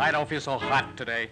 I don't feel so hot today.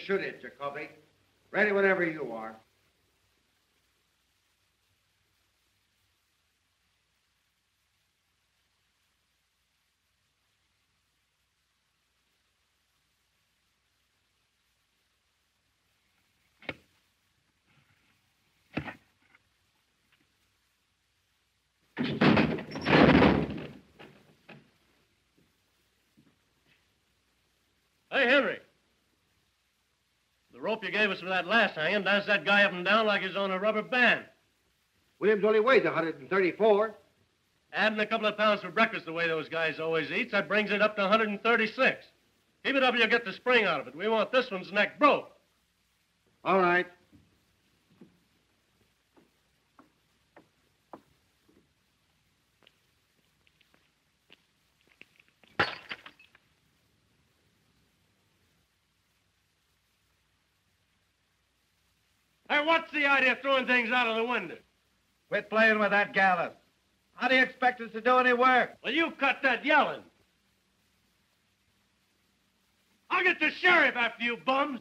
Shoot it, Jacoby. Ready whenever you are. Hey, Henry. The rope you gave us for that last hanging danced that guy up and down like he's on a rubber band. Williams only weighs 134. Adding a couple of pounds for breakfast the way those guys always eat, that brings it up to 136. Keep it up and you'll get the spring out of it. We want this one's neck broke. All right. Hey, what's the idea of throwing things out of the window? Quit playing with that gallows. How do you expect us to do any work? Well, you cut that yelling. I'll get the sheriff after you bums.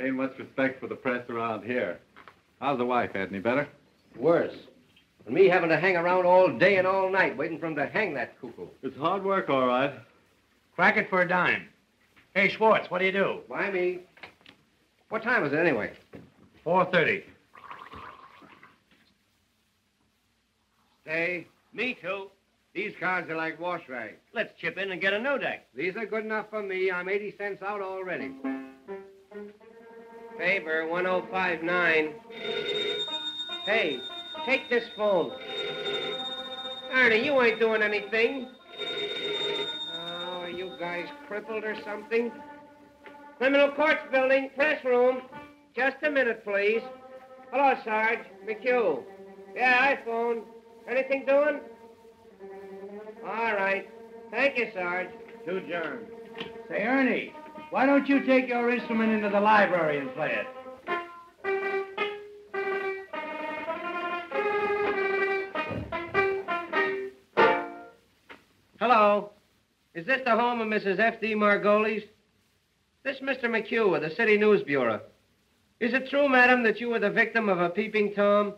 Ain't much respect for the press around here. How's the wife? Any better? Worse. And me having to hang around all day and all night waiting for him to hang that cuckoo. It's hard work, all right. Crack it for a dime. Hey, Schwartz, what do you do? Why me? What time is it anyway? 4:30. Stay. Me too. These cards are like wash rags. Let's chip in and get a no deck. These are good enough for me. I'm 80 cents out already. Favor 1059. Hey, take this phone. Ernie, you ain't doing anything. Oh, are you guys crippled or something? Criminal Courts Building, press room. Just a minute, please. Hello, Sarge. McHugh. Yeah, iPhone. Anything doing? All right. Thank you, Sarge. To John. Say, Ernie, why don't you take your instrument into the library and play it? Hello. Is this the home of Mrs. F.D. Margolis? This is Mr. McHugh of the City News Bureau. Is it true, madam, that you were the victim of a peeping Tom?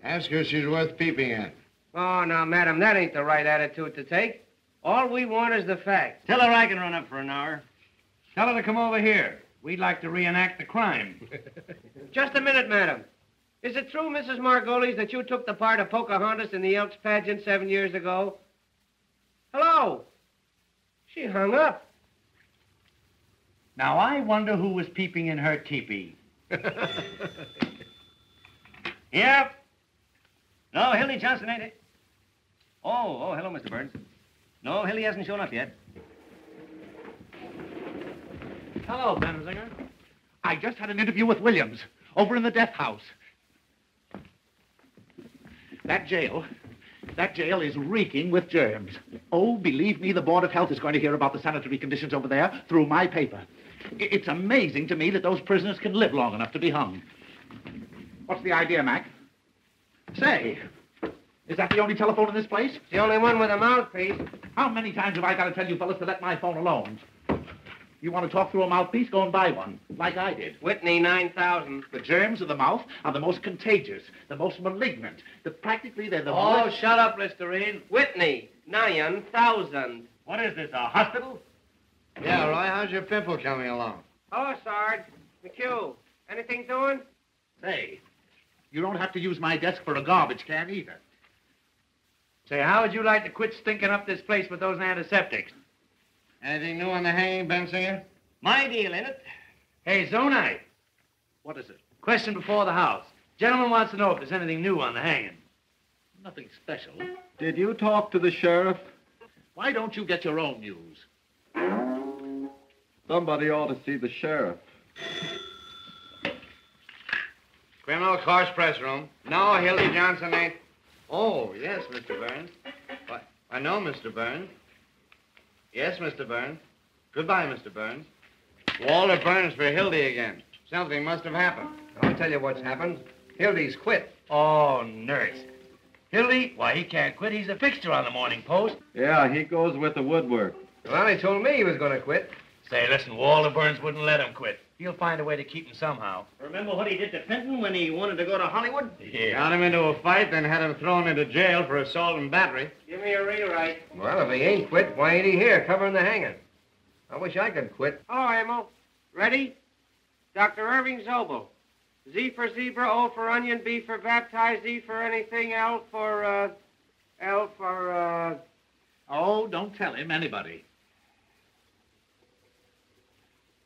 Ask her if she's worth peeping at. Oh, now, madam, that ain't the right attitude to take. All we want is the facts. Tell her I can run up for an hour. Tell her to come over here. We'd like to reenact the crime. Just a minute, madam. Is it true, Mrs. Margolis, that you took the part of Pocahontas in the Elks pageant 7 years ago? Hello? She hung up. Now, I wonder who was peeping in her teepee. Yep. No, Hildy Johnson, ain't it? Oh, hello, Mr. Burns. No, Hildy hasn't shown up yet. Hello, Benzinger. I just had an interview with Williams over in the death house. That jail is reeking with germs. Oh, believe me, the Board of Health is going to hear about the sanitary conditions over there through my paper. It's amazing to me that those prisoners can live long enough to be hung. What's the idea, Mac? Say, is that the only telephone in this place? It's the only one with a mouthpiece. How many times have I got to tell you fellas to let my phone alone? You want to talk through a mouthpiece? Go and buy one, like I did. Whitney, 9,000. The germs of the mouth are the most contagious, the most malignant. Practically, they're the Oh, most... shut up, Listerine. Whitney, 9,000. What is this, a hospital? Yeah, Roy, how's your pimple coming along? Hello, Sarge. McHugh. Anything doing? Say, you don't have to use my desk for a garbage can either. Say, how would you like to quit stinking up this place with those antiseptics? Anything new on the hanging, Bensinger? My deal, ain't it? Hey, Zonite. What is it? Question before the house. Gentleman wants to know if there's anything new on the hanging. Nothing special. Did you talk to the sheriff? Why don't you get your own news? Somebody ought to see the sheriff. Criminal Courts press room. No, Hildy Johnson ain't. Oh, yes, Mr. Burns. Why, I know, Mr. Burns. Yes, Mr. Burns. Goodbye, Mr. Burns. Walter Burns for Hildy again. Something must have happened. I'll tell you what's happened. Hildy's quit. Oh, nurse. Hildy? Why, he can't quit. He's a fixture on the Morning Post. Yeah, he goes with the woodwork. Well, he told me he was going to quit. Say, listen, Walter Burns wouldn't let him quit. He'll find a way to keep him somehow. Remember what he did to Fenton when he wanted to go to Hollywood? Yeah. Got him into a fight, then had him thrown into jail for assault and battery. Give me a rewrite. Well, if he ain't quit, why ain't he here covering the hanging? I wish I could quit. Hello, Emil. Ready? Dr. Irving Zobel. Z for zebra, O for onion, B for baptized, E for anything, L for, Oh, don't tell him, anybody.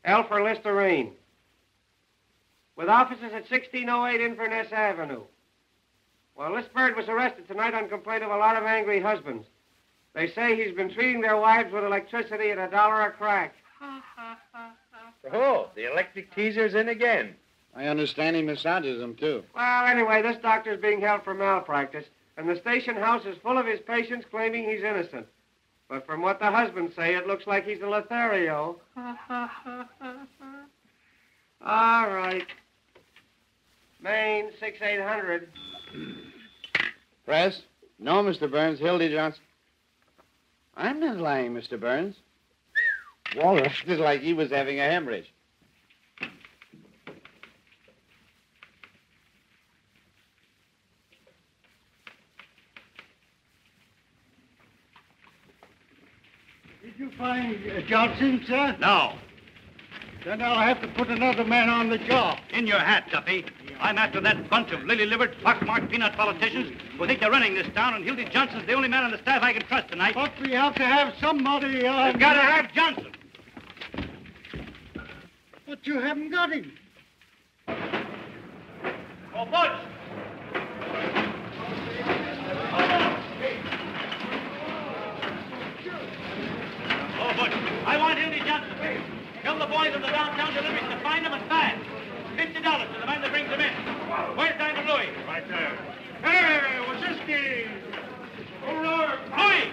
L for Listerine. With offices at 1608 Inverness Avenue. Well, this bird was arrested tonight on complaint of a lot of angry husbands. They say he's been treating their wives with electricity at $1 a crack. Oh, the electric teaser's in again. I understand he massages them, too. Well, anyway, this doctor's being held for malpractice, and the station house is full of his patients claiming he's innocent. But from what the husbands say, it looks like he's a Lothario. All right. Maine, 6800. Press? No, Mr. Burns. Hildy Johnson. I'm not lying, Mr. Burns. Walter acted like he was having a hemorrhage. Did you find Johnson, sir? No. Then I'll have to put another man on the job. In your hat, Duffy. I'm after that bunch of lily-livered, pockmarked peanut politicians who think they're running this town, and Hildy Johnson's the only man on the staff I can trust tonight. But we have to have somebody, We've got to have Johnson. But you haven't got him. Oh, Butch! Oh, Butch, I want Hildy Johnson. Hildy! Tell the boys of the downtown deliveries to find them and fast. $50 to the man that brings them in. Where's Diamond Louis? Right there. Hey, Waziski! O'Rourke! Louis!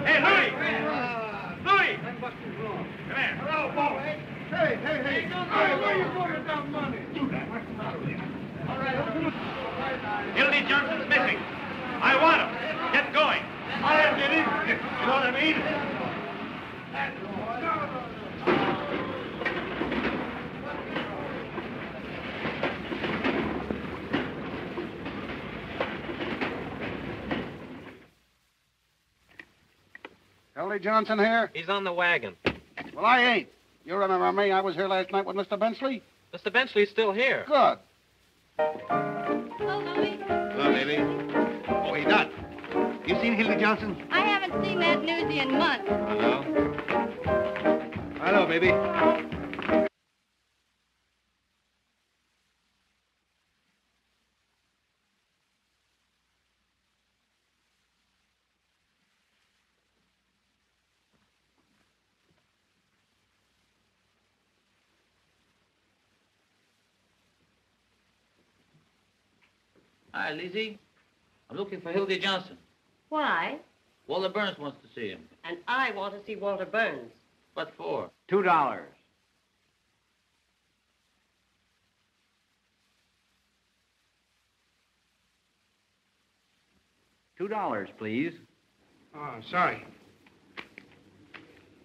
Hey, Louis! Louis! Come here. Hello, boss. Hey. Hey, where you going with that money? Hildy Johnson's missing. I want him. Get going. I did it. You know what I mean? Hildy Johnson here? He's on the wagon. Well, I ain't. You remember me? I was here last night with Mr. Benchley. Mr. Benchley's still here. Good. Hello, Louie. Hello, baby. Oh, he's not. You seen Hildy Johnson? I haven't seen that newsie in months. Hello. Hello, baby. Hi, Lizzie. I'm looking for Hildy Johnson. Why? Walter Burns wants to see him. And I want to see Walter Burns. What for? $2. $2, please. Oh, sorry.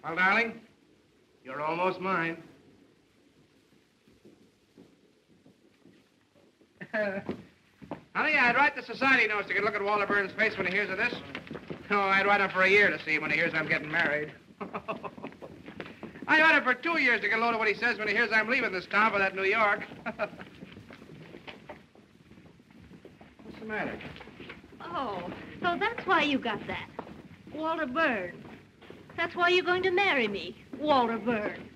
Well, darling, you're almost mine. Honey, I'd write the society notes to get a look at Walter Burns' face when he hears of this. Oh, I'd write him for a year to see when he hears I'm getting married. I'd write him for 2 years to get a load of what he says when he hears I'm leaving this town for that New York. What's the matter? Oh, so that's why you got that. Walter Burns. That's why you're going to marry me, Walter Burns.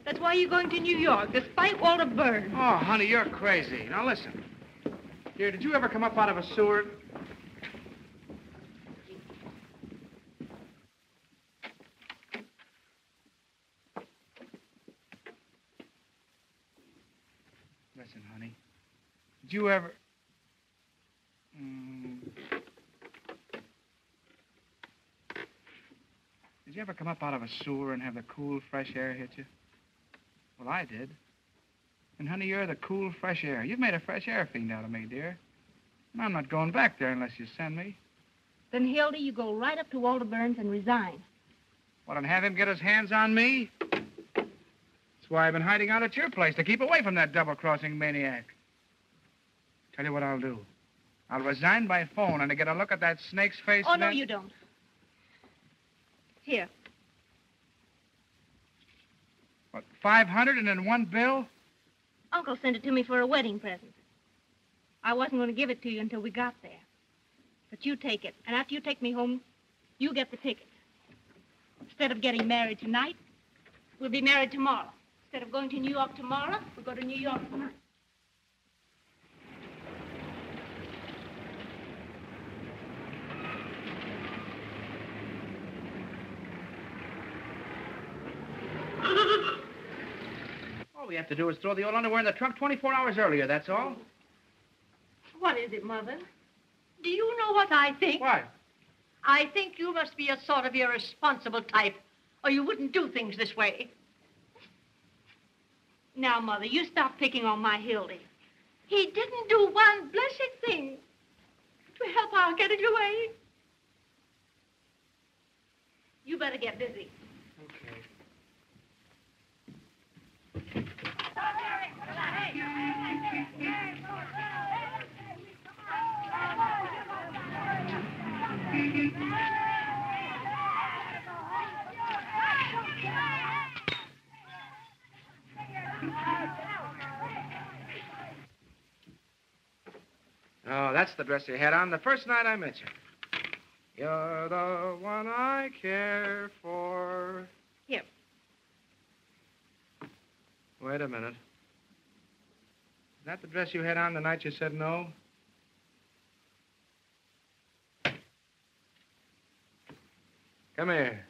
That's why you're going to New York, despite Walter Burns. Oh, honey, you're crazy. Now, listen. Dear, did you ever come up out of a sewer? Listen, honey. Did you ever... Did you ever come up out of a sewer and have the cool, fresh air hit you? Well, I did. And, honey, you're the cool, fresh air. You've made a fresh air fiend out of me, dear. And I'm not going back there unless you send me. Then, Hildy, you go right up to Walter Burns and resign. What, and have him get his hands on me? That's why I've been hiding out at your place, to keep away from that double-crossing maniac. Tell you what I'll do. I'll resign by phone and to get a look at that snake's face. Oh, no, you don't. Here. What, 500 and in one bill? Uncle sent it to me for a wedding present. I wasn't going to give it to you until we got there. But you take it, and after you take me home, you get the ticket. Instead of getting married tonight, we'll be married tomorrow. Instead of going to New York tomorrow, we'll go to New York tonight. All we have to do is throw the old underwear in the trunk 24 hours earlier, that's all. What is it, Mother? Do you know what I think? What? I think you must be a sort of irresponsible type, or you wouldn't do things this way. Now, Mother, you stop picking on my Hildy. He didn't do one blessed thing to help our getting away. You better get busy. Okay. Oh, that's the dress you had on the first night I met you. You're the one I care for. Here. Wait a minute. Is that the dress you had on the night you said no? Come here.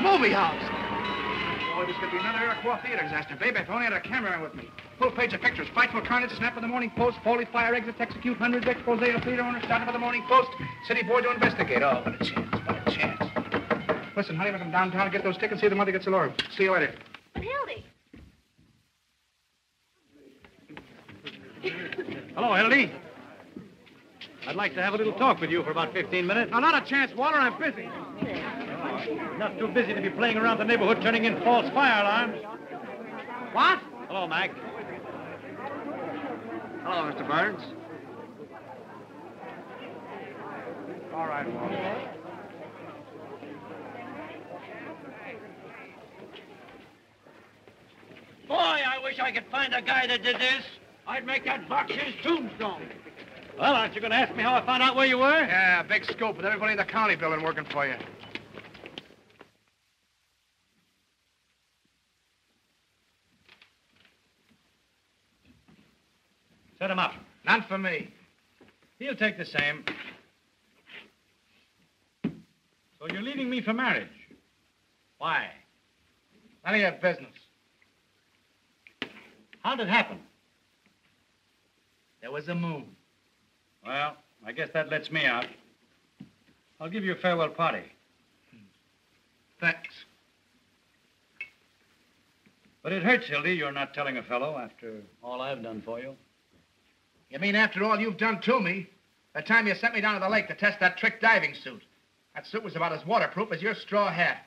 Movie house. Boy, this could be another Iroquois theater disaster. Baby, if I only had a camera with me. Full page of pictures. Frightful carnage, snap of the Morning Post, Foley fire exits, execute hundreds, expose of theater owner, starting of the Morning Post, city board to investigate. Oh, what a chance, what a chance. Listen, honey, we're going downtown and get those tickets, see if the mother gets a lure. See you later. But Hildy. Hello, Hildy. I'd like to have a little talk with you for about 15 minutes. No, not a chance, Walter. I'm busy. Not too busy to be playing around the neighborhood turning in false fire alarms. What? Hello, Mac. Hello, Mr. Burns. All right, Walter. Boy, I wish I could find a guy that did this. I'd make that box his tombstone. Well, aren't you going to ask me how I found out where you were? Yeah, big scoop with everybody in the county building working for you. Set him up. Not for me. He'll take the same. So you're leaving me for marriage. Why? None of your business. How'd it happen? There was a move. Well, I guess that lets me out. I'll give you a farewell party. Thanks. But it hurts, Hildy, you're not telling a fellow after all I've done for you. You mean after all you've done to me? The time you sent me down to the lake to test that trick diving suit. That suit was about as waterproof as your straw hat.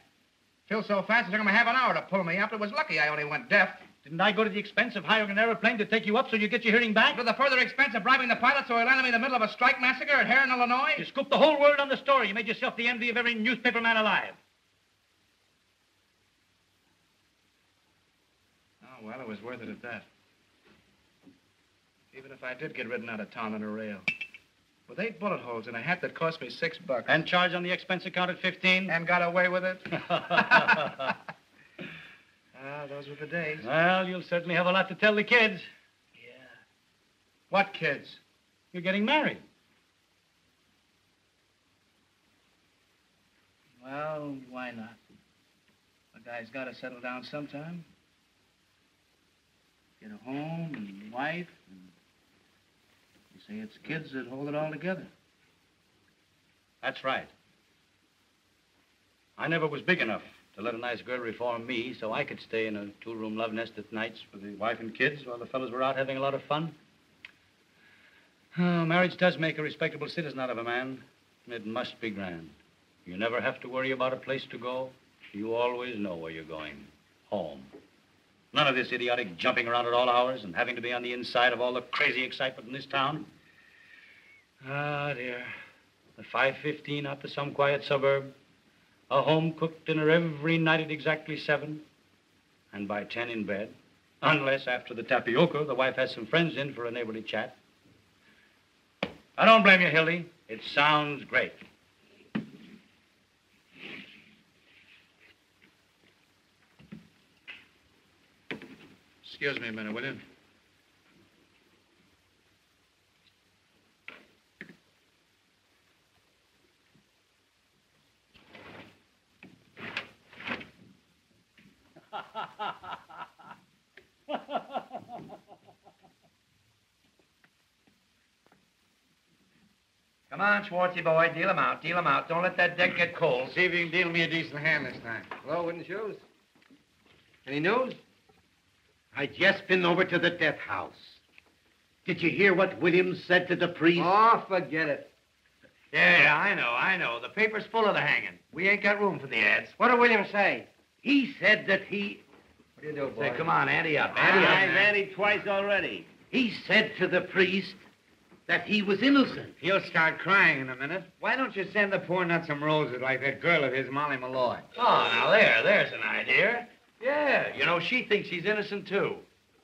Filled so fast it took him a half an hour to pull me up. It was lucky I only went deaf. Didn't I go to the expense of hiring an airplane to take you up so you get your hearing back? To the further expense of bribing the pilot so he landed me in the middle of a strike massacre at Heron, Illinois? You scooped the whole world on the story. You made yourself the envy of every newspaper man alive. Oh, well, it was worth it at that. Even if I did get ridden out of town on a rail. With 8 bullet holes in a hat that cost me $6. And charged on the expense account at 15? And got away with it? Those were the days. Well, you'll certainly have a lot to tell the kids. Yeah. What kids? You're getting married. Well, why not? A guy's got to settle down sometime. Get a home and wife. And you say it's kids that hold it all together. That's right. I never was big enough to let a nice girl reform me so I could stay in a 2-room love nest at nights for the wife and kids while the fellows were out having a lot of fun. Oh, marriage does make a respectable citizen out of a man. It must be grand. You never have to worry about a place to go. You always know where you're going. Home. None of this idiotic jumping around at all hours and having to be on the inside of all the crazy excitement in this town. Ah, dear. The 5:15 out to some quiet suburb. A home-cooked dinner every night at exactly 7. And by 10 in bed. Unless after the tapioca, the wife has some friends in for a neighborly chat. I don't blame you, Hildy. It sounds great. Excuse me a minute, will you? Come on, Schwartzy boy, deal him out, deal him out. Don't let that deck get cold. See if you can deal me a decent hand this time. Hello, wooden shoes. Any news? I just been over to the death house. Did you hear what Williams said to the priest? Oh, forget it. Yeah, I know. The paper's full of the hanging. We ain't got room for the ads. What did William say? He said that he... What do you do, boy? Say, come on, ante up, Ante up, I've man. anteed twice already. He said to the priest that he was innocent. He'll start crying in a minute. Why don't you send the poor nut some roses like that girl of his, Molly Malloy? Oh, now there's an idea. Yeah, you know, she thinks he's innocent, too.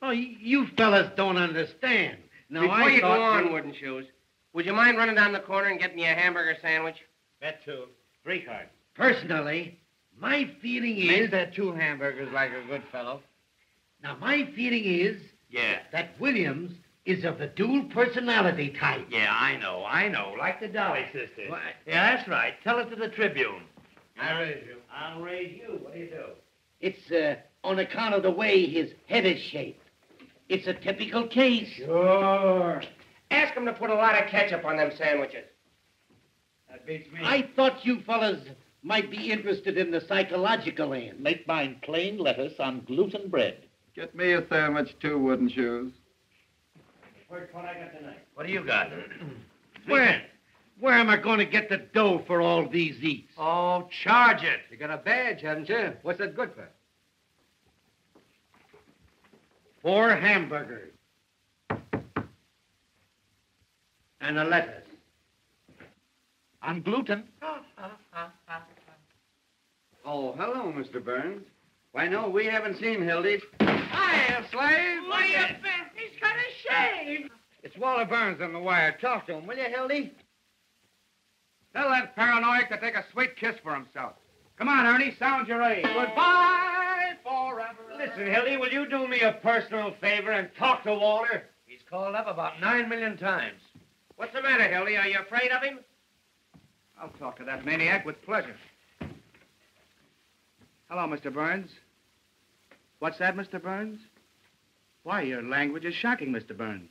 Oh, you fellas don't understand. Now, Before I you thought go on, Wooden Shoes, would you mind running down the corner and getting me a hamburger sandwich? That too. 3 cards. Personally, my feeling is... Make that 2 hamburgers like a good fellow. Now, my feeling is... Yeah. that Williams is of the dual personality type. Yeah, I know. Like the Dolly sisters. Yeah, that's right. Tell it to the Tribune. I'll raise you. I'll raise you. What do you do? It's on account of the way his head is shaped. It's a typical case. Sure. Ask him to put a lot of ketchup on them sandwiches. That beats me. I thought you fellas might be interested in the psychological end. Make mine plain lettuce on gluten bread. Get me a sandwich, too, Wooden Shoes. First one I got tonight. What do you got? Where am I going to get the dough for all these eats? Oh, charge it. You got a badge, haven't you? What's that good for? 4 hamburgers. And a lettuce. On gluten. Oh, hello, Mr. Burns. Why, no, we haven't seen Hildy. Hiya, slave. Why, you bet. He's got a shave. It's Walter Burns on the wire. Talk to him, will you, Hildy? Tell that paranoiac to take a sweet kiss for himself. Come on, Ernie, sound your A. Goodbye forever. Listen, Hildy, will you do me a personal favor and talk to Walter? He's called up about 9 million times. What's the matter, Hildy? Are you afraid of him? I'll talk to that maniac with pleasure. Hello, Mr. Burns. What's that, Mr. Burns? Why, your language is shocking, Mr. Burns.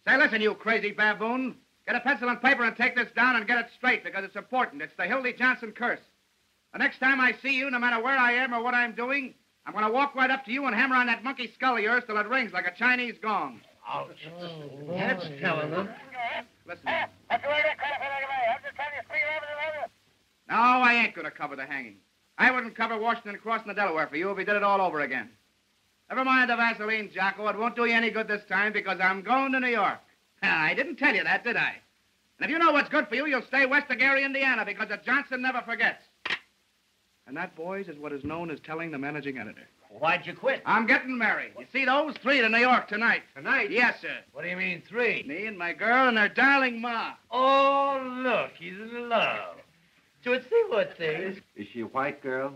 Say, listen, you crazy baboon. Get a pencil and paper and take this down and get it straight, because it's important. It's the Hildy Johnson curse. The next time I see you, no matter where I am or what I'm doing, I'm going to walk right up to you and hammer on that monkey skull of yours till it rings like a Chinese gong. Ouch. That's telling them. Listen. No, I ain't going to cover the hanging. I wouldn't cover Washington crossing the Delaware for you if he did it all over again. Never mind the Vaseline, Jocko. It won't do you any good this time because I'm going to New York. I didn't tell you that, did I? And if you know what's good for you, you'll stay west of Gary, Indiana, because the Johnson never forgets. And that, boys, is what is known as telling the managing editor. Why'd you quit? I'm getting married. You see those? 3 to New York tonight. Tonight? Yes, sir. What do you mean, 3? Me and my girl and her darling ma. Oh, look, he's in love. Tootsie. Is she a white girl?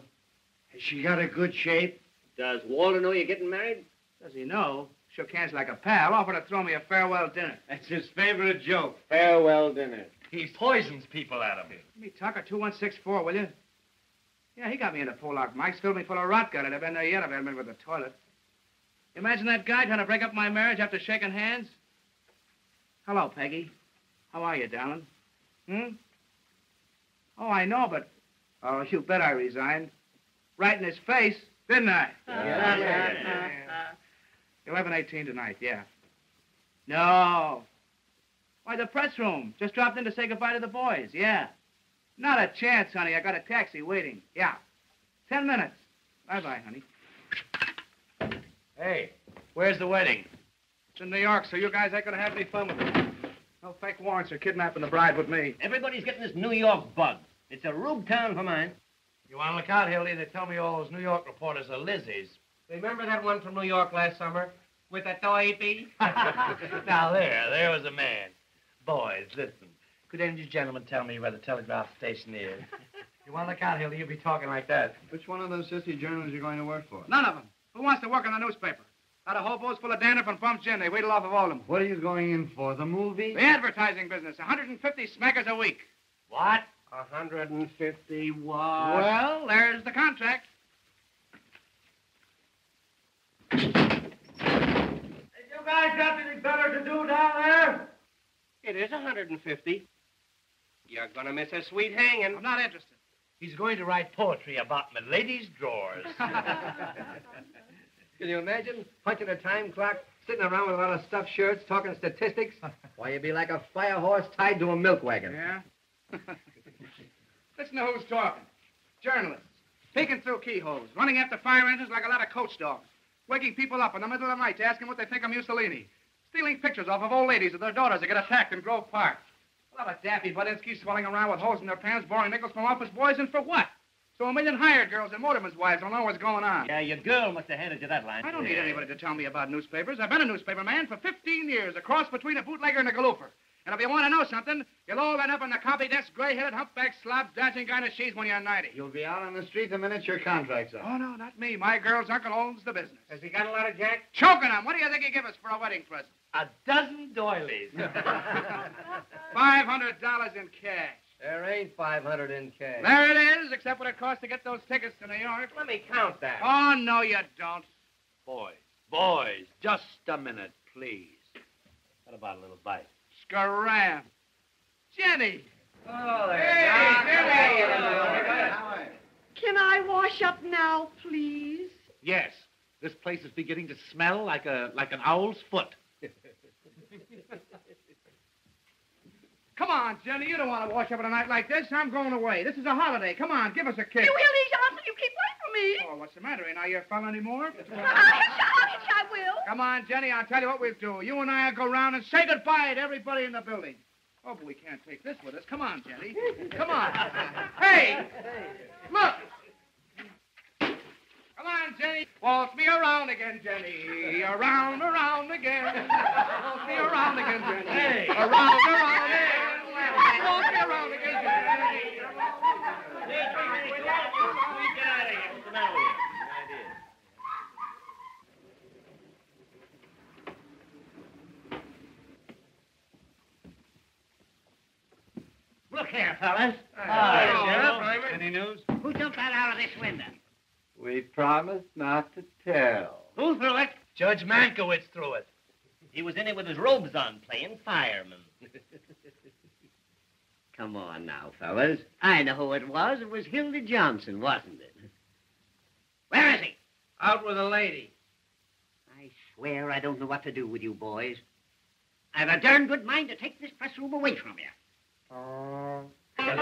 Has she got a good shape? Does Walter know you're getting married? Does he know? Shook hands like a pal. Offered to throw me a farewell dinner. That's his favorite joke. Farewell dinner. He poisons people out of him. Give me Tucker 2164, will you? Yeah, he got me into Pollock. Mike's filled me full of rot gut. I'd have been there yet if I hadn't been with the toilet. Imagine that guy trying to break up my marriage after shaking hands. Hello, Peggy. How are you, darling? Oh, I know, but... Oh, you bet I resigned. Right in his face, didn't I? 11:18 tonight, yeah. No. Why, the press room. Just dropped in to say goodbye to the boys, yeah. Not a chance, honey. I got a taxi waiting. Yeah. 10 minutes. Bye-bye, honey. Hey, where's the wedding? It's in New York, so you guys ain't gonna have any fun with it. No fake warrants or kidnapping the bride with me. Everybody's getting this New York bug. It's a rube town for mine. You want to look out, Hildy? They tell me all those New York reporters are Lizzies. Remember that one from New York last summer? With a toy bee? Now, there was a man. Boys, listen. Could any of you gentlemen tell me where the telegraph station is? You want to look out, Hildy? You'll be talking like that. Which one of those sissy journals are you going to work for? None of them. Who wants to work in the newspaper? Got a hobos full of dandruff and bump gin. They wheedle off of all of them. What are you going in for, the movie? The advertising business. 150 smackers a week. What? 150 what? Well, there's the contract. You guys got anything better to do down there? It is 150. You're gonna miss a sweet hanging. I'm not interested. He's going to write poetry about my lady's drawers. Can you imagine punching a time clock, sitting around with a lot of stuffed shirts, talking statistics? Why, you'd be like a fire horse tied to a milk wagon. Yeah? Listen to who's talking. Journalists. Peeking through keyholes. Running after fire engines like a lot of coach dogs. Waking people up in the middle of the night to ask them what they think of Mussolini. Stealing pictures off of old ladies of their daughters that get attacked in Grove Park. A lot of daffy Budinsky swelling around with holes in their pants, borrowing nickels from office boys, and for what? So a million hired girls and motormen's wives don't know what's going on. Yeah, your girl must have handed you that line. I don't need anybody to tell me about newspapers. I've been a newspaper man for 15 years, a cross between a bootlegger and a galoofer. And if you want to know something, you'll all end up in the copy desk, gray-headed, humpback, slob-dodging kind of she's when you're 90. You'll be out on the street the minute your contract's up. Oh, no, not me. My girl's uncle owns the business. Has he got a lot of jack? Choking him. What do you think he'd give us for a wedding present? A dozen doilies. $500 in cash. There ain't 500 in cash. There it is, except what it costs to get those tickets to New York. Let me count that. Oh, no, you don't. Boys, just a minute, please. What about a little bite? Scram. Jenny. Oh, there. Hey, Jenny. Can I wash up now, please? Yes. This place is beginning to smell like an owl's foot. Come on, Jenny. You don't want to wash up on a night like this. I'm going away. This is a holiday. Come on, give us a kiss. You Hildy Johnson, you keep away from me. Oh, what's the matter? Ain't I your fella anymore? I will. Come on, Jenny. I'll tell you what we'll do. You and I'll go round and say goodbye to everybody in the building. Oh, but we can't take this with us. Come on, Jenny. Come on. Hey! Look! Come on, Jenny. Waltz me around again, Jenny. Around again. Waltz me around again, Jenny. Hey. Around again. Waltz me around again, Jenny. Get out of here. What's the matter with you? Look here, fellas. Hi, Sheriff. Any news? Who jumped that out of this window? We promised not to tell. Who threw it? Judge Mankiewicz threw it. He was in it with his robes on, playing fireman. Come on now, fellas. I know who it was. It was Hildy Johnson, wasn't it? Where is he? Out with a lady. I swear I don't know what to do with you boys. I've a darn good mind to take this press room away from you. Damn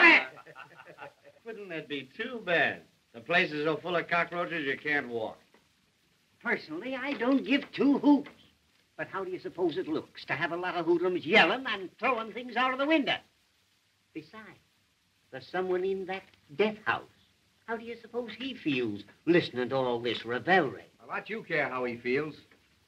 it! Wouldn't that be too bad? The place is so full of cockroaches you can't walk. Personally, I don't give two hoots. But how do you suppose it looks to have a lot of hoodlums yelling and throwing things out of the window? Besides, there's someone in that death house. How do you suppose he feels listening to all this revelry? A lot you care how he feels.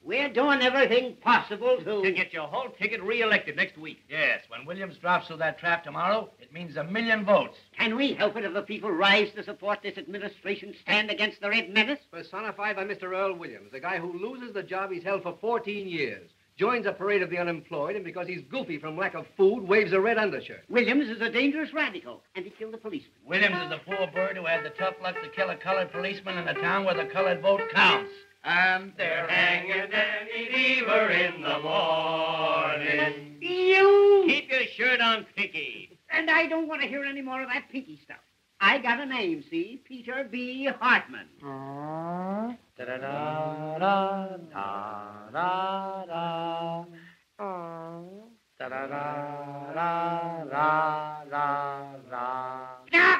We're doing everything possible To get your whole ticket reelected next week. Yes, when Williams drops through that trap tomorrow, it means 1 million votes. Can we help it if the people rise to support this administration, stand against the Red Menace? Personified by Mr. Earl Williams, the guy who loses the job he's held for 14 years, joins a parade of the unemployed, and because he's goofy from lack of food, waves a red undershirt. Williams is a dangerous radical, and he killed a policeman. Williams is the poor bird who had the tough luck to kill a colored policeman in a town where the colored vote counts. And They're hanging Danny Deaver in the morning. You! Keep your shirt on, Picky. And I don't want to hear any more of that pinky stuff. I got a name, see? Peter B. Hartman. Stop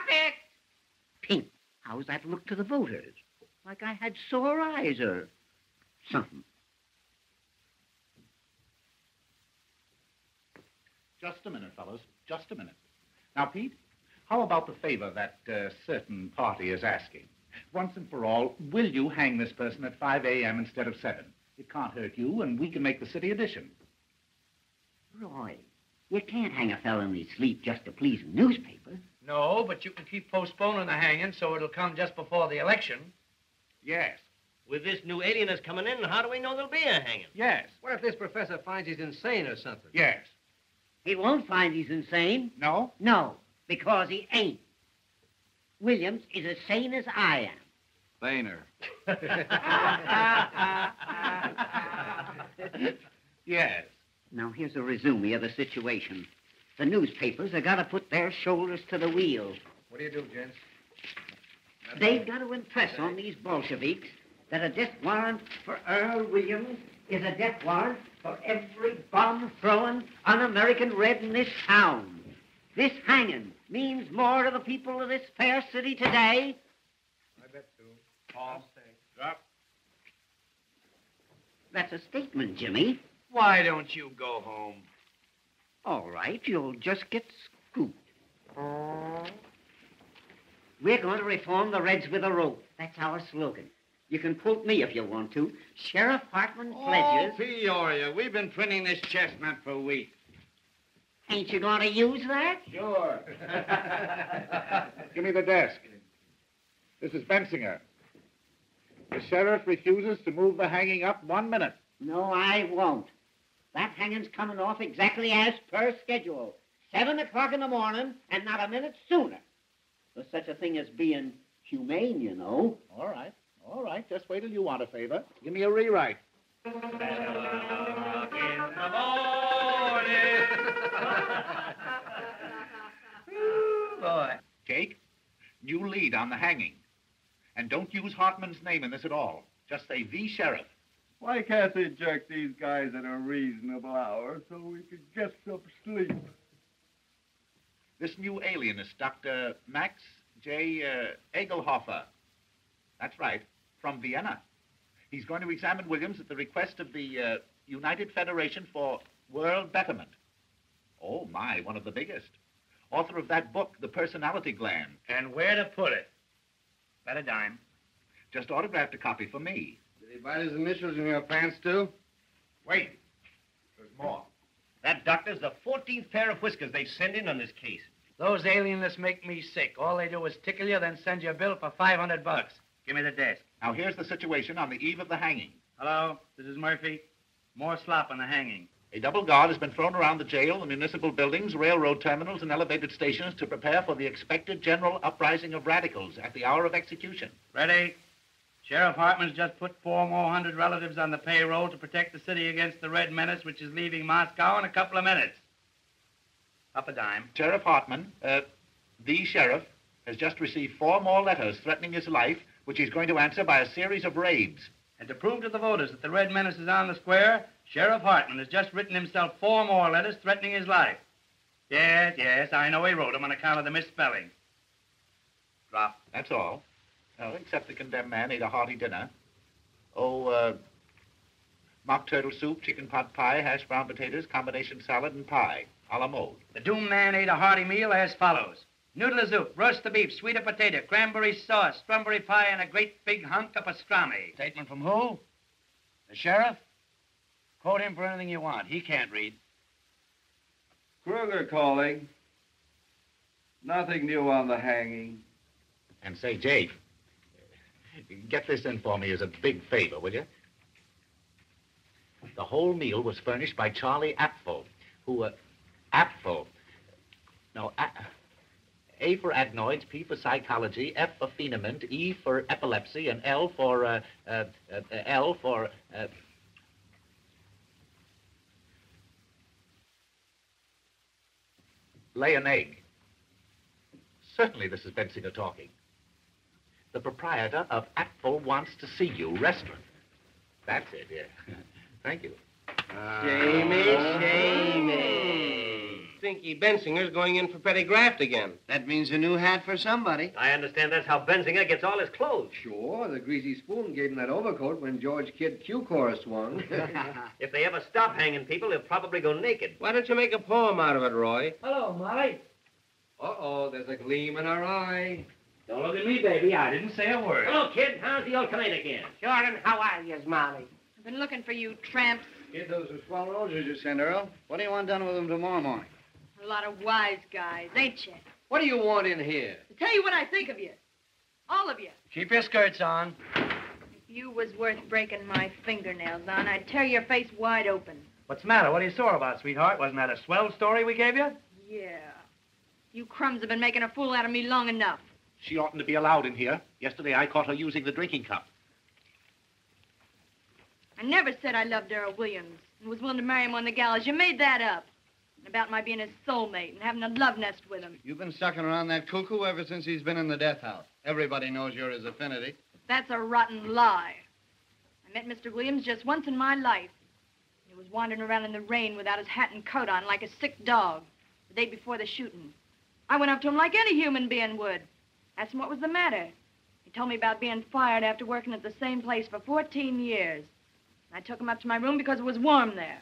it! Pink. How's that look to the voters? Like I had sore eyes or something. just a minute, fellows. Just a minute. Now, Pete, how about the favor that certain party is asking? Once and for all, will you hang this person at 5 a.m. instead of 7? It can't hurt you, and we can make the city edition. Roy, you can't hang a fellow in his sleep just to please a newspaper. No, but you can keep postponing the hanging so it'll come just before the election. Yes. With this new alienist coming in, how do we know there'll be a hanging? Yes. What if this professor finds he's insane or something? Yes. He won't find he's insane. No? No, because he ain't. Williams is as sane as I am. Saner. Yes. Now, here's a resume of the situation. The newspapers have got to put their shoulders to the wheel. What do you do, gents? They've got to impress on these Bolsheviks that a death warrant for Earl Williams is a death warrant for every bomb-throwing un-American red in this town. This hanging means more to the people of this fair city today I bet so. Paul. Drop. That's a statement, Jimmy. Why don't you go home? All right, you'll just get scooped. We're going to reform the Reds with a rope. That's our slogan. You can quote me if you want to. Sheriff Hartman pledges... Oh, Peoria, we've been printing this chestnut for weeks. Ain't you going to use that? Sure. Give me the desk. This is Bensinger. The sheriff refuses to move the hanging up 1 minute. No, I won't. That hanging's coming off exactly as per schedule. 7 o'clock in the morning, and not a minute sooner. There's such a thing as being humane, you know. All right. Just wait till you want a favor. Give me a rewrite. In the morning. Boy. Jake, you lead on the hanging. And don't use Hartman's name in this at all. Just say the sheriff. Why can't they jerk these guys at a reasonable hour so we could get some sleep? This new alienist, Dr. Max J. Egelhofer. That's right, from Vienna. He's going to examine Williams at the request of the United Federation for World Betterment. Oh, my, one of the biggest. Author of that book, The Personality Gland. And where to put it? Bet a dime. Just autographed a copy for me. Did he bite his initials in your pants, too? Wait. There's more. That doctor's the 14th pair of whiskers they send in on this case. Those alienists make me sick. All they do is tickle you, then send you a bill for $500. Give me the desk. Now, here's the situation on the eve of the hanging. Hello, this is Murphy. More slop on the hanging. A double guard has been thrown around the jail, the municipal buildings, railroad terminals, and elevated stations to prepare for the expected general uprising of radicals at the hour of execution. Ready? Sheriff Hartman's just put 4 more hundred relatives on the payroll to protect the city against the Red Menace, which is leaving Moscow in a couple of minutes. Up a dime. Sheriff Hartman, the sheriff, has just received 4 more letters threatening his life, which he's going to answer by a series of raids. And to prove to the voters that the Red Menace is on the square, Sheriff Hartman has just written himself 4 more letters threatening his life. Yes, I know he wrote them on account of the misspelling. Drop. That's all. Oh, except the condemned man ate a hearty dinner. Mock turtle soup, chicken pot pie, hash brown potatoes, combination salad, and pie, a la mode. The doomed man ate a hearty meal as follows. Noodle soup, roast the beef, sweeter potato, cranberry sauce, strawberry pie, and a great big hunk of pastrami. Statement from who? The sheriff? Quote him for anything you want. He can't read. Kruger calling. Nothing new on the hanging. And say, Jake, get this in for me as a big favor, will you? The whole meal was furnished by Charlie Apfel, who, Apfel. No, A for adenoids, P for psychology, F for phenoment, E for epilepsy, and L for, lay an egg. Certainly this is Bensinger talking. The proprietor of Apfel Wants to See You restaurant. That's it, yeah. Thank you. Shamey. Stinky Bensinger's going in for petty graft again. That means a new hat for somebody. I understand that's how Benzinger gets all his clothes. Sure, the greasy spoon gave him that overcoat when George Kidd Q-Chorus swung. If they ever stop hanging people, they'll probably go naked. Why don't you make a poem out of it, Roy? Hello, Molly. Uh-oh, there's a gleam in her eye. Don't look at me, baby. I didn't say a word. Hello, kid. How's the old Canadian again? Sure, and how are you, Molly? I've been looking for you, tramps. Kid, those are swell roses you sent, Earl. What do you want done with them tomorrow morning? A lot of wise guys, ain't you? What do you want in here? To tell you what I think of you. All of you. Keep your skirts on. If you was worth breaking my fingernails on, I'd tear your face wide open. What's the matter? What are you sore about, sweetheart? Wasn't that a swell story we gave you? Yeah. You crumbs have been making a fool out of me long enough. She oughtn't to be allowed in here. Yesterday I caught her using the drinking cup. I never said I loved Earl Williams and was willing to marry him on the gallows. You made that up. And about my being his soulmate and having a love nest with him. You've been sucking around that cuckoo ever since he's been in the death house. Everybody knows you're his affinity. That's a rotten lie. I met Mr. Williams just once in my life. He was wandering around in the rain without his hat and coat on like a sick dog the day before the shooting. I went up to him like any human being would. Asked him what was the matter. He told me about being fired after working at the same place for 14 years. I took him up to my room because it was warm there.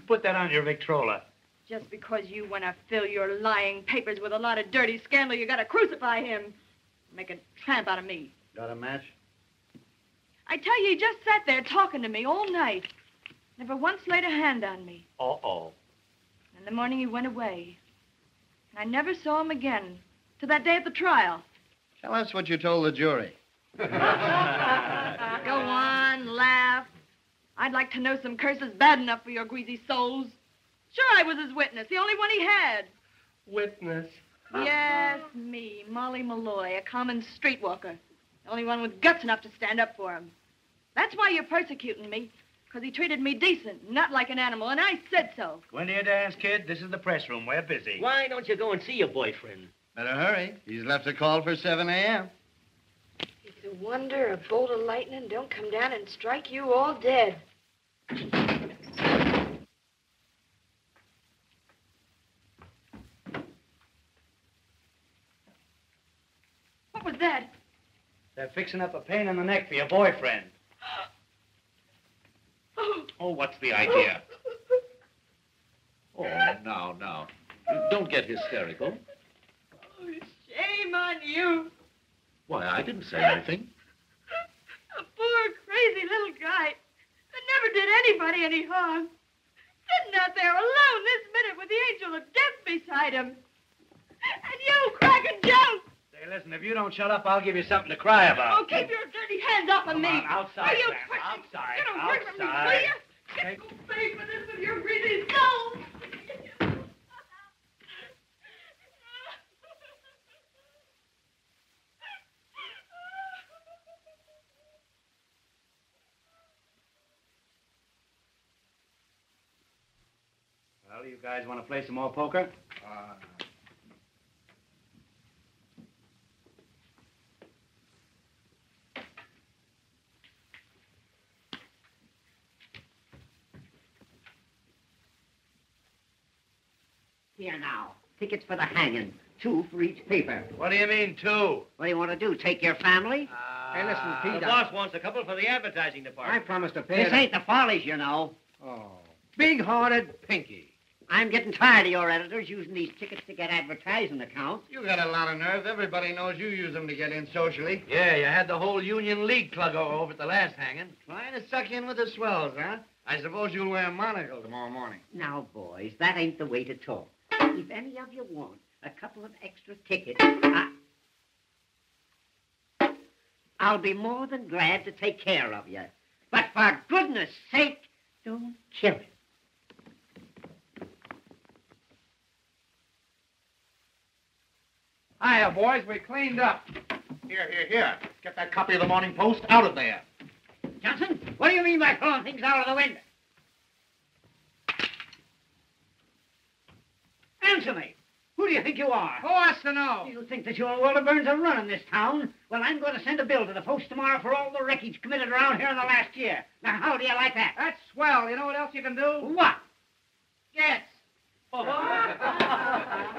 Put that on your Victrola. Just because you want to fill your lying papers with a lot of dirty scandal, you got to crucify him. Make a tramp out of me. Got a match? I tell you, he just sat there talking to me all night. Never once laid a hand on me. Uh-oh. In the morning, he went away. And I never saw him again to that day at the trial. Tell us what you told the jury. Go on, laugh. I'd like to know some curses bad enough for your greasy souls. Sure, I was his witness, the only one he had. Witness? Yes, me, Molly Malloy, a common streetwalker. The only one with guts enough to stand up for him. That's why you're persecuting me, because he treated me decent, not like an animal, and I said so. Go into your dance, kid. This is the press room. We're busy. Why don't you go and see your boyfriend? Better hurry. He's left a call for 7 a.m. It's a wonder a bolt of lightning don't come down and strike you all dead. What was that? They're fixing up a pain in the neck for your boyfriend. Oh, what's the idea? Oh, now. Don't get hysterical. Oh, shame on you. Why, I didn't say anything. A poor, crazy little guy that never did anybody any harm. Sitting out there alone this minute with the angel of death beside him. And you cracking jokes. Say, listen, if you don't shut up, I'll give you something to cry about. Oh, keep your dirty hands off of me. Come on, outside, Are you Sam, crazy? outside, Get away from me, outside. will you? Get away from this with your greasy soul. Well, you guys want to play some more poker? Here now. Tickets for the hanging. 2 for each paper. What do you mean, 2? What do you want to do? Take your family? Hey, listen, Pete. The boss wants a couple for the advertising I department. promised to pay This it. ain't the Follies, you know. Oh. Big-hearted Pinky. I'm getting tired of your editors using these tickets to get advertising accounts. You got a lot of nerve. Everybody knows you use them to get in socially. Yeah, you had the whole Union League plug over at the last hanging. Trying to suck in with the swells, huh? I suppose you'll wear a monocle tomorrow morning. Now, boys, that ain't the way to talk. If any of you want a couple of extra tickets, I'll be more than glad to take care of you. But for goodness sake, don't kill it. Hiya, boys. We cleaned up. Here. Get that copy of the Morning Post out of there. Johnson, what do you mean by throwing things out of the window? Answer me. Who do you think you are? Who wants to know? You think that you and Walter Burns are running this town? Well, I'm going to send a bill to the Post tomorrow for all the wreckage committed around here in the last year. Now, how do you like that? That's swell. You know what else you can do? What? Yes.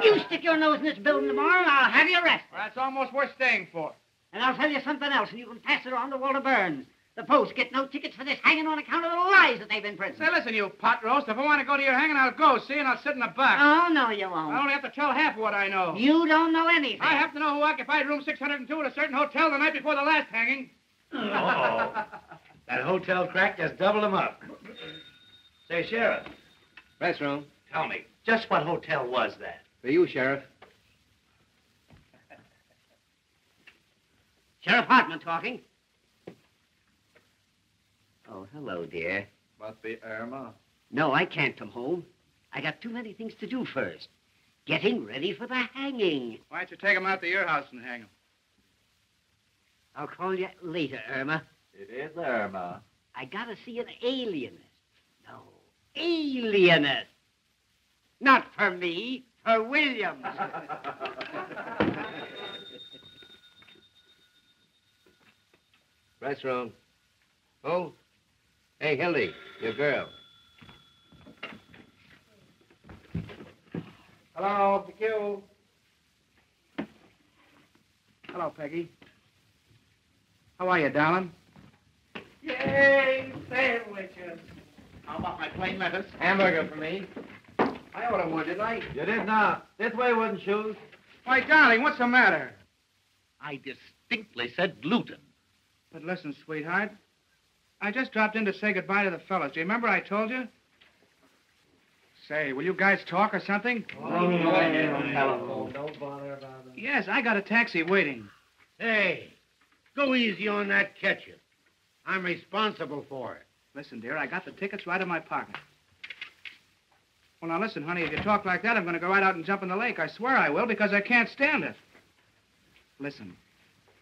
You stick your nose in this building tomorrow, and I'll have you arrested. Well, that's almost worth staying for. And I'll tell you something else, and you can pass it on to Walter Burns. The Post get no tickets for this hanging on account of the lies that they've been printing. Say, listen, you pot roast. If I want to go to your hanging, I'll go, see, and I'll sit in the back. Oh, no, you won't. I only have to tell half of what I know. You don't know anything. I happen to know who occupied room 602 at a certain hotel the night before the last hanging. Uh-oh. That hotel crack just doubled them up. Say, Sheriff, Press room. tell me, just what hotel was that? For you, Sheriff. Sheriff Hartman talking. Oh, hello, dear. But the Irma. No, I can't come home. I got too many things to do first. Getting ready for the hanging. Why don't you take him out to your house and hang him? I'll call you later, Irma. It is Irma. I gotta see an alienist. No, alienist. Not for me, for Williams. Press room. Oh? Hey, Hildy, your girl. Hello, PQ. Hello, Peggy. How are you, darling? Yay, sandwiches. How about my plain lettuce? Hamburger for me. I ordered one, didn't I? You did not. This way, wooden shoes. Why, darling, what's the matter? I distinctly said gluten. But listen, sweetheart. I just dropped in to say goodbye to the fellas. Do you remember I told you? Say, will you guys talk or something? Telephone. Don't bother about it. Yes, I got a taxi waiting. Hey, go easy on that ketchup. I'm responsible for it. Listen, dear, I got the tickets right in my pocket. Well, now listen, honey, if you talk like that, I'm going to go right out and jump in the lake. I swear I will, because I can't stand it. Listen.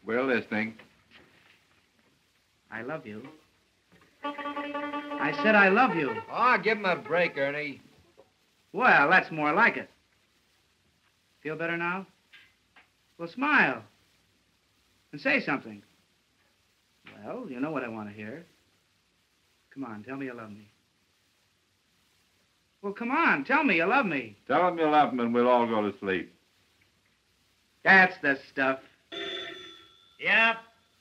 We're listening. I love you. I said I love you. Oh, give him a break, Ernie. Well, that's more like it. Feel better now? Well, smile. And say something. Well, you know what I want to hear. Come on, tell me you love me. Well, come on, tell me you love me. Tell him you love him and we'll all go to sleep. That's the stuff. Yep.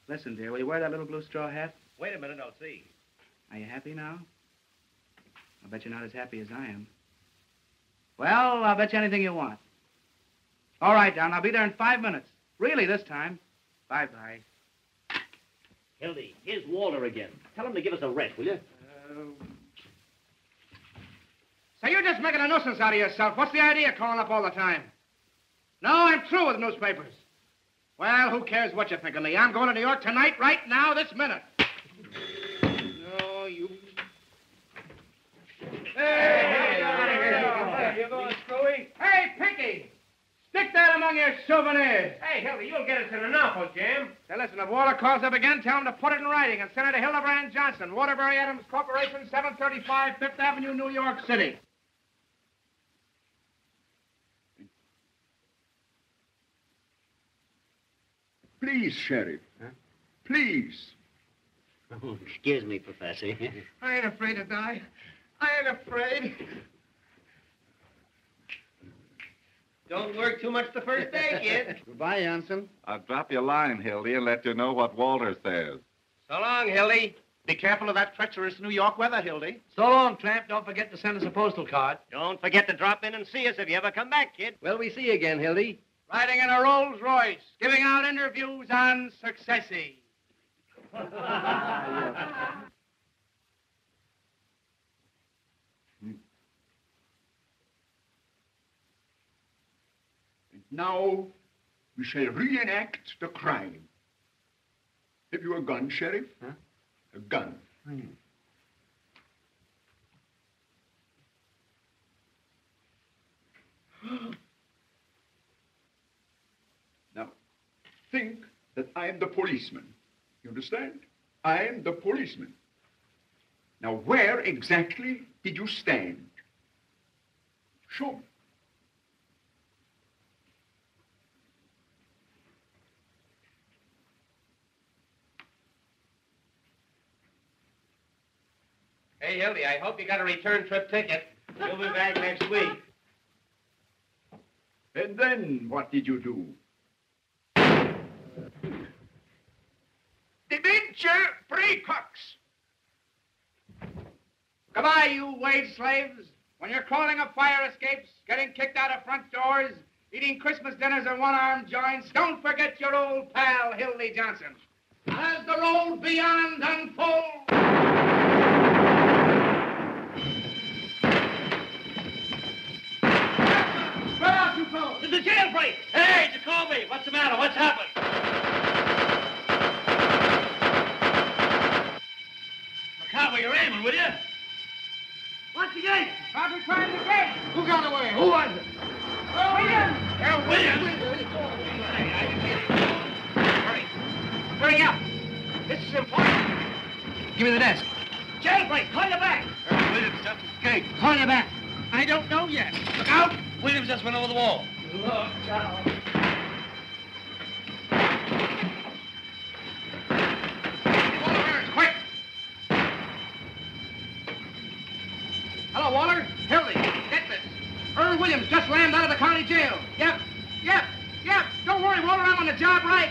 Listen, dear, will you wear that little blue straw hat? Wait a minute, I'll see. Are you happy now? I'll bet you're not as happy as I am. Well, I'll bet you anything you want. All right, Don, I'll be there in 5 minutes. Really, this time. Bye-bye. Hildy, here's Walter again. Tell him to give us a rest, will you? So you're just making a nuisance out of yourself. What's the idea of calling up all the time? No, I'm through with newspapers. Well, who cares what you think of me? I'm going to New York tonight, right now, this minute. No, you... Hey, you going, Screwy? Hey, Pinky! Stick that among your souvenirs. Hey, Hildy, you'll get us in an awful jam. Now, listen, if Walter calls up again, tell him to put it in writing and send it to Hildebrand Johnson, Waterbury Adams Corporation, 735 Fifth Avenue, New York City. Please, Sheriff. Huh? Please. Oh, excuse me, Professor. I ain't afraid to die. I ain't afraid. Don't work too much the first day, kid. Goodbye, Jansen. I'll drop you a line, Hildy, and let you know what Walter says. So long, Hildy. Be careful of that treacherous New York weather, Hildy. So long, tramp. Don't forget to send us a postal card. Don't forget to drop in and see us if you ever come back, kid. Well, we see you again, Hildy. Riding in a Rolls Royce, giving out interviews on Successy. Now, we shall reenact the crime. Have you a gun, Sheriff? Huh? A gun. Now, think that I am the policeman. You understand? I am the policeman. Now, where exactly did you stand? Show me. Hey, Hildy, I hope you got a return trip ticket. You'll be back next week. And then what did you do? Dementia precox. Goodbye, you wage slaves. When you're crawling up fire escapes, getting kicked out of front doors, eating Christmas dinners in one-armed joints, don't forget your old pal, Hildy Johnson. As the road beyond unfolds... It's a jailbreak! Hey, Jacoby, what's the matter? What's happened? Look out where you're aiming, will you? Watch the gate! I'll be trying the gate! Who got away? Who was it? Williams! Williams! Hurry. Hurry up. This is important. Give me the desk. Jailbreak! Call you back! Williams just escaped. Call you back. I don't know yet. Look out! Williams just went over the wall. Look out. Quick! Hello, Walter. Hildy, get this. Earl Williams just landed out of the county jail. Yep. Don't worry, Walter, I'm on the job right.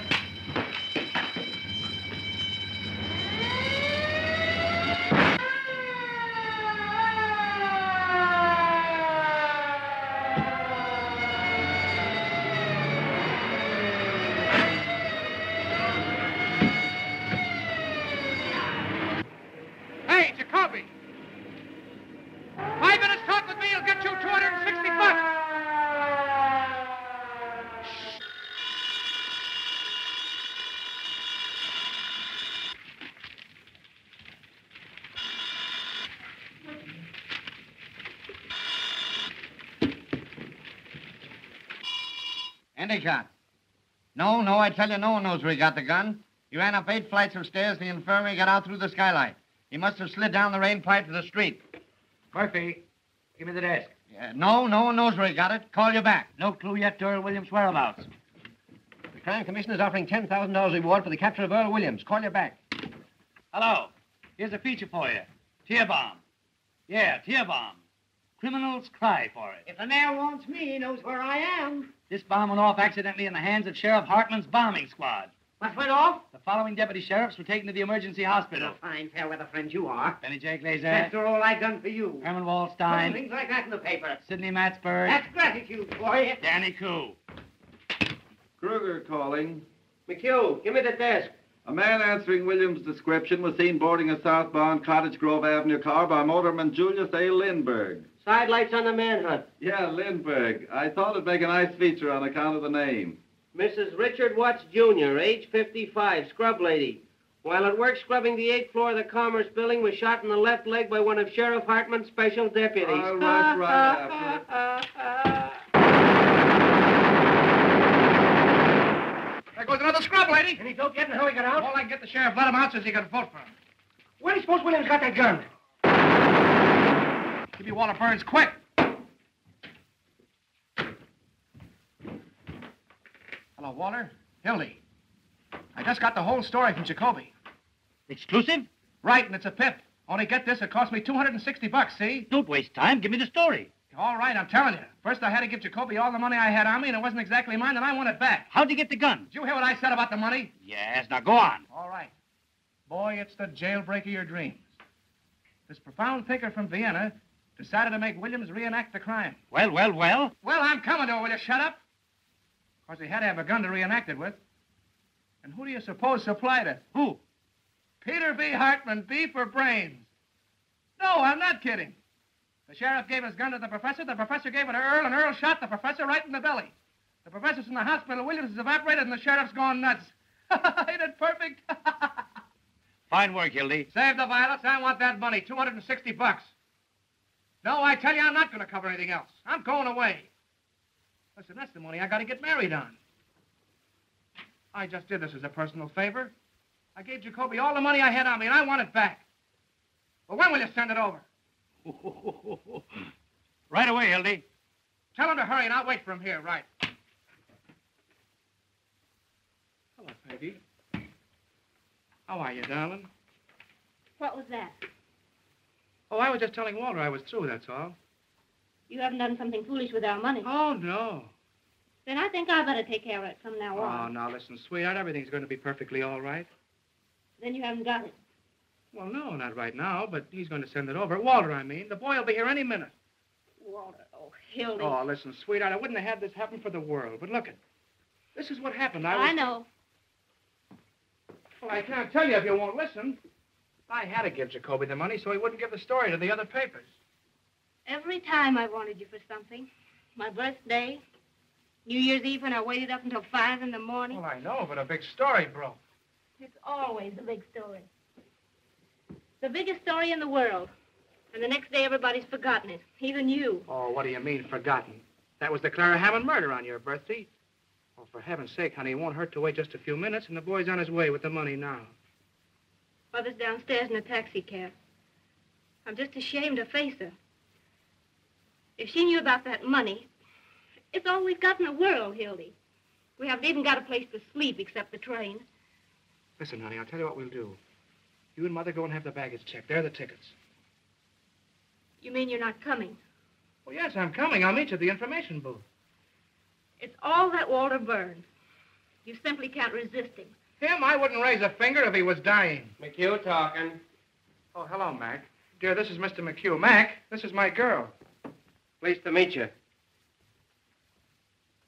Endicott. No, I tell you, no one knows where he got the gun. He ran up 8 flights of stairs to the infirmary and got out through the skylight. He must have slid down the rain pipe to the street. Murphy, give me the desk. Yeah, no one knows where he got it. Call you back. No clue yet to Earl Williams' whereabouts. The Crime Commission is offering $10,000 reward for the capture of Earl Williams. Call you back. Hello. Here's a feature for you. Tear bomb. Yeah, tear bomb. Criminals cry for it. If the mayor wants me, he knows where I am. This bomb went off accidentally in the hands of Sheriff Hartman's bombing squad. What went off? The following deputy sheriffs were taken to the emergency hospital. A fine fair weather friend you are. Benny J. Glazer. After all I've done for you. Herman Wallstein. Things like that in the paper. Sidney Matsburg. That's gratitude for you. Danny Koo. Kruger calling. McHugh, give me the desk. A man answering Williams' description was seen boarding a southbound Cottage Grove Avenue car by motorman Julius A. Lindbergh. Sidelights on the manhunt. Yeah, Lindbergh. I thought it'd make a nice feature on account of the name. Mrs. Richard Watts, Jr., age 55, scrub lady. While at work scrubbing the 8th floor of the Commerce Building, was shot in the left leg by one of Sheriff Hartman's special deputies. I'll rush right after There goes another scrub lady. Any dope yet on how he got out? All I can get the sheriff, let him out, says he can vote for him. Where do you suppose Williams got that gun? Give me Walter Burns, quick. Hello, Walter. Hildy. I just got the whole story from Jacoby. Exclusive? Right, and it's a pip. Only get this, it cost me $260, see? Don't waste time. Give me the story. All right, I'm telling you. First, I had to give Jacoby all the money I had on me, and it wasn't exactly mine, and I want it back. How'd you get the gun? Did you hear what I said about the money? Yes, now go on. All right. Boy, it's the jailbreak of your dreams. This profound thinker from Vienna decided to make Williams reenact the crime. Well? Well, I'm coming to it. Will you shut up? Of course, he had to have a gun to reenact it with. And who do you suppose supplied it? Who? Peter B. Hartman, B for brains. No, I'm not kidding. The sheriff gave his gun to the professor gave it to Earl, and Earl shot the professor right in the belly. The professor's in the hospital, Williams is evaporated, and the sheriff's gone nuts. Ain't it perfect? Fine work, Hildy. Save the violence. I want that money, $260. No, I tell you, I'm not going to cover anything else. I'm going away. Listen, that's the money I got to get married on. I just did this as a personal favor. I gave Jacoby all the money I had on me, and I want it back. Well, when will you send it over? Right away, Hildy. Tell him to hurry, and I'll wait for him here, right? Hello, Peggy. How are you, darling? What was that? Oh, I was just telling Walter I was through, that's all. You haven't done something foolish with our money. Oh, no. Then I think I better take care of it from now Oh, on. now, listen, sweetheart, everything's going to be perfectly all right. Then you haven't got it. Well, no, not right now, but he's going to send it over. Walter, I mean. The boy will be here any minute. Walter, oh, Hildy. Oh, listen, sweetheart, I wouldn't have had this happen for the world. But look, this is what happened. I know. Well, I can't tell you if you won't listen. I had to give Jacoby the money so he wouldn't give the story to the other papers. Every time I wanted you for something. My birthday, New Year's Eve when I waited up until 5 in the morning. Well, I know, but a big story broke. It's always the big story. The biggest story in the world. And the next day everybody's forgotten it, even you. Oh, what do you mean, forgotten? That was the Clara Hammond murder on your birthday. Oh, for heaven's sake, honey, it won't hurt to wait just a few minutes, and the boy's on his way with the money now. Mother's downstairs in a taxi cab. I'm just ashamed to face her. If she knew about that money, it's all we've got in the world, Hildy. We haven't even got a place to sleep except the train. Listen, honey, I'll tell you what we'll do. You and Mother go and have the baggage checked. There are the tickets. You mean you're not coming? Well, yes, I'm coming. I'll meet you at the information booth. It's all that Walter Burns. You simply can't resist him. Him? I wouldn't raise a finger if he was dying. McHugh talking. Oh, hello, Mac. Dear, this is Mr. McHugh. Mac, this is my girl. Pleased to meet you.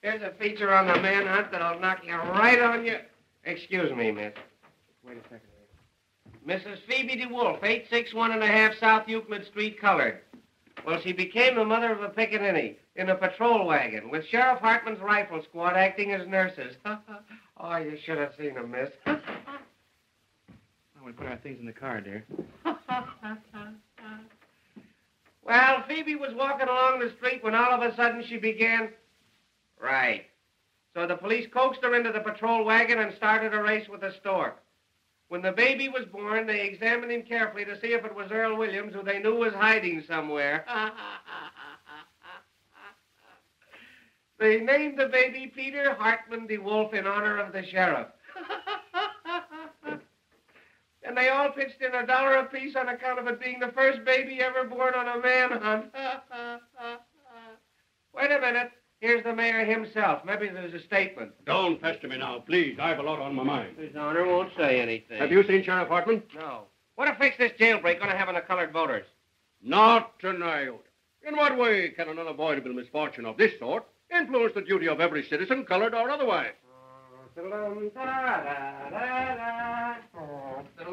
Here's a feature on the manhunt that'll knock you right on your... Excuse me, miss. Wait a second. Mrs. Phoebe DeWolf, 861½ South Euclid Street, colored. Well, she became the mother of a pickaninny in a patrol wagon with Sheriff Hartman's rifle squad acting as nurses. Oh, you should have seen them, miss. Well, we put our things in the car, dear. Well, Phoebe was walking along the street when all of a sudden she began... Right. So the police coaxed her into the patrol wagon and started a race with the stork. When the baby was born, they examined him carefully to see if it was Earl Williams, who they knew was hiding somewhere. They named the baby Peter Hartman DeWolf in honor of the sheriff. And they all pitched in $1 apiece on account of it being the first baby ever born on a manhunt. Wait a minute. Here's the mayor himself. Maybe there's a statement. Don't pester me now, please. I have a lot on my mind. His honor won't say anything. Have you seen Sheriff Hartman? No. What effect's this jailbreak going to have on the colored voters? Not an iota. In what way can an unavoidable misfortune of this sort influence the duty of every citizen, colored or otherwise?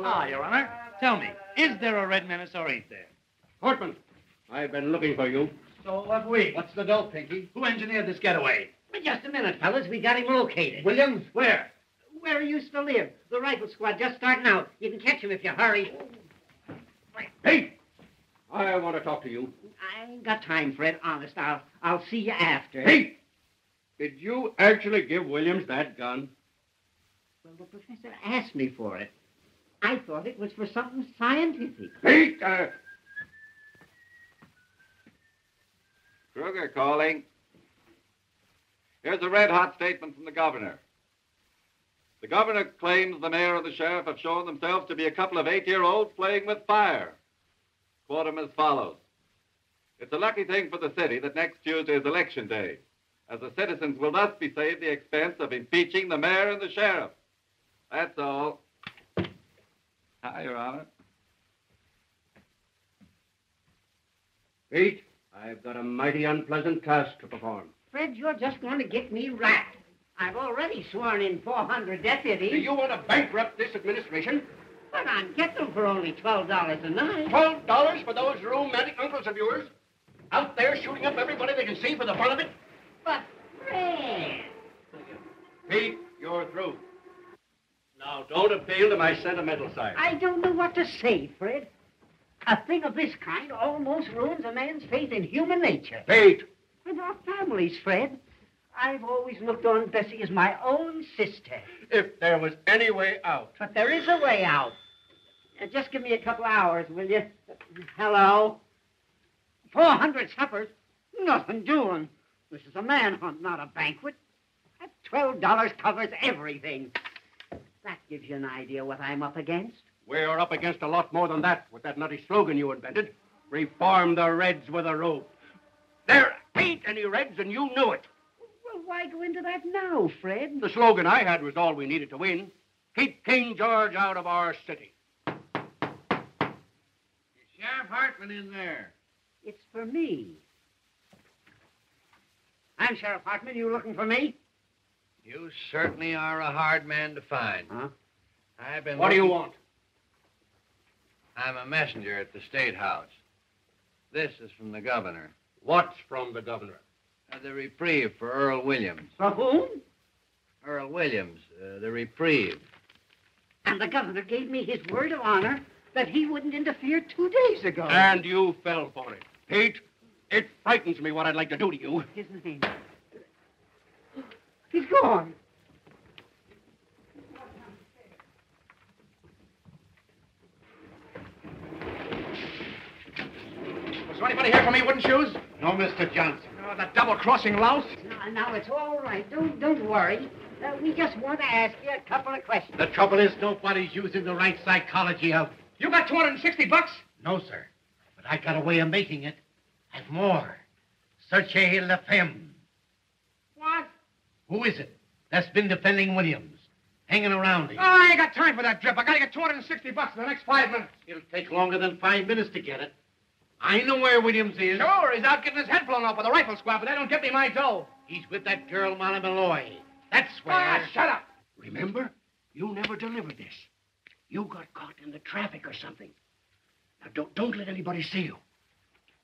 Ah, Your Honor. Tell me, is there a red menace or ain't there? Hartman, I've been looking for you. So have we. What's the dope, Pinky? Who engineered this getaway? Well, just a minute, fellas. We got him located. Williams? Where? Where he used to live. The rifle squad just starting out. You can catch him if you hurry. Hey! I want to talk to you. I ain't got time, Fred. Honest, I'll see you after. Hey! Did you actually give Williams that gun? Well, the professor asked me for it. I thought it was for something scientific. Hey! Kruger calling. Here's a red-hot statement from the governor. The governor claims the mayor and the sheriff have shown themselves to be a couple of 8-year-olds playing with fire. Quote him as follows. It's a lucky thing for the city that next Tuesday is election day, as the citizens will thus be saved the expense of impeaching the mayor and the sheriff. That's all. Hi, Your Honor. Pete, I've got a mighty unpleasant task to perform. Fred, you're just going to get me racked. I've already sworn in 400 deputies. Do you want to bankrupt this administration? But I'm getting them for only $12 a night. $12 for those romantic uncles of yours? Out there shooting up everybody they can see for the fun of it? But, Fred... Pete, you're through. Now, don't appeal to my sentimental side. I don't know what to say, Fred. A thing of this kind almost ruins a man's faith in human nature. Pete! And our families, Fred. I've always looked on Bessie as my own sister. If there was any way out. But there is a way out. Just give me a couple hours, will you? Hello? 400 suppers? Nothing doing. This is a manhunt, not a banquet. That $12 covers everything. That gives you an idea what I'm up against. We're up against a lot more than that with that nutty slogan you invented. Reform the Reds with a rope. There ain't any Reds, and you knew it. Well, why go into that now, Fred? The slogan I had was all we needed to win. Keep King George out of our city. Sheriff Hartman in there. It's for me. I'm Sheriff Hartman. You looking for me? You certainly are a hard man to find. Huh? I've been. What do you want? I'm a messenger at the State House. This is from the governor. What's from the governor? The reprieve for Earl Williams. For whom? Earl Williams, the reprieve. And the governor gave me his word of honor that he wouldn't interfere 2 days ago. And you fell for it. Pete, it frightens me what I'd like to do to you. His name. He's gone. Was there anybody here for me, wooden shoes? No, Mr. Johnson. Oh, that double-crossing louse? Now, it's all right. Don't worry. We just want to ask you a couple of questions. The trouble is nobody's using the right psychology of... You got $260? No, sir. But I got a way of making it. And more. Searchez la femme. What? Who is it that's been defending Williams? Hanging around him. Oh, I ain't got time for that drip. I gotta get $260 in the next 5 minutes. It'll take longer than 5 minutes to get it. I know where Williams is. Sure, he's out getting his head blown off by the rifle squad, but they don't get me my dough. He's with that girl, Molly Malloy. That's where... Ah, shut up. Remember, you never delivered this. You got caught in the traffic or something. Now, don't let anybody see you.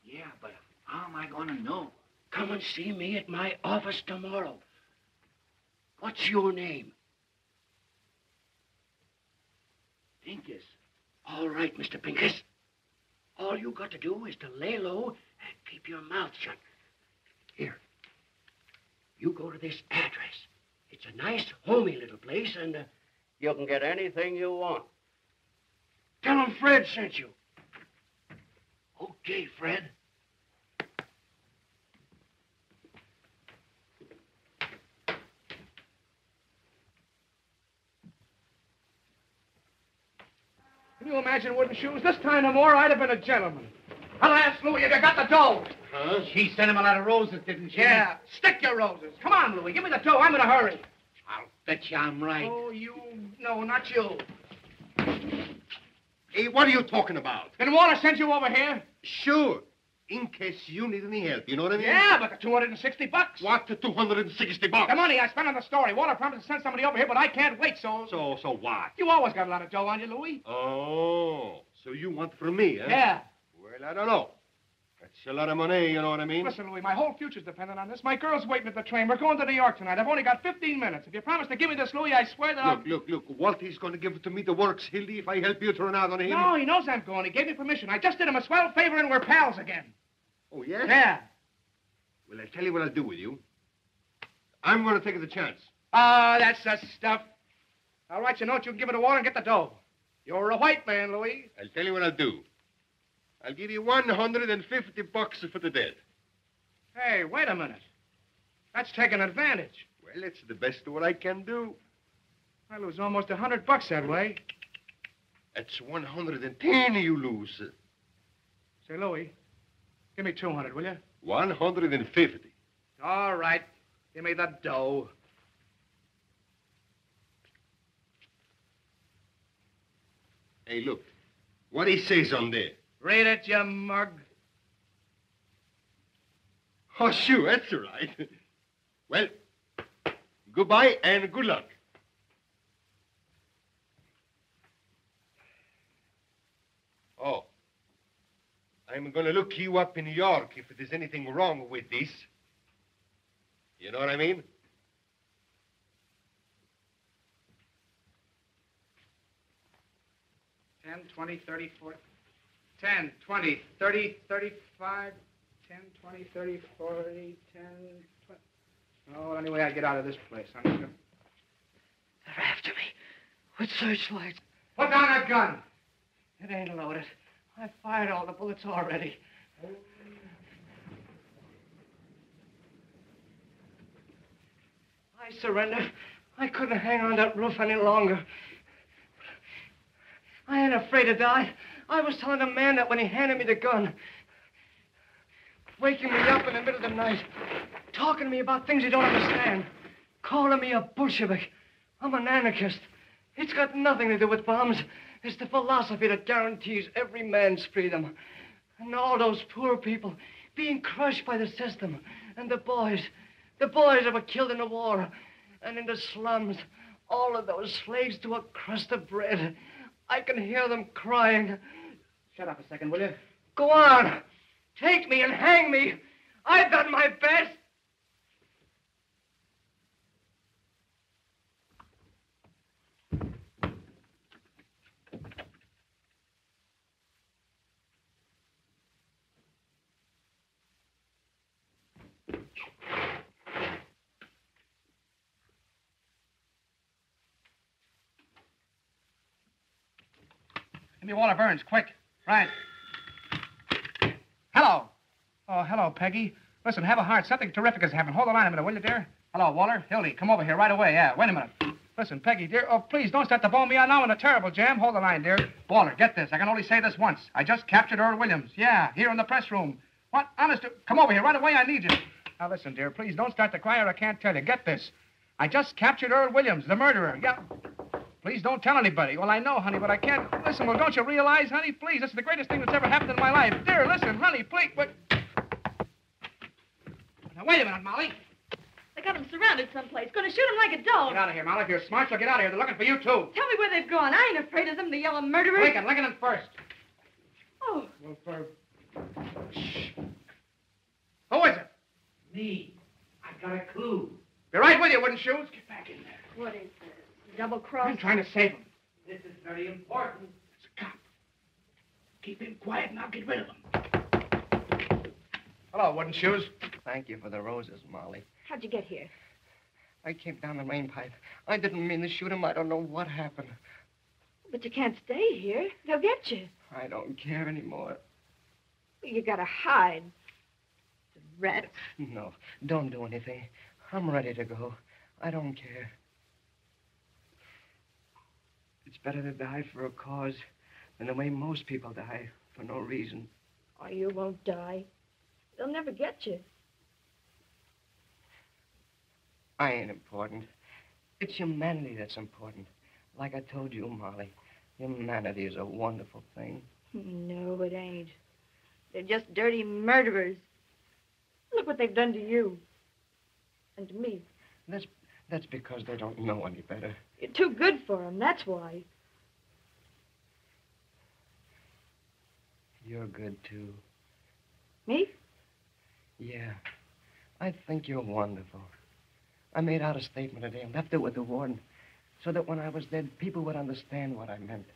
Yeah, but how am I going to know? Come and see me at my office tomorrow. What's your name? Pincus. All right, Mr. Pincus. All you got to do is to lay low and keep your mouth shut. Here. You go to this address. nice, homey little place, and You can get anything you want. tell him Fred sent you. Okay, Fred. Can you imagine wooden shoes? This time no more, I'd have been a gentleman. I'll ask Louis if you got the dough. Huh? She sent him a lot of roses, didn't she? Yeah, stick your roses. Come on, Louis, give me the dough. I'm in a hurry. I'll bet you I'm right. Oh, you... No, not you. Hey, what are you talking about? Did Walter send you over here? Sure. In case you need any help, you know what I mean? Yeah, but the $260. What, the $260? The money I spent on the story. Walter promised to send somebody over here, but I can't wait, so... So what? You always got a lot of dough on you, Louis. Oh, so you want from me, huh? Yeah. Well, I don't know. That's a lot of money, you know what I mean? Listen, Louis, my whole future's dependent on this. My girl's waiting at the train. We're going to New York tonight. I've only got 15 minutes. If you promise to give me this, Louis, I swear that I'll... Look. Walter's going to give it to me the works, Hildy, if I help you turn out on him. No, he knows I'm going. He gave me permission. I just did him a swell favor and we're pals again. Oh, yeah? Yeah. Well, I'll tell you what I'll do with you. I'm going to take the chance. Ah, that's the stuff. I'll write you a note. You can give it to Walter and get the dough. You're a white man, Louis. I'll tell you what I'll do. I'll give you $150 for the dead. Hey, wait a minute. That's taking advantage. Well, it's the best of what I can do. I lose almost $100 that way. That's 110 you lose. Say, Louis, give me 200, will you? 150. All right. Give me the dough. Hey, look. What he says on there. Read it, you mug. Oh, sure, that's all right. Well, goodbye and good luck. Oh, I'm going to look you up in New York if there's anything wrong with this. You know what I mean? $10, $20, $30, $40, $10, $20, $30, $35, $10, $20, $30, $40, $10, $20. Oh, anyway, I get out of this place. They're after me with searchlights. Put down that gun. It ain't loaded. I fired all the bullets already. I surrendered. I couldn't hang on that roof any longer. I ain't afraid to die. I was telling the man that when he handed me the gun. Waking me up in the middle of the night. Talking to me about things he don't understand. Calling me a Bolshevik. I'm an anarchist. It's got nothing to do with bombs. It's the philosophy that guarantees every man's freedom. And all those poor people being crushed by the system. And the boys that were killed in the war. And in the slums, all of those slaves to a crust of bread. I can hear them crying. Shut up a second, will you? Go on. Take me and hang me. I've done my best. Give me Walter Burns, quick. Right. Hello. Oh, hello, Peggy. Listen, have a heart. Something terrific is happening. Hold the line a minute, will you, dear? Hello, Walter. Hildy, come over here right away. Yeah, wait a minute. Listen, Peggy, dear. Oh, please, don't start to bone me out now in a terrible jam. Hold the line, dear. Walter, get this. I can only say this once. I just captured Earl Williams. Yeah, here in the press room. What? Honest, come over here right away. I need you. Now, listen, dear. Please don't start to cry or I can't tell you. Get this. I just captured Earl Williams, the murderer. Yeah. Please don't tell anybody. Well, I know, honey, but I can't. Listen, well, don't you realize, honey? Please, this is the greatest thing that's ever happened in my life. Dear, listen, honey, please. But... Now, wait a minute, Molly. They got him surrounded someplace. Gonna shoot him like a dog. Get out of here, Molly. If you're smart, you'll get out of here. They're looking for you, too. Tell me where they've gone. I ain't afraid of them, the yellow murderers. Lincoln first. Oh. Well, Shh. Who is it? Me. I got a clue. Be right with you, wooden shoes. Get back in there. What is this? Double cross? I'm trying to save him. This is very important. It's a cop. Keep him quiet and I'll get rid of him. Hello, wooden shoes. Thank you for the roses, Molly. How'd you get here? I came down the rain pipe. I didn't mean to shoot him. I don't know what happened. But you can't stay here. They'll get you. I don't care anymore. You gotta hide. The rats. No, don't do anything. I'm ready to go. I don't care. It's better to die for a cause than the way most people die for no reason. Oh, you won't die. They'll never get you. I ain't important. It's humanity that's important. Like I told you, Molly, humanity is a wonderful thing. No, it ain't. They're just dirty murderers. Look what they've done to you. And to me. That's because they don't know any better. You're too good for them, that's why. You're good, too. Me? Yeah. I think you're wonderful. I made out a statement today and left it with the warden so that when I was dead, people would understand what I meant.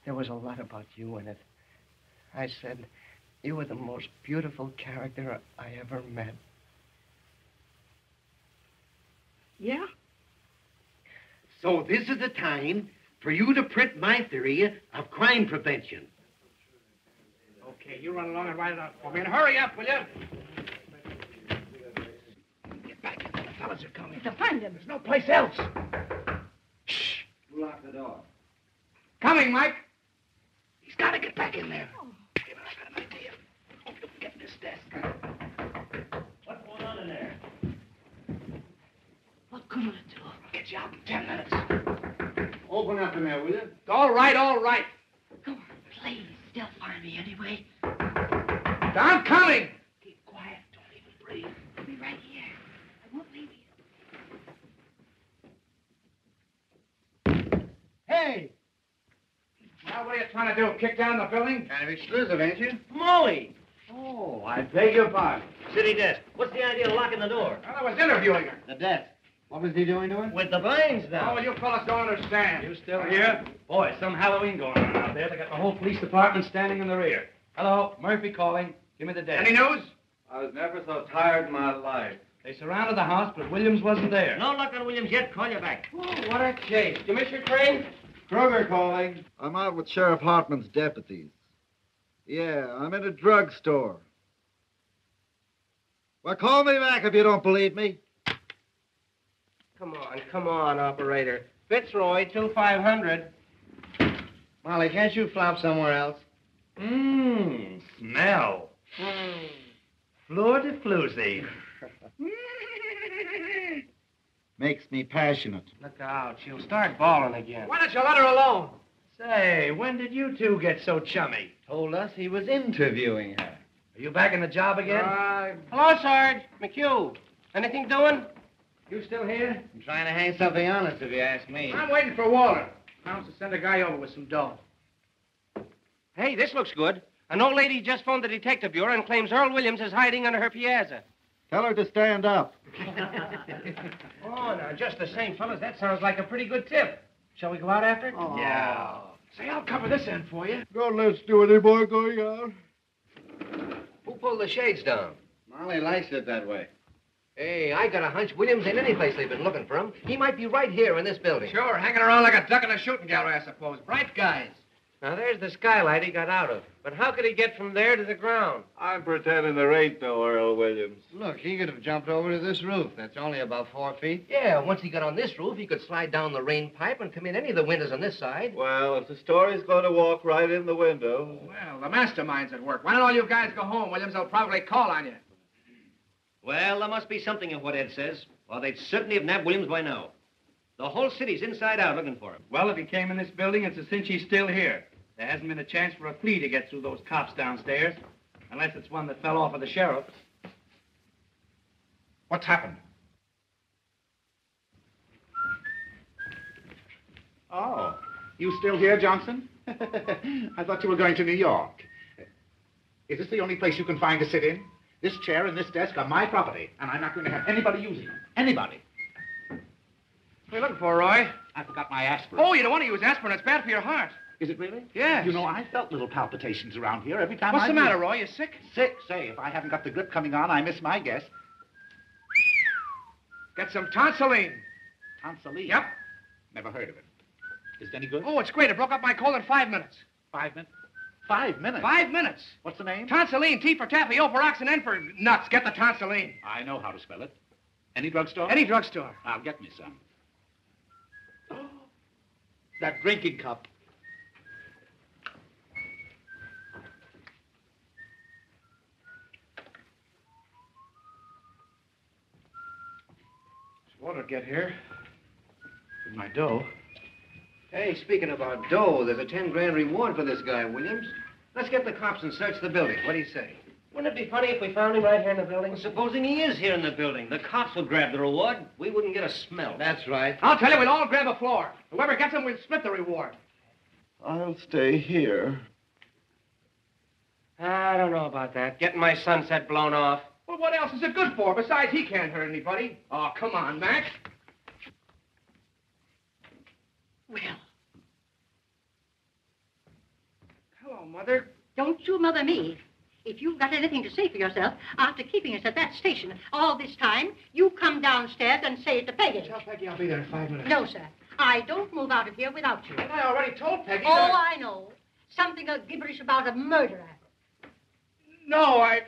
There was a lot about you in it. I said, you were the most beautiful character I ever met. Yeah? So this is the time for you to print my theory of crime prevention. Okay, you run along and write it out for me. And hurry up, will you? Get back. The fellas are coming. To find him. There's no place else. Shh. Who locked the door? Coming, Mike. He's got to get back in there. Give me an idea. Oh, get in this desk. What's going on in there? What good will it do? I'll get you out in 10 minutes. Open up in there, will you? All right, all right. Go on, please. They'll find me anyway. I'm coming. Keep quiet. Don't even breathe. I'll be right here. I won't leave you. Hey! Well, what are you trying to do? Kick down the building? Kind of exclusive, ain't you? Molly! Oh, I beg your pardon. City desk. What's the idea of locking the door? Well, I was interviewing her. The desk. What was he doing to her? With the blinds down. Oh, well, you fellas don't understand. You still here? Boy, some Halloween going on out there. They got the whole police department standing in the rear. Hello, Murphy calling. Give me the desk. Any news? I was never so tired in my life. They surrounded the house, but Williams wasn't there. No luck on Williams yet. Call you back. Oh, what a case. You miss your train? Kruger calling. I'm out with Sheriff Hartman's deputies. Yeah, I'm in a drugstore. Well, call me back if you don't believe me. Come on, operator. Fitzroy, 2500. Molly, can't you flop somewhere else? Smell. Fleur de floozy. Makes me passionate. Look out. She'll start bawling again. Why don't you let her alone? Say, when did you two get so chummy? Told us he was interviewing her. Are you back in the job again? Hello, Sarge. McHugh. Anything doing? You still here? I'm trying to hang something on us, if you ask me. I'm waiting for Waller. Promised to send a guy over with some dough. Hey, this looks good. An old lady just phoned the detective bureau and claims Earl Williams is hiding under her piazza. Tell her to stand up. Oh, now, just the same, fellas, that sounds like a pretty good tip. Shall we go out after it? Oh. Yeah. Say, I'll cover this end for you. God, let's do any more going out. Who pulled the shades down? Molly likes it that way. Hey, I got a hunch Williams ain't any place they've been looking for him. He might be right here in this building. Sure, hanging around like a duck in a shooting gallery, I suppose. Bright guys. Now, there's the skylight he got out of. But how could he get from there to the ground? I'm pretending there ain't no Earl Williams. Look, he could have jumped over to this roof. That's only about 4 feet. Yeah, once he got on this roof, he could slide down the rain pipe and come in any of the windows on this side. Well, if the story's going to walk right in the window. Well, the mastermind's at work. Why don't all you guys go home? Williams will probably call on you. Well, there must be something in what Ed says, or they'd certainly have nabbed Williams by now. The whole city's inside out looking for him. Well, if he came in this building, it's a cinch he's still here. There hasn't been a chance for a flea to get through those cops downstairs, unless it's one that fell off of the sheriff. What's happened? Oh, you still here, Johnson? I thought you were going to New York. Is this the only place you can find to sit in? This chair and this desk are my property, and I'm not going to have anybody using them. Anybody. What are you looking for, Roy? I forgot my aspirin. Oh, you don't want to use aspirin. It's bad for your heart. Is it really? Yes. You know, I felt little palpitations around here every time What's I the matter, Roy? You sick? Sick? Say, if I haven't got the grip coming on, I miss my guess. Get some tonsilline. Tonsilline? Yep. Never heard of it. Is it any good? Oh, it's great. It broke up my cold in 5 minutes. 5 minutes? 5 minutes? 5 minutes. What's the name? Tonsilline, T for taffy, O for ox, and N for nuts. Get the tonsilline. I know how to spell it. Any drugstore? Any drugstore. I'll get me some. That drinking cup. Water get here. With my dough. Hey, speaking about dough, there's a 10 grand reward for this guy, Williams. Let's get the cops and search the building. What do you say? Wouldn't it be funny if we found him right here in the building? Well, supposing he is here in the building. The cops will grab the reward. We wouldn't get a smell. That's right. I'll tell you, we'll all grab a floor. Whoever gets him, we'll split the reward. I'll stay here. I don't know about that. Getting my sunset blown off. Well, what else is it good for? Besides, he can't hurt anybody. Oh, come on, Max. Well, Hello, Mother. Don't you mother me. If you've got anything to say for yourself, after keeping us at that station all this time, you come downstairs and say it to Peggy. Tell Peggy I'll be there in 5 minutes. No, sir. I don't move out of here without you. And I already told Peggy Oh, that I know. Something gibberish about a murderer. No, I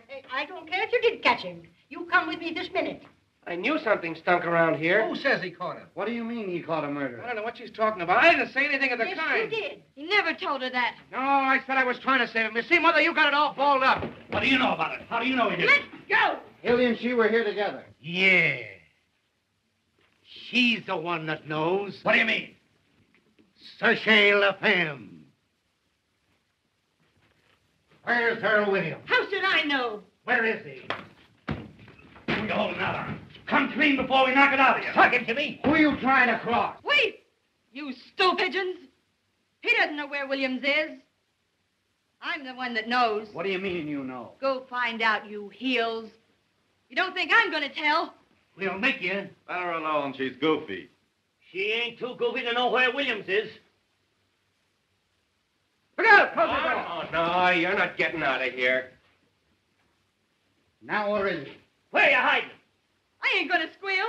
don't care if you did catch him. You come with me this minute. I knew something stunk around here. Who says he caught him? What do you mean he caught a murderer? I don't know what she's talking about. I didn't say anything of the Yes, kind. you did. he never told her that. No, I said I was trying to save him. You see, Mother, you got it all balled up. What do you know about it? How do you know he did it? Go! Hildy and she were here together. Yeah. She's the one that knows. What do you mean? Sachez la femme. Where's Earl Williams? How should I know? Where is he? Who you holding out on? Come clean before we knock it out of you. Talking to me? Who are you trying to cross? Wait! You stool pigeons! He doesn't know where Williams is. I'm the one that knows. What do you mean you know? Go find out, you heels. You don't think I'm going to tell? We'll make you. Let her alone. She's goofy. She ain't too goofy to know where Williams is. Look out! Close the door. Oh, no, you're not getting out of here. Now where is he? Where you hiding? I ain't going to squeal.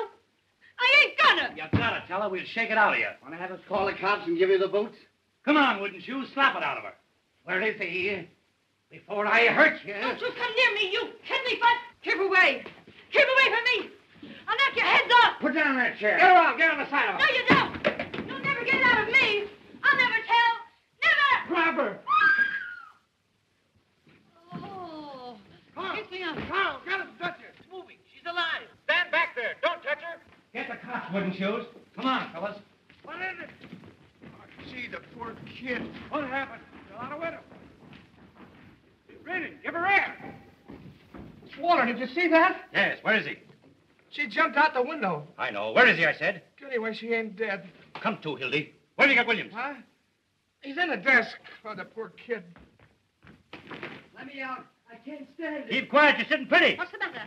I ain't gonna. You gotta tell her. We'll shake it out of you. Want to have us call the cops and give you the boots? Come on, wouldn't you? Slap it out of her. Where is he? Before I hurt you. Don't you come near me, you kidney-butt. Keep away. Keep away from me. I'll knock your heads off. Put down that chair. Get around. Get on the side of No, him. you don't. You'll never get out of me. I'll never tell. Never. Grab her. Oh. Carl. Get me out. Carl, get him. Touch her. It's moving. She's alive. Stand back there. Don't touch her. Get the cops, wooden shoes. Come on, fellas. What is it? Oh, gee, the poor kid. What happened? Fell out of window. She's breathing. Give her air. Water, did you see that? Yes, where is he? She jumped out the window. I know. Where is he, I said? Anyway, she ain't dead. Come to, Hildy. Where do you get Williams? Huh? He's in the desk. Oh, the poor kid. Let me out. I can't stand it. Keep quiet. You're sitting pretty. What's the matter?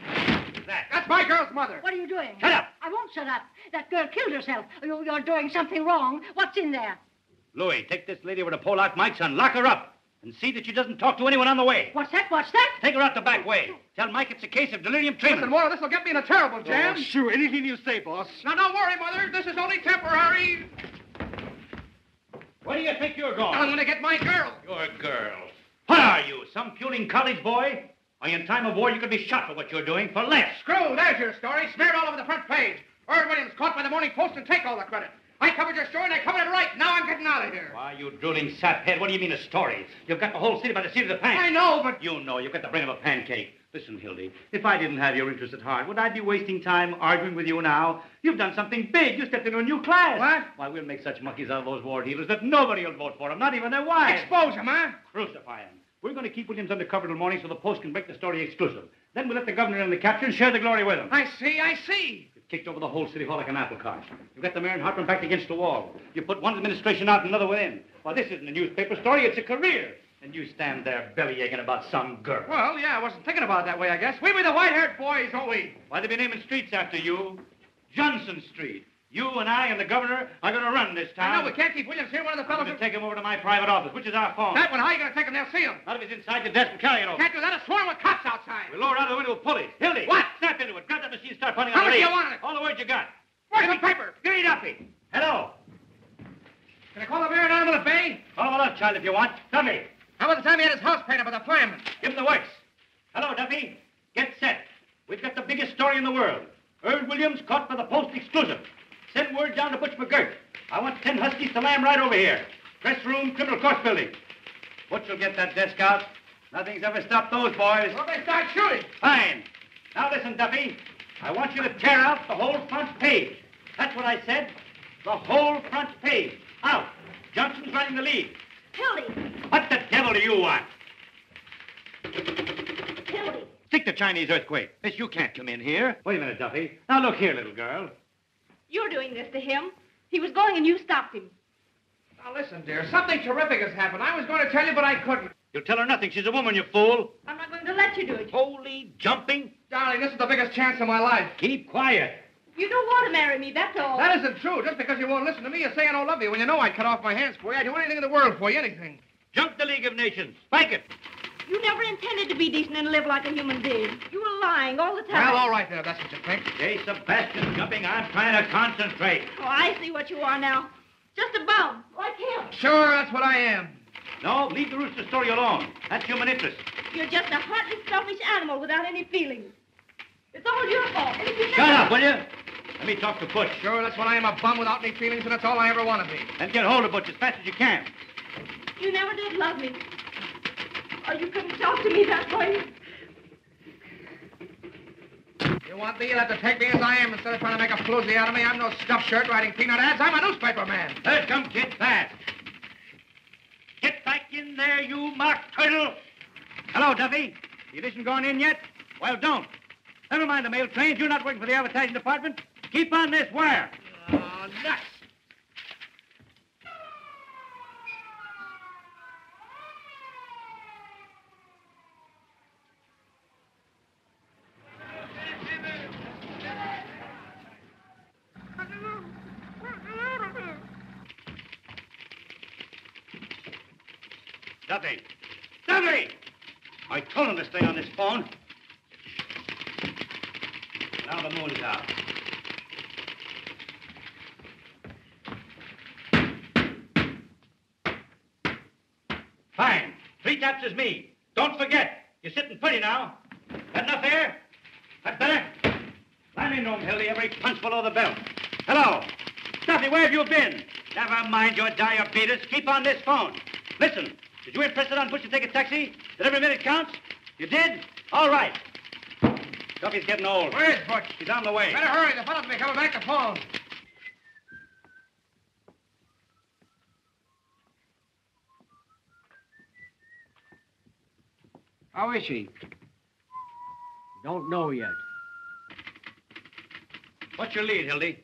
Who's that? That's my girl's mother. What are you doing? Shut up. I won't shut up. That girl killed herself. You're doing something wrong. What's in there? Louis, take this lady over to Polak Mike's and lock her up. And see that she doesn't talk to anyone on the way. What's that? What's that? Take her out the back way. Tell Mike it's a case of delirium tremens. Listen, Warner, this will get me in a terrible jam. Oh, sure, anything you say, boss. Now, don't worry, Mother. This is only temporary. Where do you think you're going? I'm going to get my girl. Your girl. What are you, some puling college boy? Why, in time of war, you could be shot for what you're doing for less. Screw, there's your story. Smeared all over the front page. Earl Williams caught by the Morning Post and take all the credit. I covered your story and I covered it right. Now I'm getting out of here. Why, you drooling saphead, what do you mean a story? You've got the whole city by the seat of the pants. I know, but... You know, you've got the brain of a pancake. Listen, Hildy, if I didn't have your interest at heart, would I be wasting time arguing with you now? You've done something big. You stepped into a new class. What? Why, we'll make such monkeys out of those war dealers that nobody will vote for them, not even their wives. Expose him, huh? Crucify him. We're going to keep Williams undercover till morning so the Post can break the story exclusive. Then we'll let the governor in the capture and share the glory with him. I see. You've kicked over the whole city hall like an apple cart. You've got the mayor and Hartman backed against the wall. You put one administration out and another within. Why, this isn't a newspaper story, it's a career. And you stand there belly-aching about some girl. Well, yeah, I wasn't thinking about it that way, I guess. We were the white-haired boys, don't we? Why, they be naming streets after you. Johnson Street. You and I and the governor are going to run this town. No, we can't keep Williams here. One of the fellows... I'm going to take him over to my private office, which is our phone. That one, how are you going to take him? They'll see him. Not if he's inside the desk and carry it over. Can't do that. A swarm with cops outside. We'll lower out the window with pulleys. Hildy! What? Snap into it. Grab that machine and start punting How on the much do lead. you want on it? All the words you got. Where's the paper? Give me Duffy. Hello. Can I call the mayor and animal at bay? Call him a lunch, child, if you want. Duffy. How about the time he had his house painted by the fireman? Give him the works. Hello, Duffy. Get set. We've got the biggest story in the world. Earl Williams caught by the Post exclusive. Send word down to Butch McGirt. I want 10 huskies to lamb right over here. Press room, criminal court building. Butch will get that desk out. Nothing's ever stopped those boys. Well, they start shooting. Fine. Now listen, Duffy. I want you to tear out the whole front page. That's what I said. The whole front page. Out. Johnson's running the lead. Hildy! What the devil do you want? Hildy! Stick to Chinese earthquake. Miss, you can't come in here. Wait a minute, Duffy. Now look here, little girl. You're doing this to him. He was going and you stopped him. Now, listen, dear. Something terrific has happened. I was going to tell you, but I couldn't. You'll tell her nothing. She's a woman, you fool. I'm not going to let you do it. Holy jumping. Darling, this is the biggest chance of my life. Keep quiet. You don't want to marry me, that's all. That isn't true. Just because you won't listen to me, you say I don't love you. When you know I'd cut off my hands for you, I'd do anything in the world for you, anything. Jump the League of Nations. Spike it. You never intended to be decent and live like a human being. You were lying all the time. Well, all right there, if that's what you think. Hey, Sebastian jumping. I'm trying to concentrate. Oh, I see what you are now. Just a bum, like him. Sure, that's what I am. No, leave the rooster story alone. That's human interest. You're just a heartless, selfish animal without any feelings. It's all your fault. And if you Shut up, will you? Let me talk to Butch. Sure, that's what I am, a bum without any feelings, and that's all I ever want to be. Then get hold of Butch as fast as you can. You never did love me. Or you couldn't talk to me that way. You want me? You'll have to take me as I am instead of trying to make a floozy out of me. I'm no stuffed shirt writing peanut ads. I'm a newspaper man. Here come Kid fast. Get back in there, you mock turtle. Hello, Duffy. The edition gone in yet? Well, don't. Never mind the mail trains. You're not working for the advertising department. Keep on this wire. Oh, nuts. Duffy! Duffy! I told him to stay on this phone. Now the moon is out. Fine. 3 taps is me. Don't forget. You're sitting pretty now. Got enough air? That better? Climb in room, Hildy. Every punch below the belt. Hello. Duffy, where have you been? Never mind your diabetes. Keep on this phone. Listen. Did you insist on Butch to take a taxi? That every minute counts? You did? All right. Duffy's getting old. Where's Butch? He's on the way. Better hurry. The fellow's be coming back to phone. How is she? Don't know yet. What's your lead, Hildy?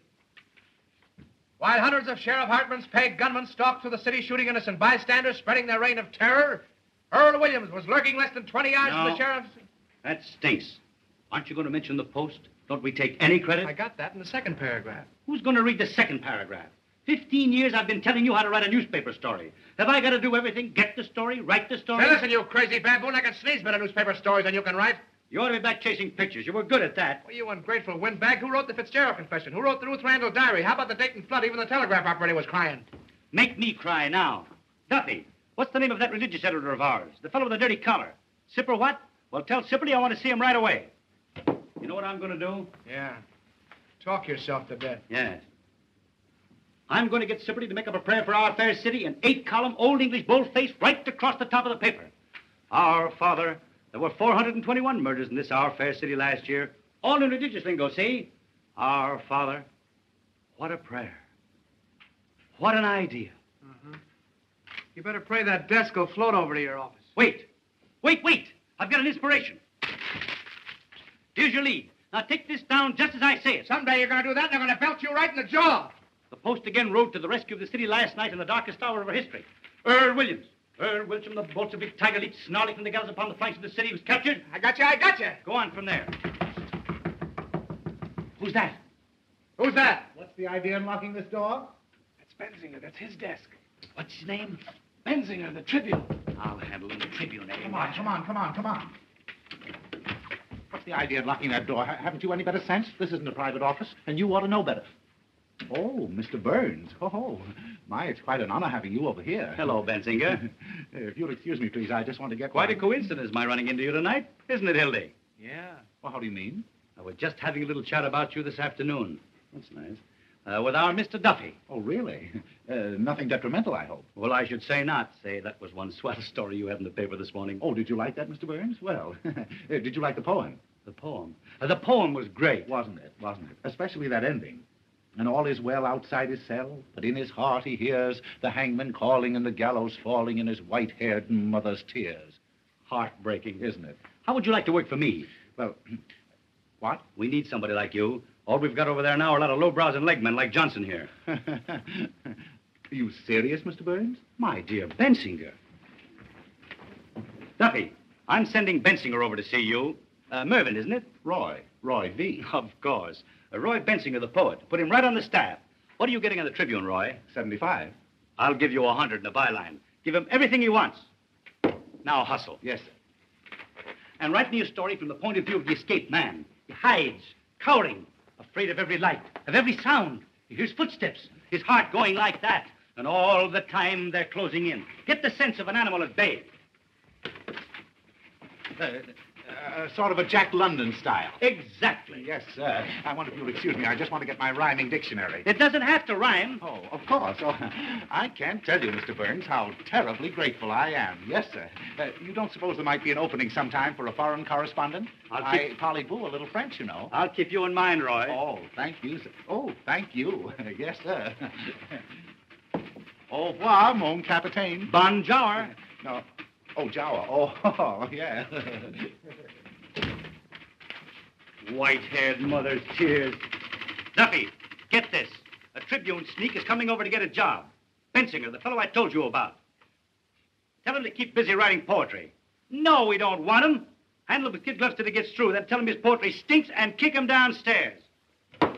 While hundreds of Sheriff Hartman's paid gunmen stalked through the city shooting innocent bystanders, spreading their reign of terror, Earl Williams was lurking less than 20 yards from the sheriff's... That stinks. Aren't you going to mention the Post? Don't we take any credit? I got that in the second paragraph. Who's going to read the second paragraph? 15 years I've been telling you how to write a newspaper story. Have I got to do everything? Get the story? Write the story? Now listen, you crazy baboon. I can sneeze better newspaper stories than you can write. You ought to be back chasing pictures. You were good at that. Well, you ungrateful windbag. Who wrote the Fitzgerald confession? Who wrote the Ruth Randall diary? How about the Dayton flood? Even the telegraph operator was crying. Make me cry now. Duffy, what's the name of that religious editor of ours? The fellow with the dirty collar. Sipper what? Well, tell Sipperly I want to see him right away. You know what I'm going to do? Yeah. Talk yourself to death. Yes. I'm going to get Sipperly to make up a prayer for our fair city in 8-column Old English boldface right across the top of the paper. Our Father, there were 421 murders in this our fair city last year. All in religious lingo, see? Our Father. What a prayer. What an idea. Uh-huh. You better pray that desk will float over to your office. Wait. I've got an inspiration. Here's your lead. Now take this down just as I say it. Someday you're going to do that, and they're going to belt you right in the jaw. The Post again rode to the rescue of the city last night in the darkest hour of our history. Earl Williams. Earl Wilson, the Bolshevik tiger leaped snarling from the gallows upon the flanks of the city. He was captured. I got you. Go on from there. Who's that? Who's that? What's the idea in locking this door? That's Benzinger. That's his desk. What's his name? Benzinger, the Tribune. I'll handle him, the Tribune, eh? Come on. What's the idea in locking that door? Haven't you any better sense? This isn't a private office, and you ought to know better. Oh, Mr. Burns. Oh, my, it's quite an honor having you over here. Hello, Benzinger. If you'll excuse me, please, I just want to get... Quite a coincidence, my running into you tonight, isn't it, Hildy? Yeah. Well, how do you mean? We're just having a little chat about you this afternoon. That's nice. With our Mr. Duffy. Oh, really? Nothing detrimental, I hope. Well, I should say not. Say, that was one swell story you had in the paper this morning. Oh, did you like that, Mr. Burns? Well, did you like the poem? The poem? The poem was great. Wasn't it? Especially that ending. And all is well outside his cell, but in his heart he hears the hangman calling and the gallows falling in his white-haired mother's tears. Heartbreaking, isn't it? How would you like to work for me? Well, what? We need somebody like you. All we've got over there now are a lot of lowbrows and legmen like Johnson here. Are you serious, Mr. Burns? My dear Bensinger. Duffy, I'm sending Bensinger over to see you. Mervyn, isn't it? Roy V. Of course. Roy Bensinger, the poet. Put him right on the staff. What are you getting on the Tribune, Roy? 75. I'll give you 100 in the byline. Give him everything he wants. Now hustle. Yes, sir. And write me a story from the point of view of the escaped man. He hides, cowering, afraid of every light, of every sound. He hears footsteps, his heart going like that. And all the time they're closing in. Get the sense of an animal at bay. Sort of a Jack London style. Exactly. Yes, sir. I wonder if you'll excuse me. I just want to get my rhyming dictionary. It doesn't have to rhyme. Oh, of course. Oh, I can't tell you, Mr. Burns, how terribly grateful I am. Yes, sir. You don't suppose there might be an opening sometime for a foreign correspondent? I parlez-vous a little French, you know. I'll keep you in mind, Roy. Oh, thank you, sir. Oh, thank you. Yes, sir. Au revoir, mon capitaine. Bonjour. No. Oh, Jawa. Oh, yeah. White-haired mother's tears. Duffy, get this. A Tribune sneak is coming over to get a job. Bensinger, the fellow I told you about. Tell him to keep busy writing poetry. No, we don't want him. Handle him with kid gloves till he gets through. Then tell him his poetry stinks and kick him downstairs. Well,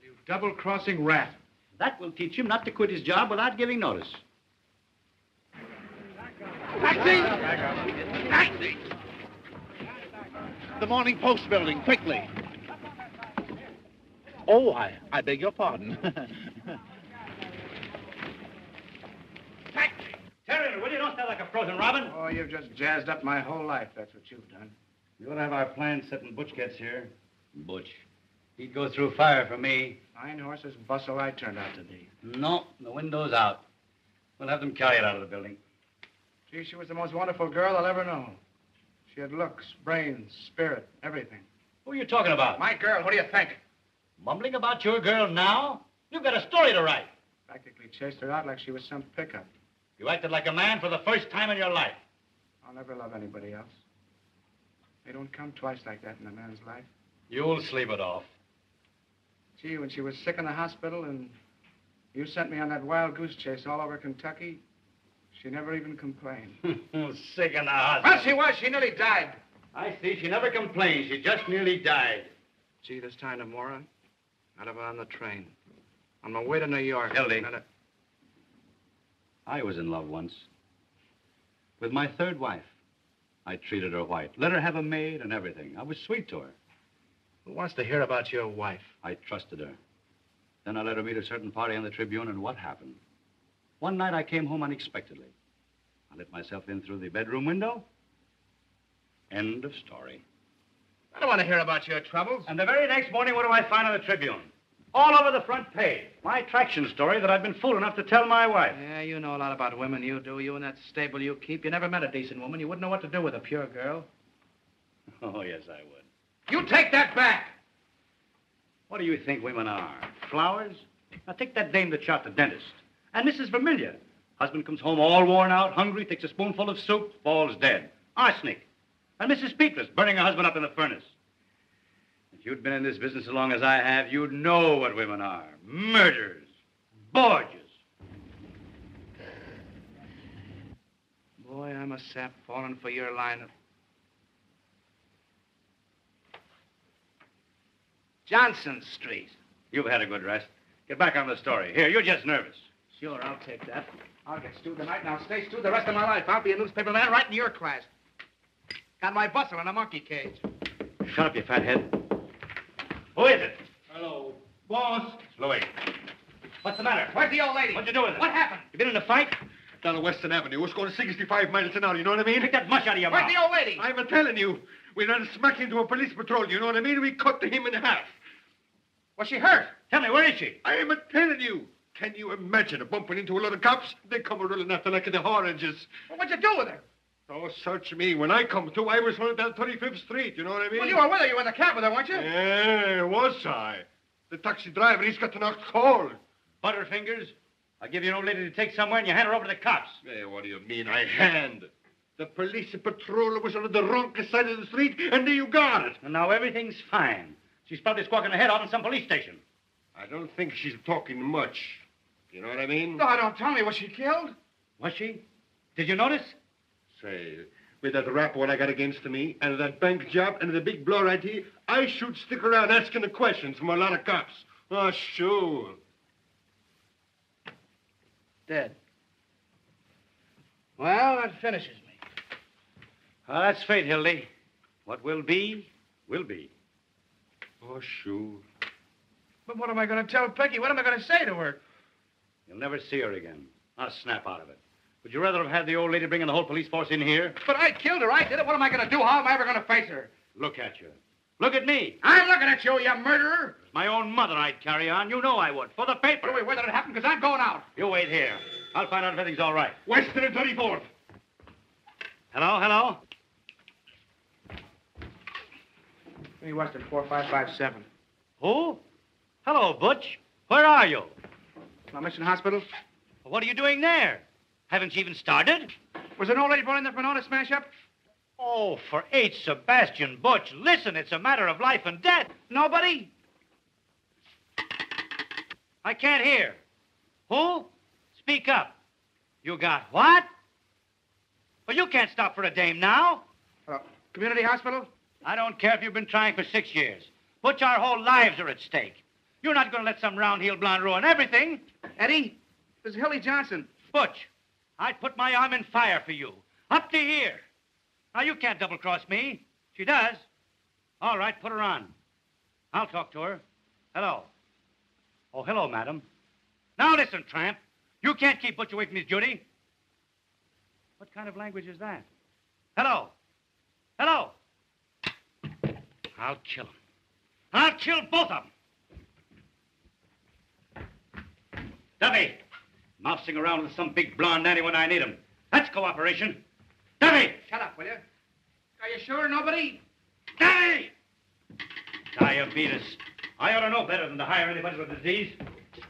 you double-crossing rat. That will teach him not to quit his job without giving notice. Taxi! Taxi! The Morning Post building, quickly. Oh, I beg your pardon. Taxi! Terrier, will you? Don't stand like a frozen robin. Oh, you've just jazzed up my whole life. That's what you've done. You ought to have our plans set when Butch gets here. Butch. He'd go through fire for me. Fine horses bustle I turned out to be. No, the window's out. We'll have them carry it out of the building. Gee, she was the most wonderful girl I'll ever know. She had looks, brains, spirit, everything. Who are you talking about? My girl, what do you think? Mumbling about your girl now? You've got a story to write. Practically chased her out like she was some pickup. You acted like a man for the first time in your life. I'll never love anybody else. They don't come twice like that in a man's life. You'll sleep it off. Gee, when she was sick in the hospital and you sent me on that wild goose chase all over Kentucky, she never even complained. Sick in the hospital. Well, she was. She nearly died. I see. She never complained. She just nearly died. Gee, this time tomorrow, I'd have her on the train. On my way to New York. Hildy. I was in love once. With my third wife. I treated her white. Let her have a maid and everything. I was sweet to her. Who wants to hear about your wife? I trusted her. Then I let her meet a certain party on the Tribune, and what happened? One night I came home unexpectedly. I let myself in through the bedroom window. End of story. I don't want to hear about your troubles. And the very next morning, what do I find on the Tribune? All over the front page. My traction story that I've been fool enough to tell my wife. Yeah, you know a lot about women, you do. You and that stable you keep. You never met a decent woman. You wouldn't know what to do with a pure girl. Oh, yes, I would. You take that back! What do you think women are? Flowers? Now, take that dame that shot the dentist. And Mrs. Vermillion. Husband comes home all worn out, hungry, takes a spoonful of soup, falls dead. Arsenic. And Mrs. Petrus burning her husband up in the furnace. If you'd been in this business as long as I have, you'd know what women are. Murderers. Borgias. Boy, I'm a sap falling for your line of... Johnson Street. You've had a good rest. Get back on the story. Here, you're just nervous. Sure, I'll take that. I'll get stewed tonight, and I'll stay stewed the rest of my life. I'll be a newspaper man right in your class. Got my bustle in a monkey cage. Shut up, you fathead. Who is it? Hello. Boss. Louis. What's the matter? Where's the old lady? What'd you do with her? What happened? You been in a fight? Down on Western Avenue. It's going 65 miles an hour, you know what I mean? Take that mush out of your mouth. Where's the old lady? I'm telling you. We ran smack into a police patrol, you know what I mean? We cut him in half. Was she hurt? Tell me, where is she? I'm telling you. Can you imagine bumping into a lot of cops? They come running after like the oranges. Well, what'd you do with her? Oh, search me. When I come to, I was running down 35th Street, you know what I mean? Well, you were with her. You were in the cab with her, weren't you? Yeah, was I? The taxi driver, he's got to knock cold. Butterfingers? I'll give you an old lady to take somewhere and you hand her over to the cops. Hey, what do you mean, I hand? The police patrol was on the wrong side of the street, and there you got it. And now everything's fine. She's probably squawking her head off in some police station. I don't think she's talking much. You know what I mean? No, don't tell me. Was she killed? Was she? Did you notice? Say, with that rap what I got against me, and that bank job, and the big blow right here, I should stick around asking the questions from a lot of cops. Oh, sure. Dead. Well, that finishes me. Well, that's fate, Hildy. What will be, will be. Oh, sure. But what am I going to tell Peggy? What am I going to say to her? You'll never see her again. I'll snap out of it. Would you rather have had the old lady bringing the whole police force in here? But I killed her. I did it. What am I going to do? How am I ever going to face her? Look at you. Look at me. I'm looking at you, you murderer. It's my own mother I'd carry on. You know I would. For the paper. Louis, where did it happen? Because I'm going out. You wait here. I'll find out if everything's all right. Western and 34th. Hello, hello? Give me Western 4557. Who? Hello, Butch. Where are you? Mission Hospital. What are you doing there? Haven't you even started? Was an old lady brought in there for an auto smash-up? Oh, for H. Sebastian Butch, listen, it's a matter of life and death. Nobody? I can't hear. Who? Speak up. You got what? Well, you can't stop for a dame now. Community hospital? I don't care if you've been trying for 6 years. Butch, our whole lives are at stake. You're not going to let some round-heel blonde ruin everything. Eddie, this is Hilly Johnson. Butch, I'd put my arm in fire for you. Up to here. Now, you can't double-cross me. She does. All right, put her on. I'll talk to her. Hello. Oh, hello, madam. Now, listen, tramp. You can't keep Butch away from his duty. What kind of language is that? Hello. Hello. I'll kill him. I'll kill both of them. Duffy, mousing around with some big blonde nanny when I need him. That's cooperation. Duffy! Shut up, will you? Are you sure nobody? Duffy! Diabetes. I ought to know better than to hire anybody with a disease.